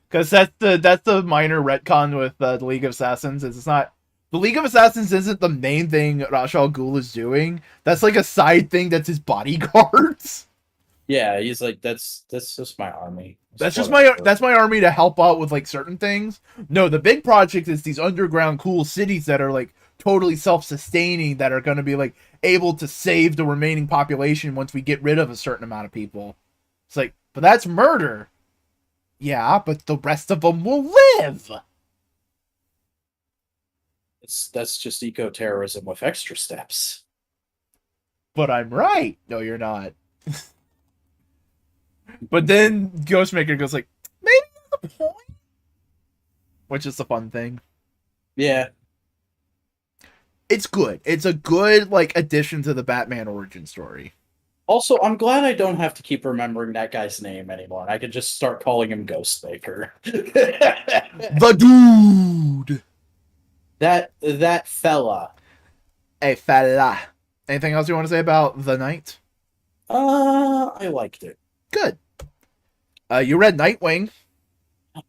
Because that's the minor retcon with the League of Assassins. It's not the League of Assassins isn't the main thing Ra's al Ghul is doing. That's like a side thing. That's his bodyguards. Yeah, he's like that's just my army. That's my army to help out with like certain things. No, the big project is these underground cool cities that are like totally self-sustaining, that are going to be like able to save the remaining population once we get rid of a certain amount of people. It's like, but that's murder. Yeah, but the rest of them will live. That's just eco-terrorism with extra steps. But I'm right. No, you're not. But then Ghostmaker goes like, maybe that's the point. Which is the fun thing. Yeah. It's good. It's a good like addition to the Batman origin story. Also, I'm glad I don't have to keep remembering that guy's name anymore. I could just start calling him Ghostmaker. The dude. That fella. Hey, fella. Anything else you want to say about The Knight? I liked it. Good. You read Nightwing.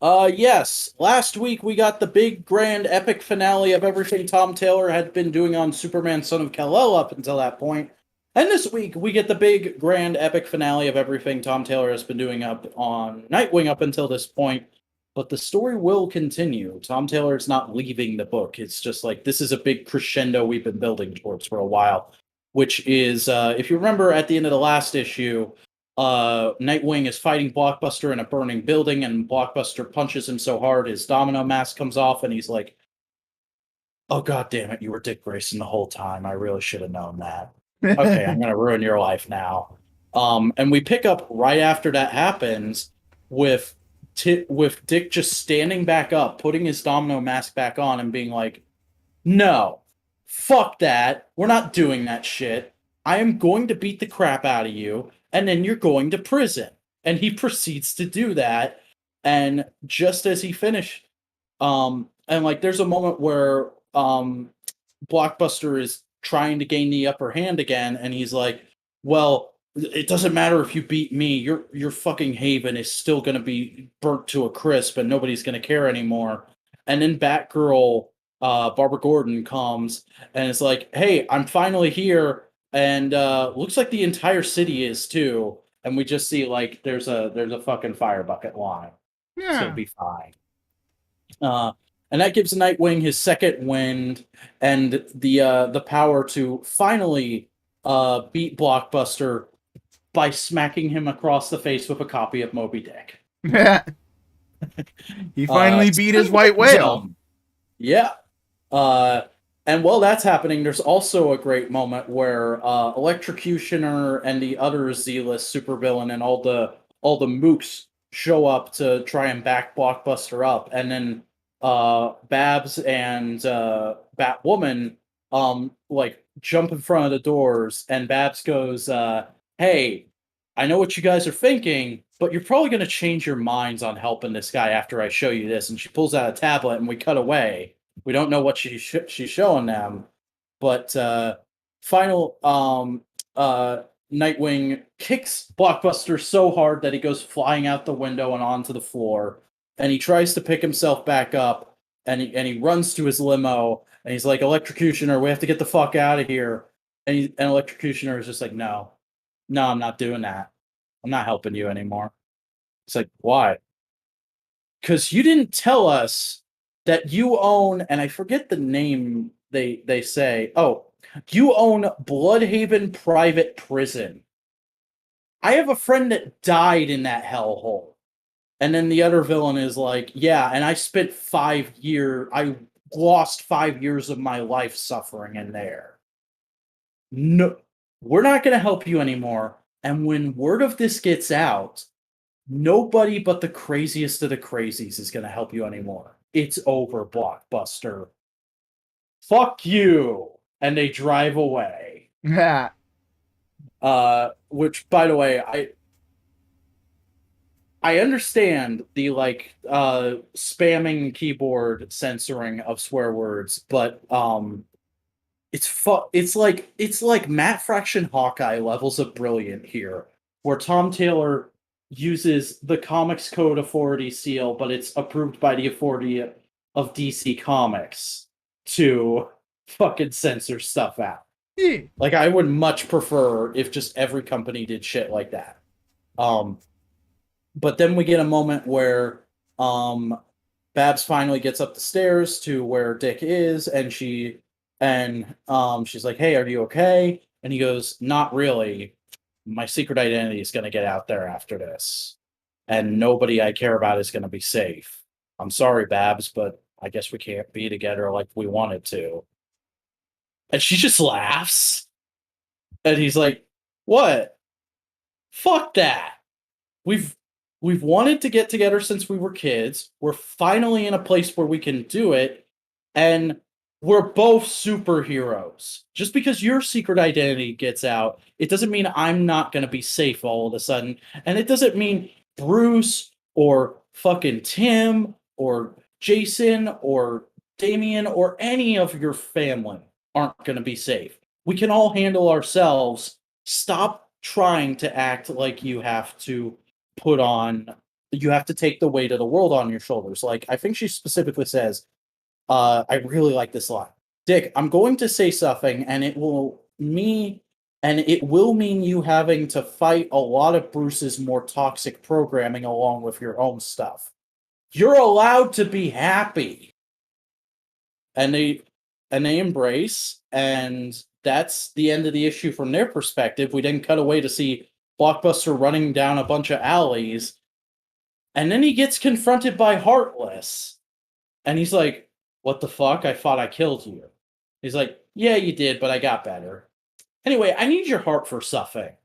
Yes. Last week we got the big, grand, epic finale of everything Tom Taylor had been doing on Superman Son of Kal-El up until that point. And this week, we get the big, grand, epic finale of everything Tom Taylor has been doing up on Nightwing up until this point. But the story will continue. Tom Taylor is not leaving the book. It's just like, this is a big crescendo we've been building towards for a while. Which is, if you remember at the end of the last issue, Nightwing is fighting Blockbuster in a burning building, and Blockbuster punches him so hard his domino mask comes off, and he's like, "Oh, God damn it, you were Dick Grayson the whole time. I really should have known that. Okay, I'm gonna ruin your life now." And we pick up right after that happens with Dick just standing back up, putting his domino mask back on, and being like, "No, fuck that. We're not doing that shit. I am going to beat the crap out of you, and then you're going to prison." And he proceeds to do that. And just as he finished, and like there's a moment where Blockbuster is trying to gain the upper hand again, and he's like, "Well, it doesn't matter if you beat me, your fucking haven is still gonna be burnt to a crisp and nobody's gonna care anymore." And then Batgirl, Barbara Gordon comes and it's like, "Hey, I'm finally here," and looks like the entire city is too. And we just see like there's a fucking fire bucket line. Yeah. So it'll be fine. And that gives Nightwing his second wind and the power to finally beat Blockbuster by smacking him across the face with a copy of Moby Dick. He finally beat his white whale. Yeah. And while that's happening, there's also a great moment where Electrocutioner and the other Z-list supervillain and all the mooks show up to try and back Blockbuster up, and then Babs and Batwoman like jump in front of the doors, and Babs goes, "Hey, I know what you guys are thinking, but you're probably going to change your minds on helping this guy after I show you this." And she pulls out a tablet, and we cut away. We don't know what she's showing them, but final Nightwing kicks Blockbuster so hard that he goes flying out the window and onto the floor. And he tries to pick himself back up, and he runs to his limo, and he's like, "Electrocutioner, we have to get the fuck out of here." And Electrocutioner is just like, "No, I'm not doing that. I'm not helping you anymore." It's like, "Why?" "Because you didn't tell us that you own," and I forget the name they say. "Oh, you own Bloodhaven Private Prison. I have a friend that died in that hellhole." And then the other villain is like, "Yeah, and I spent I lost 5 years of my life suffering in there. No, we're not going to help you anymore. And when word of this gets out, nobody but the craziest of the crazies is going to help you anymore. It's over, Blockbuster. Fuck you." And they drive away. Yeah. Which, by the way, I understand the spamming keyboard censoring of swear words, but it's like Matt Fraction Hawkeye levels of brilliant here, where Tom Taylor uses the Comics Code Authority seal, but it's approved by the authority of DC Comics to fucking censor stuff out. Yeah. Like, I would much prefer if just every company did shit like that. But then we get a moment where Babs finally gets up the stairs to where Dick is, and she's like, "Hey, are you okay?" And he goes, "Not really. My secret identity is going to get out there after this, and nobody I care about is going to be safe. I'm sorry, Babs, but I guess we can't be together like we wanted to." And she just laughs. And he's like, "What? Fuck that. We've wanted to get together since we were kids. We're finally in a place where we can do it, and we're both superheroes. Just because your secret identity gets out, it doesn't mean I'm not going to be safe all of a sudden. And it doesn't mean Bruce or fucking Tim or Jason or Damien or any of your family aren't going to be safe. We can all handle ourselves. Stop trying to act like you have to take the weight of the world on your shoulders." Like, I think she specifically says, I really like this line. "Dick, I'm going to say something, and it will mean you having to fight a lot of Bruce's more toxic programming along with your own stuff. You're allowed to be happy." And they embrace, and that's the end of the issue from their perspective. We then cut away to see Blockbuster running down a bunch of alleys, and then he gets confronted by Heartless, and he's like, "What the fuck? I thought I killed you." He's like, "Yeah, you did, but I got better. Anyway, I need your heart for something."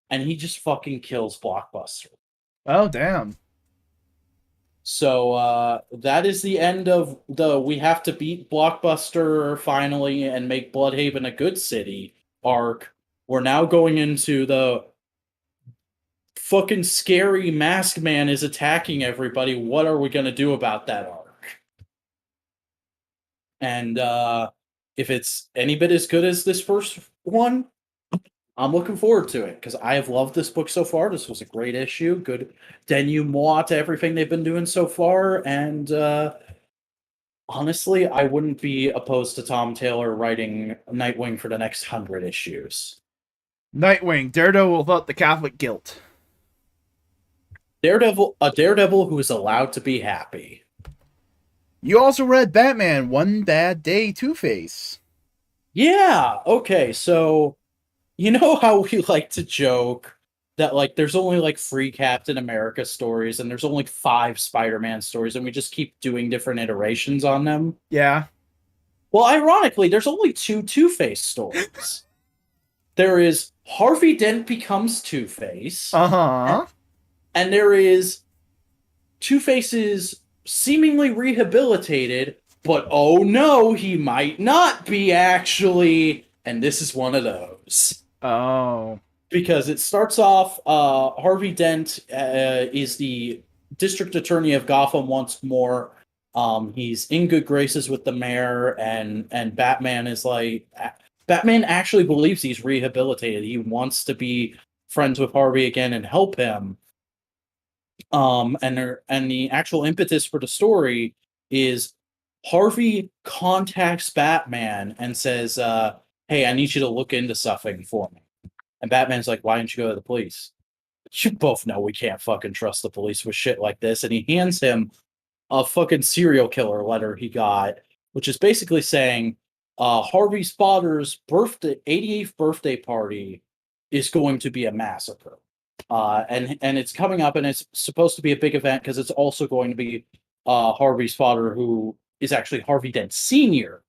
And he just fucking kills Blockbuster. Oh, damn. So that is the end of the "we have to beat Blockbuster finally and make Bloodhaven a good city" arc. We're now going into the fucking scary masked man is attacking everybody. What are we going to do about that arc? And if it's any bit as good as this first one, I'm looking forward to it, because I have loved this book so far. This was a great issue. Good denouement to everything they've been doing so far. And honestly, I wouldn't be opposed to Tom Taylor writing Nightwing for the next 100 issues. Nightwing, Daredevil without the Catholic guilt. A Daredevil who is allowed to be happy. You also read Batman One Bad Day Two-Face. Yeah, okay, so you know how we like to joke that there's only 3 Captain America stories and there's only 5 Spider-Man stories, and we just keep doing different iterations on them? Yeah. Well, ironically, there's only 2 Two-Face stories. There is Harvey Dent becomes Two-Face. Uh-huh. And there is Two-Face is seemingly rehabilitated, but oh no, he might not be actually. And this is one of those. Oh. Because it starts off, Harvey Dent is the district attorney of Gotham once more. He's in good graces with the mayor, and Batman is like, Batman actually believes he's rehabilitated. He wants to be friends with Harvey again and help him. And the actual impetus for the story is Harvey contacts Batman and says, "Hey, I need you to look into something for me." And Batman's like, "Why didn't you go to the police?" You both know we can't fucking trust the police with shit like this. And he hands him a fucking serial killer letter he got, which is basically saying Harvey's father's 88th birthday party is going to be a massacre. And it's coming up, and it's supposed to be a big event because it's also going to be Harvey's father, who is actually Harvey Dent Sr.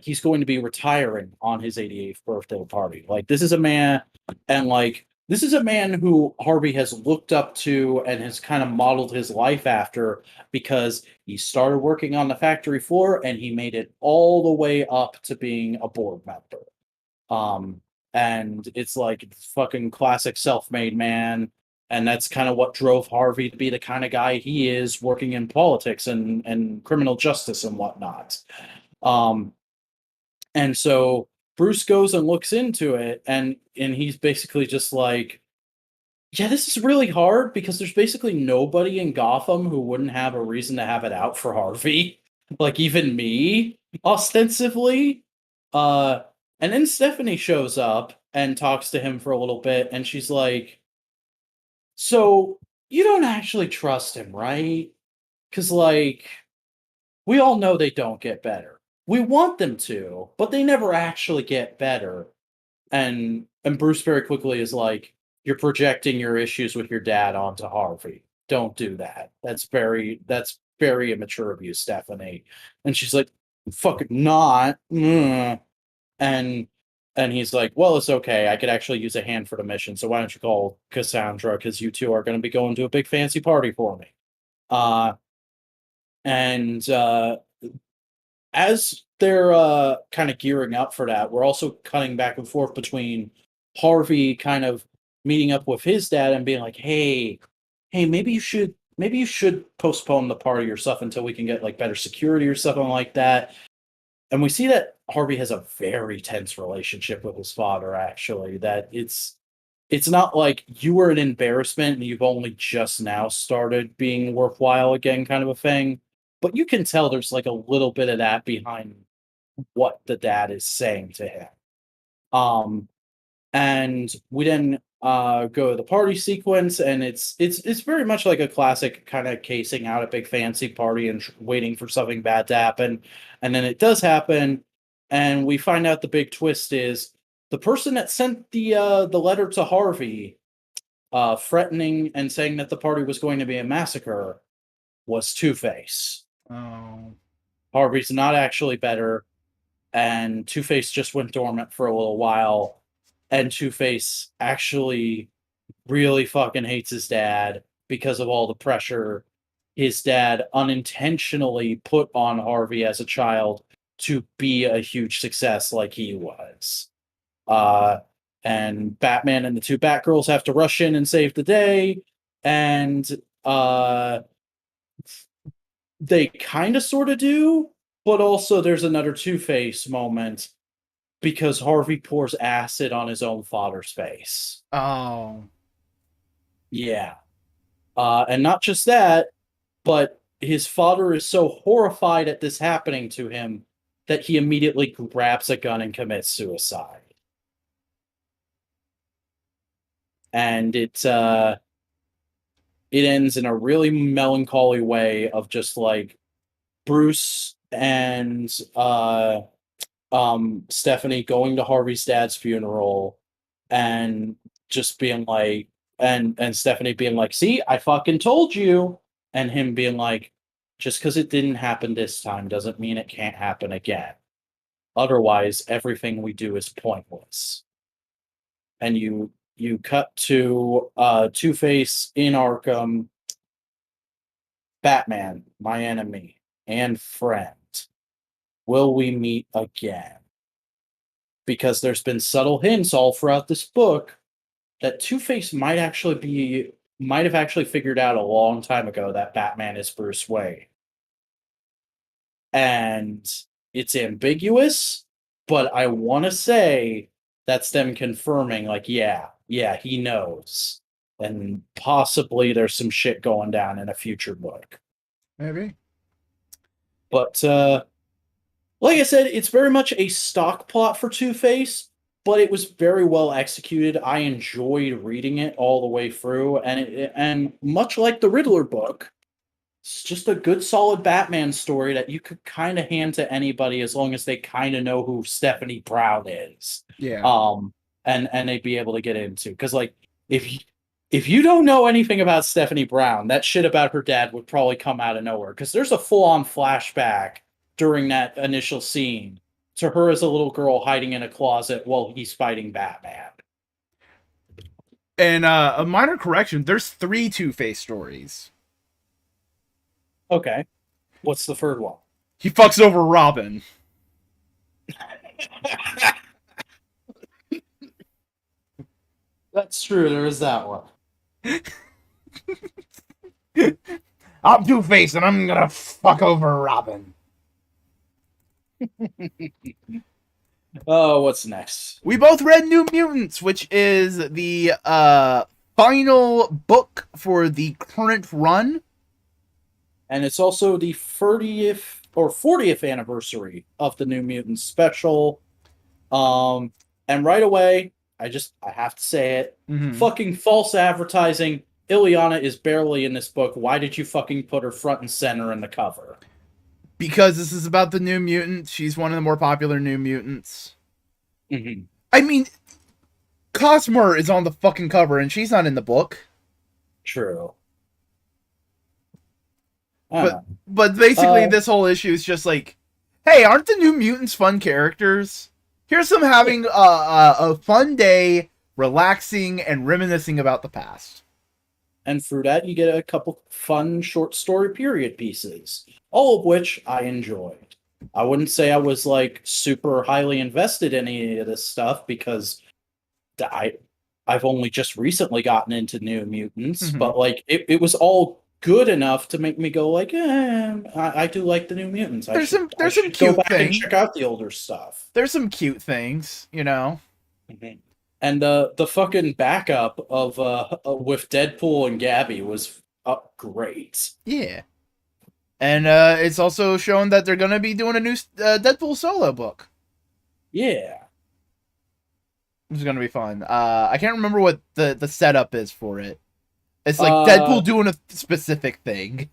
He's going to be retiring on his 88th birthday party. Like, this is a man, and like, this is a man who Harvey has looked up to and has kind of modeled his life after, because he started working on the factory floor and he made it all the way up to being a board member. And it's like fucking classic self-made man. And that's kind of what drove Harvey to be the kind of guy he is, working in politics and criminal justice and whatnot. Um, and so Bruce goes and looks into it, and he's basically just like, yeah, this is really hard because there's basically nobody in Gotham who wouldn't have a reason to have it out for Harvey. Like, even me, ostensibly. Uh and then Stephanie shows up and talks to him for a little bit, and she's like, "So you don't actually trust him, right? Because, like, we all know they don't get better. We want them to, but they never actually get better." And Bruce very quickly is like, "You're projecting your issues with your dad onto Harvey. Don't do that. That's very immature of you, Stephanie." And she's like, "Fucking not." And and he's like, "Well, it's okay. I could actually use a hand for the mission. So why don't you call Cassandra? Because you two are going to be going to a big fancy party for me." Uh, and As they're kind of gearing up for that, we're also cutting back and forth between Harvey kind of meeting up with his dad and being like, "Hey, maybe you should postpone the party or stuff until we can get like better security or something like that." And we see that Harvey has a very tense relationship with his father, actually, that it's not like you were an embarrassment and you've only just now started being worthwhile again, kind of a thing. But you can tell there's like a little bit of that behind what the dad is saying to him. Um, and we then go to the party sequence, and it's very much like a classic kind of casing out a big fancy party and waiting for something bad to happen. And then it does happen, and we find out the big twist is the person that sent the letter to Harvey, threatening and saying that the party was going to be a massacre, was Two-Face. Oh. Harvey's not actually better, and Two-Face just went dormant for a little while, and Two-Face actually really fucking hates his dad because of all the pressure his dad unintentionally put on Harvey as a child to be a huge success like he was. Uh, and Batman and the two Batgirls have to rush in and save the day, and uh, they kind of sort of do, but also there's another Two-Face moment because Harvey pours acid on his own father's face. Oh. Yeah. And not just that, but his father is so horrified at this happening to him that he immediately grabs a gun and commits suicide. And it ends in a really melancholy way of just like Bruce and Stephanie going to Harvey's dad's funeral and just being like, and Stephanie being like, "See, I fucking told you," and him being like, "Just because it didn't happen this time doesn't mean it can't happen again. Otherwise, everything we do is pointless." And you cut to Two-Face in Arkham. Batman, my enemy and friend. Will we meet again? Because there's been subtle hints all throughout this book that Two-Face might have actually figured out a long time ago that Batman is Bruce Wayne. And it's ambiguous, but I want to say that's them confirming, like, yeah, he knows. And possibly there's some shit going down in a future book. Maybe. But, like I said, it's very much a stock plot for Two-Face, but it was very well executed. I enjoyed reading it all the way through, and much like the Riddler book, it's just a good, solid Batman story that you could kind of hand to anybody as long as they kind of know who Stephanie Brown is. Yeah. And they'd be able to get into, because like if you don't know anything about Stephanie Brown, that shit about her dad would probably come out of nowhere, because there's a full-on flashback during that initial scene to her as a little girl hiding in a closet while he's fighting Batman. And a minor correction, there's 3 Two-Face stories. Okay. What's the third one? He fucks over Robin. That's true, there is that one. I'm Two-Face and I'm gonna fuck over Robin. Oh, what's next? We both read New Mutants, which is the final book for the current run. And it's also the 30th or 40th anniversary of the New Mutants special. And right away, I have to say it. Mm-hmm. Fucking false advertising. Ileana is barely in this book. Why did you fucking put her front and center in the cover? Because this is about the New Mutants. She's one of the more popular New Mutants. Mm-hmm. I mean, Cosmer is on the fucking cover and she's not in the book. True. But basically this whole issue is just like, hey, aren't the New Mutants fun characters? Here's them having a fun day, relaxing and reminiscing about the past. And through that, you get a couple fun short story period pieces, all of which I enjoyed. I wouldn't say I was like super highly invested in any of this stuff, because I've only just recently gotten into New Mutants, Mm-hmm. but like it was all good enough to make me go like, I do like the New Mutants. There's some cute go back things. and check out the older stuff. There's some cute things, you know. Mm-hmm. And the fucking backup of with Deadpool and Gabby was great. Yeah. And it's also shown that they're gonna be doing a new Deadpool solo book. Yeah. Which is gonna be fun. I can't remember what the setup is for it. It's like Deadpool doing a specific thing.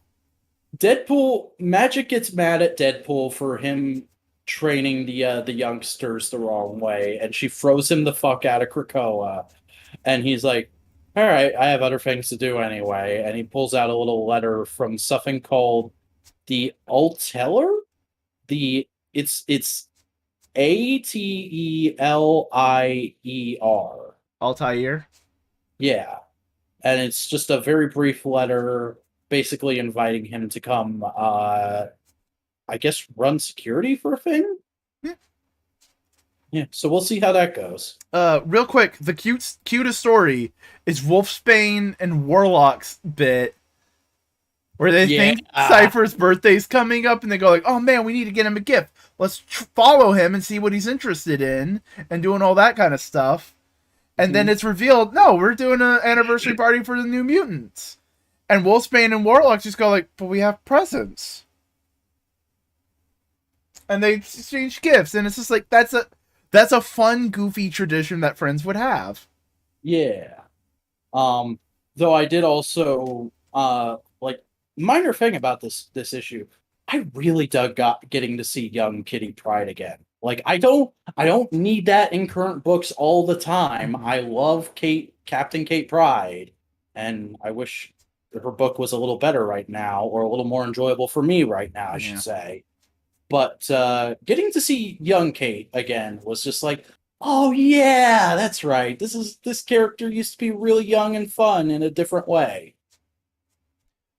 Magic gets mad at Deadpool for him training the youngsters the wrong way, and she throws him the fuck out of Krakoa, and he's like, all right, I have other things to do anyway, and he pulls out a little letter from something called the Alteller. It's Atelier. Altair? Yeah. And it's just a very brief letter basically inviting him to come I guess run security for a thing? Yeah. Yeah, so we'll see how that goes. Real quick, the cutest story is Wolfsbane and Warlock's bit where they think Cypher's birthday's coming up and they go like, oh man, we need to get him a gift. Let's follow him and see what he's interested in and doing all that kind of stuff. And then it's revealed, no, we're doing an anniversary party for the New Mutants. And Wolfsbane and Warlock just go like, but we have presents. And they exchange gifts, and it's just like that's a fun, goofy tradition that friends would have. Yeah. Though I did also like minor thing about this issue, I really dug getting to see young Kitty Pryde again. Like I don't need that in current books all the time. I love Captain Kate Pryde, and I wish her book was a little better right now, or a little more enjoyable for me right now, I should say. But getting to see young Kate again was just like, Oh yeah, that's right. This character used to be really young and fun in a different way.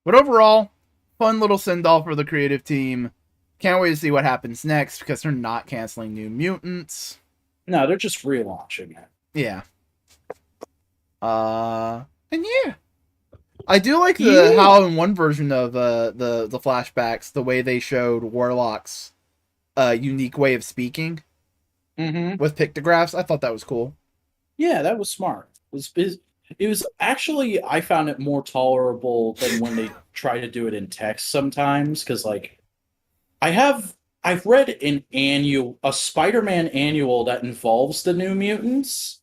But overall, fun little send-off for the creative team. Can't wait to see what happens next because they're not canceling New Mutants. No, they're just relaunching it. Yeah. And yeah. I do like how in one version of the flashbacks, the way they showed Warlock's unique way of speaking with pictographs. I thought that was cool. Yeah, that was smart. It was actually, I found it more tolerable than when they try to do it in text sometimes, because like I've read a Spider-Man annual that involves the New Mutants,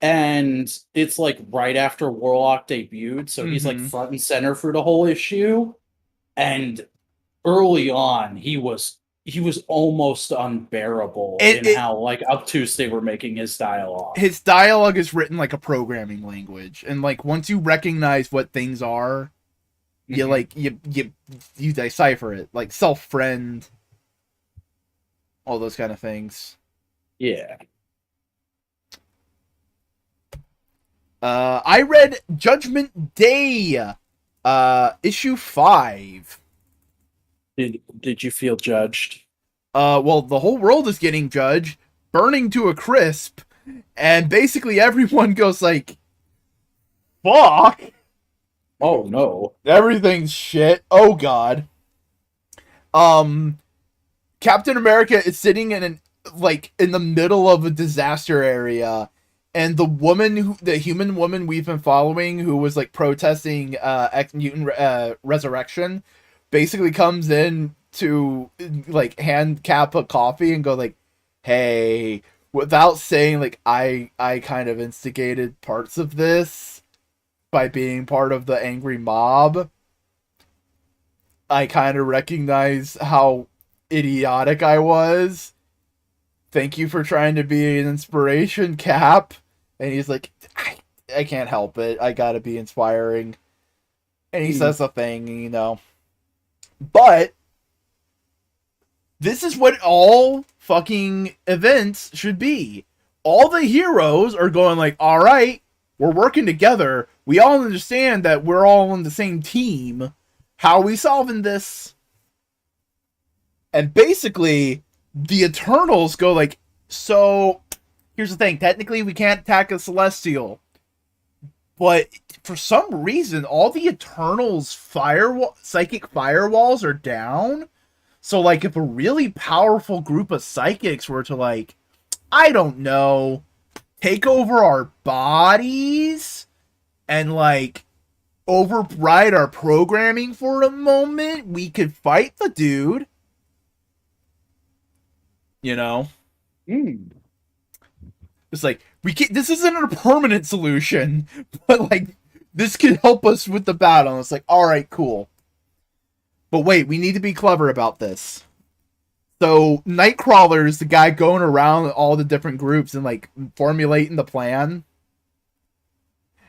and it's like right after Warlock debuted, so he's like front and center for the whole issue. And early on, he was almost unbearable how like obtuse they were making his dialogue. His dialogue is written like a programming language, and like once you recognize what things are, you like you decipher it, like self-friend, all those kind of things. Yeah. I read Judgment Day, issue 5. Did you feel judged? Well, the whole world is getting judged, burning to a crisp, and basically everyone goes like, fuck! Oh no. Everything's shit. Oh god. Captain America is sitting in the middle of a disaster area, and the human woman we've been following, who was like protesting mutant resurrection, basically comes in to like hand Cap a coffee and go like, hey, without saying like I kind of instigated parts of this by being part of the angry mob. I kind of recognize how idiotic I was. Thank you for trying to be an inspiration, Cap. And he's like, I can't help it. I gotta be inspiring. And he says a thing, you know. But this is what all fucking events should be. All the heroes are going like, all right, we're working together. We all understand that we're all on the same team. How are we solving this? And basically, the Eternals go like, so here's the thing. Technically, we can't attack a Celestial. But for some reason, all the Eternals' psychic firewalls are down. So, like, if a really powerful group of psychics were to, like, I don't know, take over our bodies and, like, override our programming for a moment, we could fight the dude. You know? It's like, this isn't a permanent solution, but like, this could help us with the battle. And it's like, alright, cool. But wait, we need to be clever about this. So, Nightcrawler is the guy going around all the different groups and like, formulating the plan.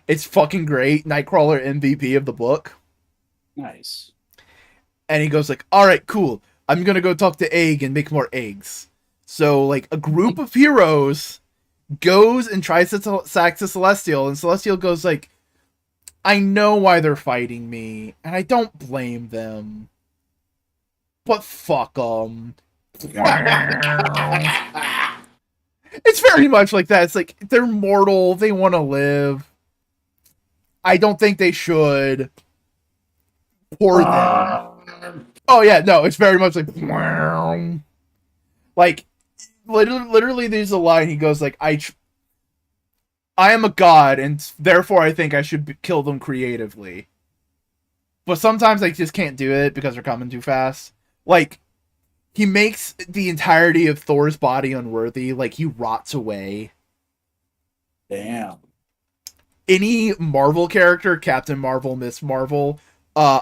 It's fucking great. Nightcrawler MVP of the book. Nice. And he goes like, alright, cool. I'm gonna go talk to Egg and make more eggs. So, like, a group of heroes goes and tries to sack the Celestial, and Celestial goes like, I know why they're fighting me, and I don't blame them. But fuck them. It's very much like that. It's like, they're mortal, they want to live. I don't think they should. Poor them. Oh yeah, no, it's very much like, like, literally there's a line, he goes like, I am a god, and therefore I think I should kill them creatively. But sometimes I just can't do it because they're coming too fast. Like, he makes the entirety of Thor's body unworthy, like he rots away. Damn. Any Marvel character, Captain Marvel, Miss Marvel,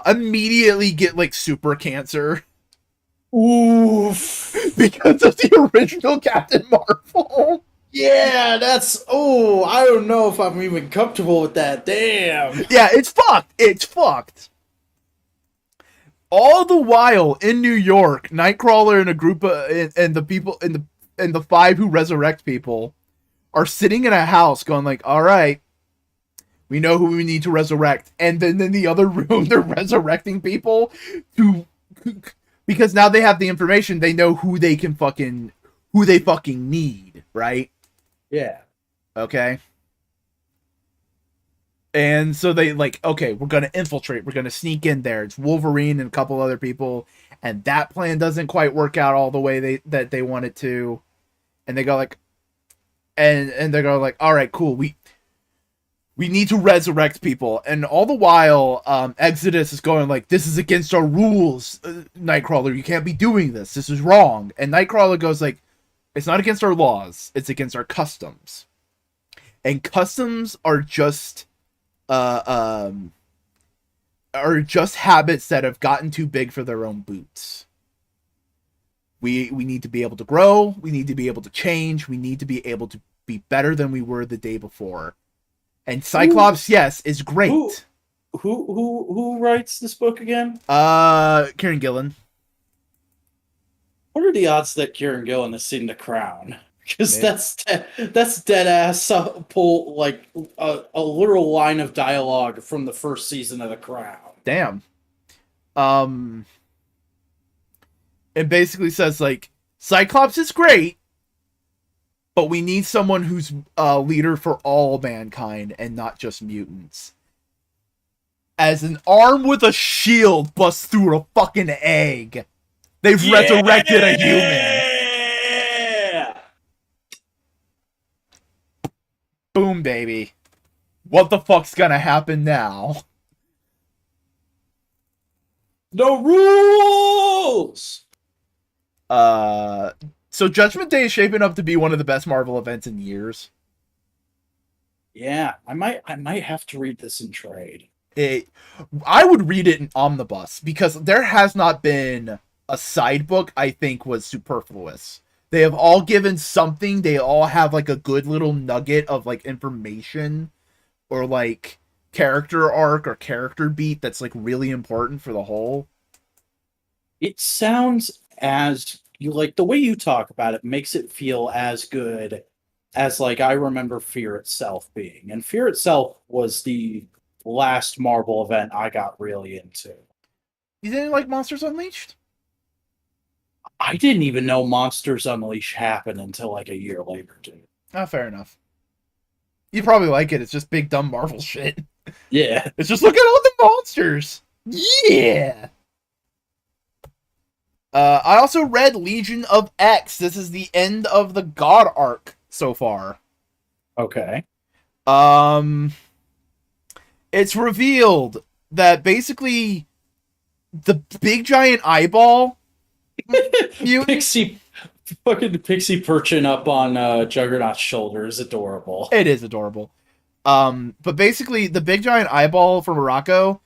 immediately get like super cancer. Oof. Because of the original Captain Marvel. Yeah, I don't know if I'm even comfortable with that. Damn. Yeah, it's fucked. It's fucked. All the while in New York, Nightcrawler and a group of and the people and the 5 who resurrect people are sitting in a house going like, all right, we know who we need to resurrect. And then in the other room, they're resurrecting people because now they have the information. They know who they fucking need, right? Yeah. Okay. And so they like, okay, we're going to infiltrate. We're going to sneak in there. It's Wolverine and a couple other people. And that plan doesn't quite work out all the way that they want it to. And they go like, and they go like, all right, cool. We need to resurrect people. And all the while, Exodus is going like, this is against our rules, Nightcrawler. You can't be doing this. This is wrong. And Nightcrawler goes like, it's not against our laws. It's against our customs. And customs are just habits that have gotten too big for their own boots. We need to be able to grow. We need to be able to change. We need to be able to be better than we were the day before. And Cyclops, yes, is great. Who writes this book again? Kieran Gillen. What are the odds that Kieran Gillen has seen The Crown? Because that's dead ass pull like a literal line of dialogue from the first season of The Crown. Damn. It basically says like Cyclops is great, but we need someone who's a leader for all mankind and not just mutants. As an arm with a shield busts through a fucking egg, they've resurrected a human. Boom, baby. What the fuck's gonna happen now? No rules! So Judgment Day is shaping up to be one of the best Marvel events in years. Yeah, I might have to read this in trade. I would read it in omnibus because there has not been a side book I think was superfluous. They have all given something. They all have like a good little nugget of like information or like character arc or character beat that's like really important for the whole. It sounds as you like the way you talk about it makes it feel as good as like I remember Fear Itself being. And Fear Itself was the last Marvel event I got really into. You didn't like Monsters Unleashed? I didn't even know Monsters Unleashed happened until like a year later, dude. Ah, fair enough. You probably like it. It's just big dumb Marvel shit. Yeah. It's just look at all the monsters. Yeah. I also read Legion of X. This is the end of the God arc so far. Okay. It's revealed that basically the big giant eyeball Pixie perching up on Juggernaut's shoulder is adorable. It is adorable. But basically the big giant eyeball from Morocco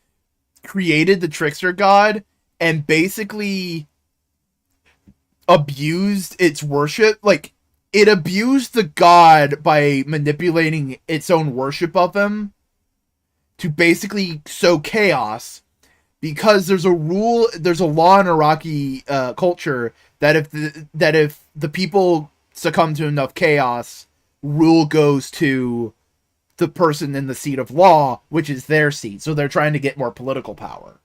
created the trickster god and basically abused its worship. Like, it abused the god by manipulating its own worship of him to basically sow chaos, because there's a law in Iraqi culture that if the people succumb to enough chaos, rule goes to the person in the seat of law, which is their seat. So they're trying to get more political power.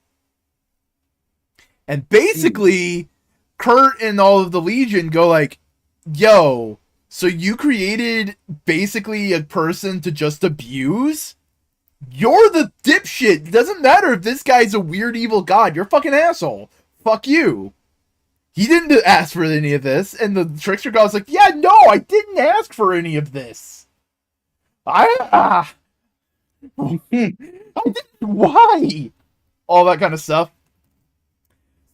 And basically, Kurt and all of the Legion go like, yo, so you created basically a person to just abuse? You're the dipshit. It doesn't matter if this guy's a weird evil god. You're a fucking asshole. Fuck you. He didn't ask for any of this. And the trickster god's like, yeah, no, I didn't ask for any of this. I didn't, why? All that kind of stuff.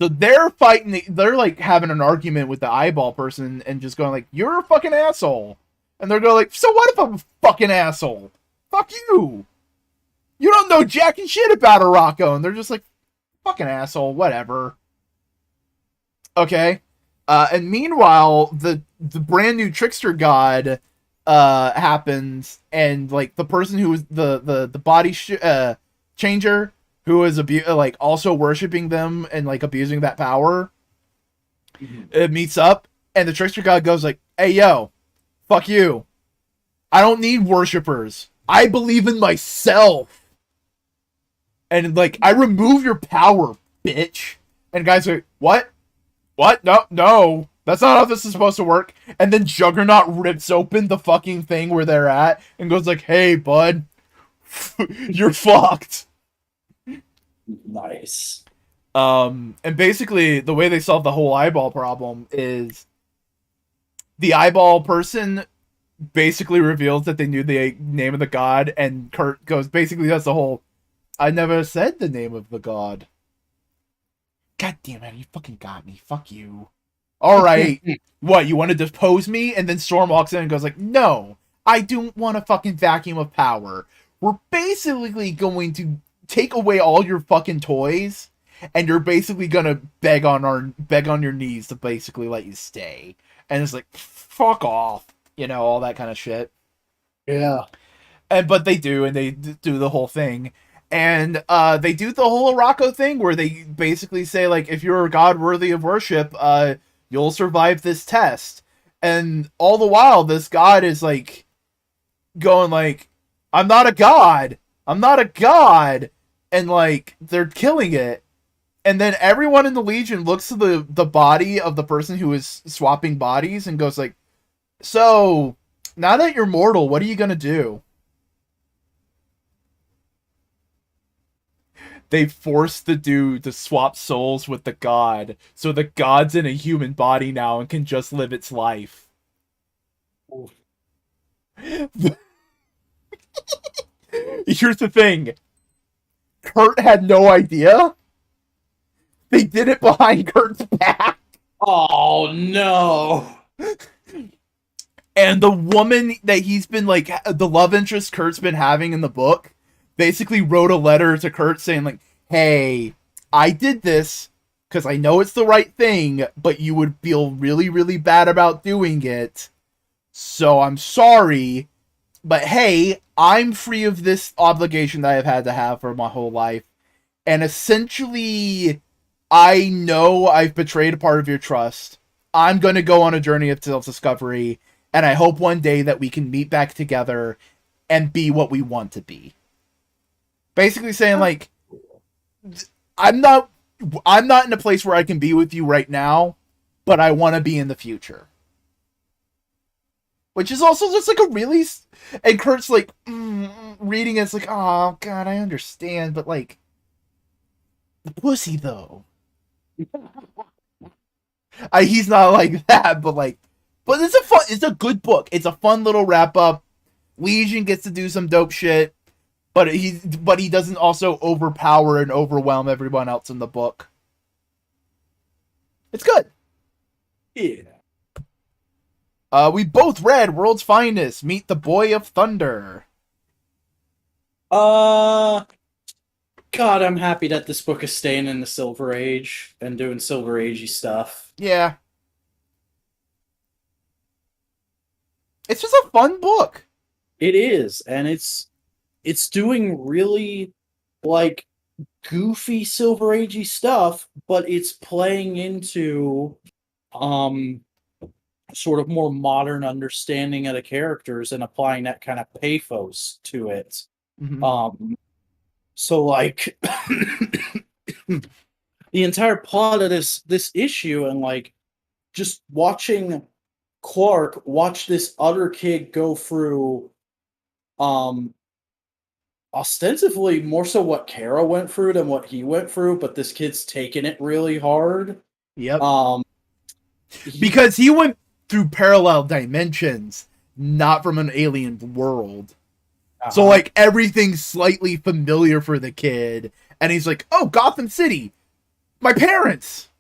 So they're fighting, they're like having an argument with the eyeball person and just going like, you're a fucking asshole. And they're going like, so what if I'm a fucking asshole? Fuck you. You don't know jack and shit about Morocco. And they're just like, fucking asshole, whatever. Okay. And meanwhile, the brand new trickster god happens, and like the person who was the body changer, who was like also worshiping them and like abusing that power, it meets up, and the trickster god goes like, hey yo, fuck you, I don't need worshippers. I believe in myself. And like, I remove your power, bitch. And guys are like, what? What? No, no. That's not how this is supposed to work. And then Juggernaut rips open the fucking thing where they're at and goes like, hey, bud, you're fucked. Nice. And basically, the way they solve the whole eyeball problem is the eyeball person basically reveals that they knew the name of the god, and Kurt goes, basically, that's the whole, I never said the name of the god. God damn it, you fucking got me. Fuck you. Alright. What, you want to depose me? And then Storm walks in and goes like, no, I don't want a fucking vacuum of power. We're basically going to take away all your fucking toys, and you're basically gonna beg on your knees to basically let you stay. And it's like, fuck off. You know, all that kind of shit. Yeah. But they do, and they do the whole thing. And they do the whole Rocco thing where they basically say, like, if you're a god worthy of worship, you'll survive this test. And all the while, this god is, like, going, like, I'm not a god! I'm not a god! And, like, they're killing it. And then everyone in the Legion looks to the body of the person who is swapping bodies and goes, like, so, now that you're mortal, what are you gonna do? They forced the dude to swap souls with the god, so the god's in a human body now and can just live its life. Here's the thing. Kurt had no idea. They did it behind Kurt's back. Oh, no. And the woman that he's been, like, the love interest Kurt's been having in the book, basically wrote a letter to Kurt saying, like, hey, I did this because I know it's the right thing, but you would feel really, really bad about doing it. So I'm sorry, but hey, I'm free of this obligation that I've had to have for my whole life. And essentially, I know I've betrayed a part of your trust. I'm going to go on a journey of self-discovery, and I hope one day that we can meet back together and be what we want to be. Basically saying, like, I'm not in a place where I can be with you right now, but I want to be in the future. Which is also just like a really... And Kurt's like, reading it, it's like, oh, God, I understand, but like, the pussy, though. He's not like that, but like, but it's a good book. It's a fun little wrap up. Legion gets to do some dope shit, but he doesn't also overpower and overwhelm everyone else in the book. It's good. Yeah. We both read World's Finest, Meet the Boy of Thunder. God, I'm happy that this book is staying in the Silver Age and doing Silver Agey stuff. Yeah. It's just a fun book. It is, and it's doing really, like, goofy Silver Agey stuff, but it's playing into sort of more modern understanding of the characters and applying that kind of pathos to it. Mm-hmm. So like the entire plot of this issue, and like just watching Clark watch this other kid go through ostensibly more so what Kara went through than what he went through, but this kid's taking it really hard. Yep. Because he went through parallel dimensions, not from an alien world. Uh-huh. So, like, everything's slightly familiar for the kid. And he's like, oh, Gotham City! My parents!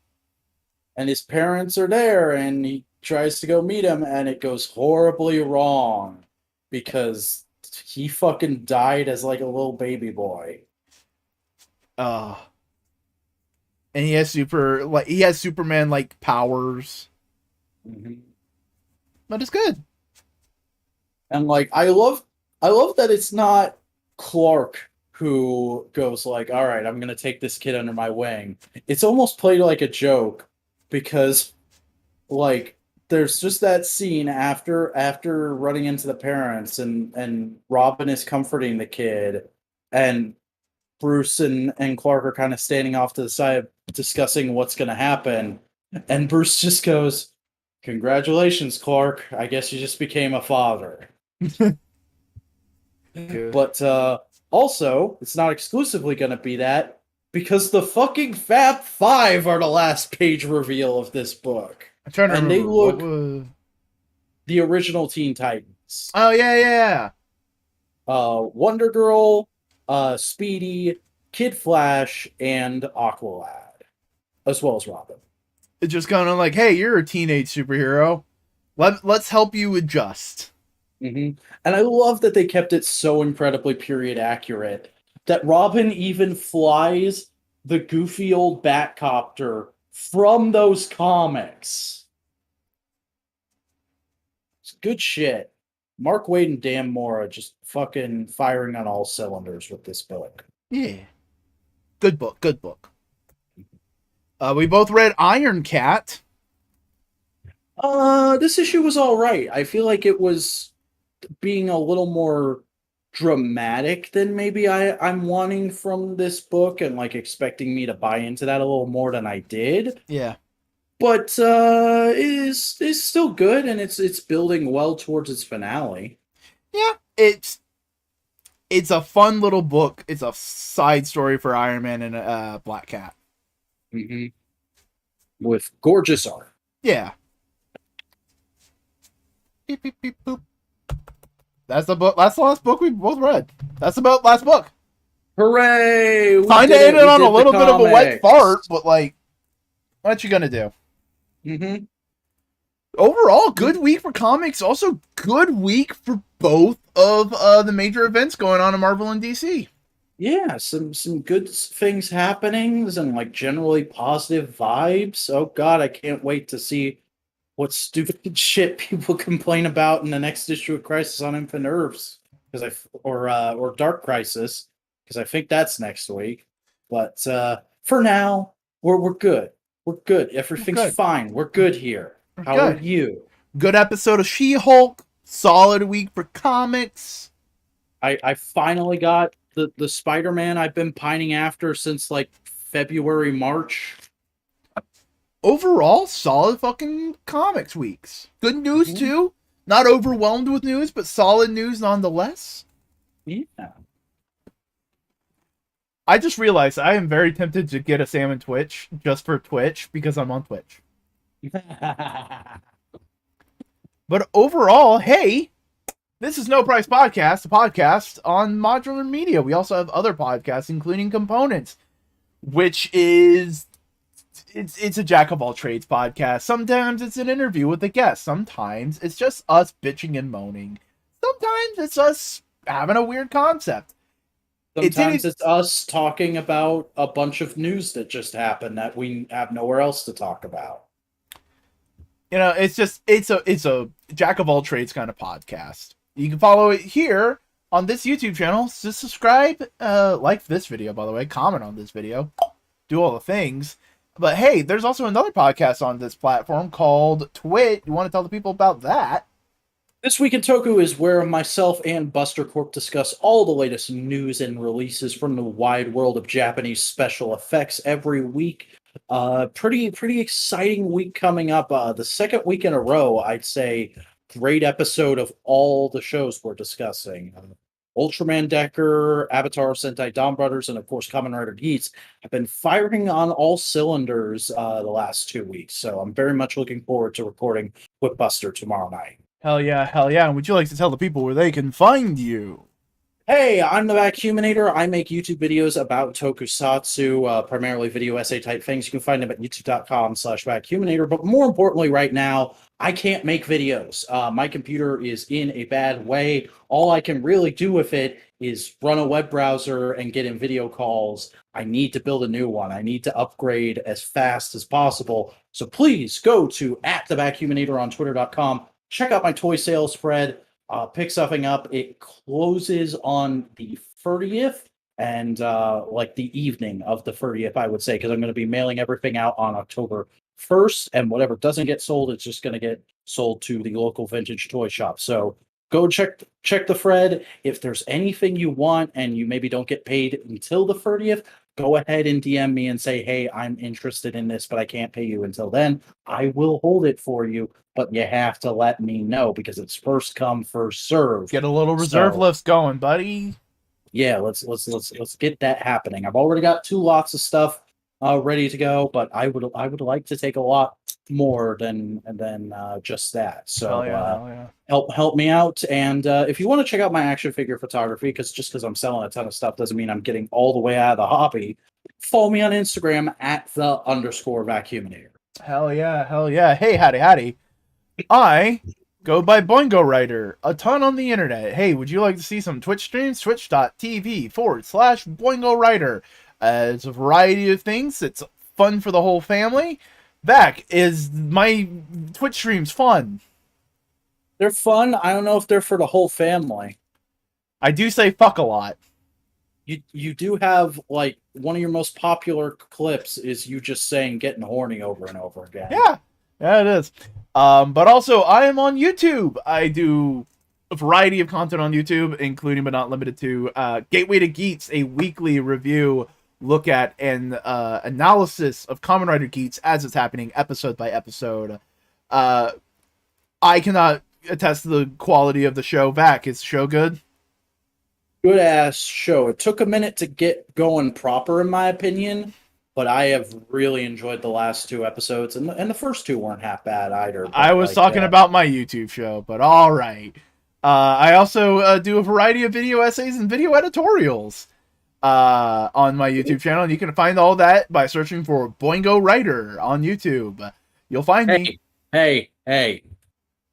And his parents are there, and he tries to go meet him, and it goes horribly wrong. Because he fucking died as, like, a little baby boy. And he has Superman-like powers. Mm-hmm. But it's good. And, like, I love that it's not Clark who goes like, all right, I'm going to take this kid under my wing. It's almost played like a joke because, like, there's just that scene after running into the parents and Robin is comforting the kid and Bruce and Clark are kind of standing off to the side discussing what's going to happen, and Bruce just goes, "Congratulations, Clark. I guess you just became a father." But also, it's not exclusively going to be that, because the fucking Fab Five are the last page reveal of this book. I'm trying to remember. They look the original Teen Titans. Oh, yeah. Wonder Girl, Speedy, Kid Flash, and Aqualad, as well as Robin. It's just kind of like, hey, you're a teenage superhero. Let's help you adjust. Mm-hmm. And I love that they kept it so incredibly period accurate that Robin even flies the goofy old Batcopter from those comics. It's good shit. Mark Waid and Dan Mora just fucking firing on all cylinders with this book. Yeah. Good book. We both read Iron Cat. This issue was all right. I feel like it was being a little more dramatic than maybe I'm wanting from this book, and like expecting me to buy into that a little more than I did. Yeah. But it is still good, and it's building well towards its finale. Yeah, it's a fun little book. It's a side story for Iron Man and Black Cat. Mm-hmm. With gorgeous art. Yeah. Beep, beep, beep, boop. That's the book. That's the last book we both read. That's about last book. Hooray! Kind of ended on a little bit of a wet fart, but like, what you gonna do? Mm-hmm. Overall, good week for comics. Also, good week for both of the major events going on in Marvel and DC. Yeah, some good things happening, and like generally positive vibes. Oh God, I can't wait to see what stupid shit people complain about in the next issue of Crisis on Infinite Earths, or Dark Crisis, because I think that's next week. But for now, we're good. We're good. Everything's fine. We're good here. How are you? Good episode of She-Hulk. Solid week for comics. I finally got the Spider-Man I've been pining after since like February, March. Overall, solid fucking comics weeks. Good news too. Not overwhelmed with news, but solid news nonetheless. Yeah. I just realized I am very tempted to get a Salmon Twitch just for Twitch because I'm on Twitch. But overall, hey, this is No Price Podcast, a podcast on Modular Media. We also have other podcasts, including Components, which is it's a jack of all trades podcast. Sometimes it's an interview with a guest. Sometimes it's just us bitching and moaning. Sometimes it's us having a weird concept. Sometimes it's us talking about a bunch of news that just happened that we have nowhere else to talk about. You know, it's a jack of all trades kind of podcast. You can follow it here on this YouTube channel. Just subscribe, like this video, by the way, comment on this video, do all the things. But hey, there's also another podcast on this platform called Twit. You want to tell the people about that? This Week in Toku is where myself and Buster Corp discuss all the latest news and releases from the wide world of Japanese special effects every week. Pretty exciting week coming up. The second week in a row, I'd say, great episode of all the shows we're discussing. Ultraman Decker, Avatar, Sentai Dawn Brothers, and of course Kamen Rider Geats have been firing on all cylinders the last 2 weeks. So I'm very much looking forward to recording with Buster tomorrow night. Hell yeah. And would you like to tell the people where they can find you? Hey, I'm the Vacuuminator. I make YouTube videos about tokusatsu, primarily video essay type things. You can find them at youtube.com/Vacuuminator. But more importantly, right now, I can't make videos. My computer is in a bad way. All I can really do with it is run a web browser and get in video calls. I need to build a new one. I need to upgrade as fast as possible. So please go to @thevacuuminator on twitter.com. Check out my toy sales spread. Pick something up. It closes on the 30th and like the evening of the 30th, I would say, because I'm going to be mailing everything out on October 1st, and whatever doesn't get sold, it's just going to get sold to the local vintage toy shop. So go check the Fred. If there's anything you want and you maybe don't get paid until the 30th, go ahead and DM me and say, hey, I'm interested in this, but I can't pay you until then. I will hold it for you, but you have to let me know because it's first come, first serve. Get a little reserve list going, buddy. Yeah, let's get that happening. I've already got 2 lots of stuff ready to go, but I would like to take a lot more than just that. So hell yeah. help me out. And if you want to check out my action figure photography, because I'm selling a ton of stuff doesn't mean I'm getting all the way out of the hobby. Follow me on Instagram at _vacuuminator. Hell yeah. Hey, howdy. I go by Boingo Writer a ton on the internet. Hey, would you like to see some Twitch streams? Twitch.tv/Boingo Writer. It's a variety of things. It's fun for the whole family. Back is my Twitch streams fun. They're fun. I don't know if they're for the whole family. I do say fuck a lot. You do have, like, one of your most popular clips is you just saying getting horny over and over again. Yeah, it is. But also, I am on YouTube. I do a variety of content on YouTube, including but not limited to Gateway to Geats, a weekly review, look at, and analysis of Kamen Rider Geats as it's happening, episode by episode. I cannot attest to the quality of the show. Vac, is the show good? Good ass show. It took a minute to get going proper, in my opinion, but I have really enjoyed the last 2 episodes, and the first 2 weren't half bad either. I was talking about my YouTube show, but all right. I also do a variety of video essays and video editorials on my YouTube channel, and you can find all that by searching for Boingo Writer on YouTube. You'll find me. Hey!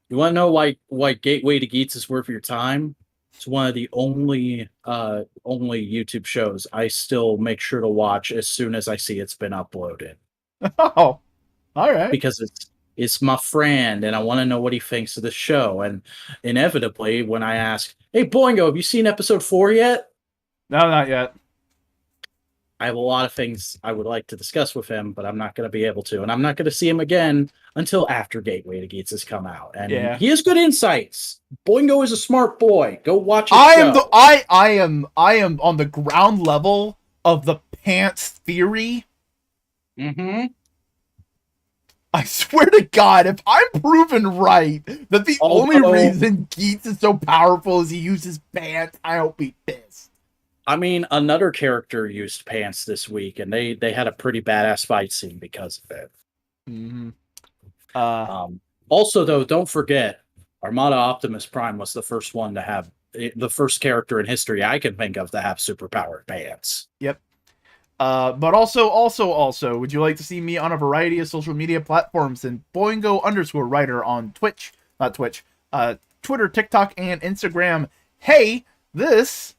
You want to know why Gateway to Geats is worth your time? It's one of the only YouTube shows I still make sure to watch as soon as I see it's been uploaded. Oh, all right. Because it's my friend, and I want to know what he thinks of the show. And inevitably, when I ask, "Hey, Boingo, have you seen episode 4 yet?" No, not yet. I have a lot of things I would like to discuss with him, but I'm not going to be able to. And I'm not going to see him again until after Gateway to Geats has come out. And he has good insights. Boingo is a smart boy. Go watch his show. I am on the ground level of the pants theory. Mm-hmm. I swear to God, if I'm proven right that the only reason Geats is so powerful is he uses pants, I hope he pissed. I mean, another character used pants this week, and they had a pretty badass fight scene because of it. Mm-hmm. Also, though, don't forget, Armada Optimus Prime was the first one to have the first character in history I can think of to have superpowered pants. Yep. But also, would you like to see me on a variety of social media platforms and Boingo_Writer on Twitch, Twitter, TikTok, and Instagram? Hey, this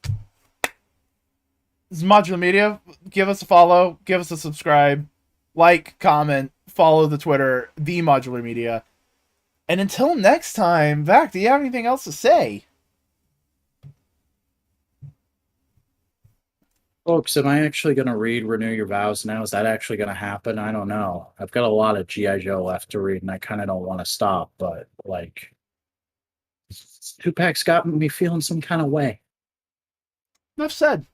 is Modular Media. Give us a follow, give us a subscribe, like, comment, follow the Twitter, the Modular Media. And until next time, Vac, do you have anything else to say? Folks, am I actually going to read Renew Your Vows now? Is that actually going to happen? I don't know. I've got a lot of G.I. Joe left to read, and I kind of don't want to stop, but, like, 2-pack's got me feeling some kind of way. Enough said.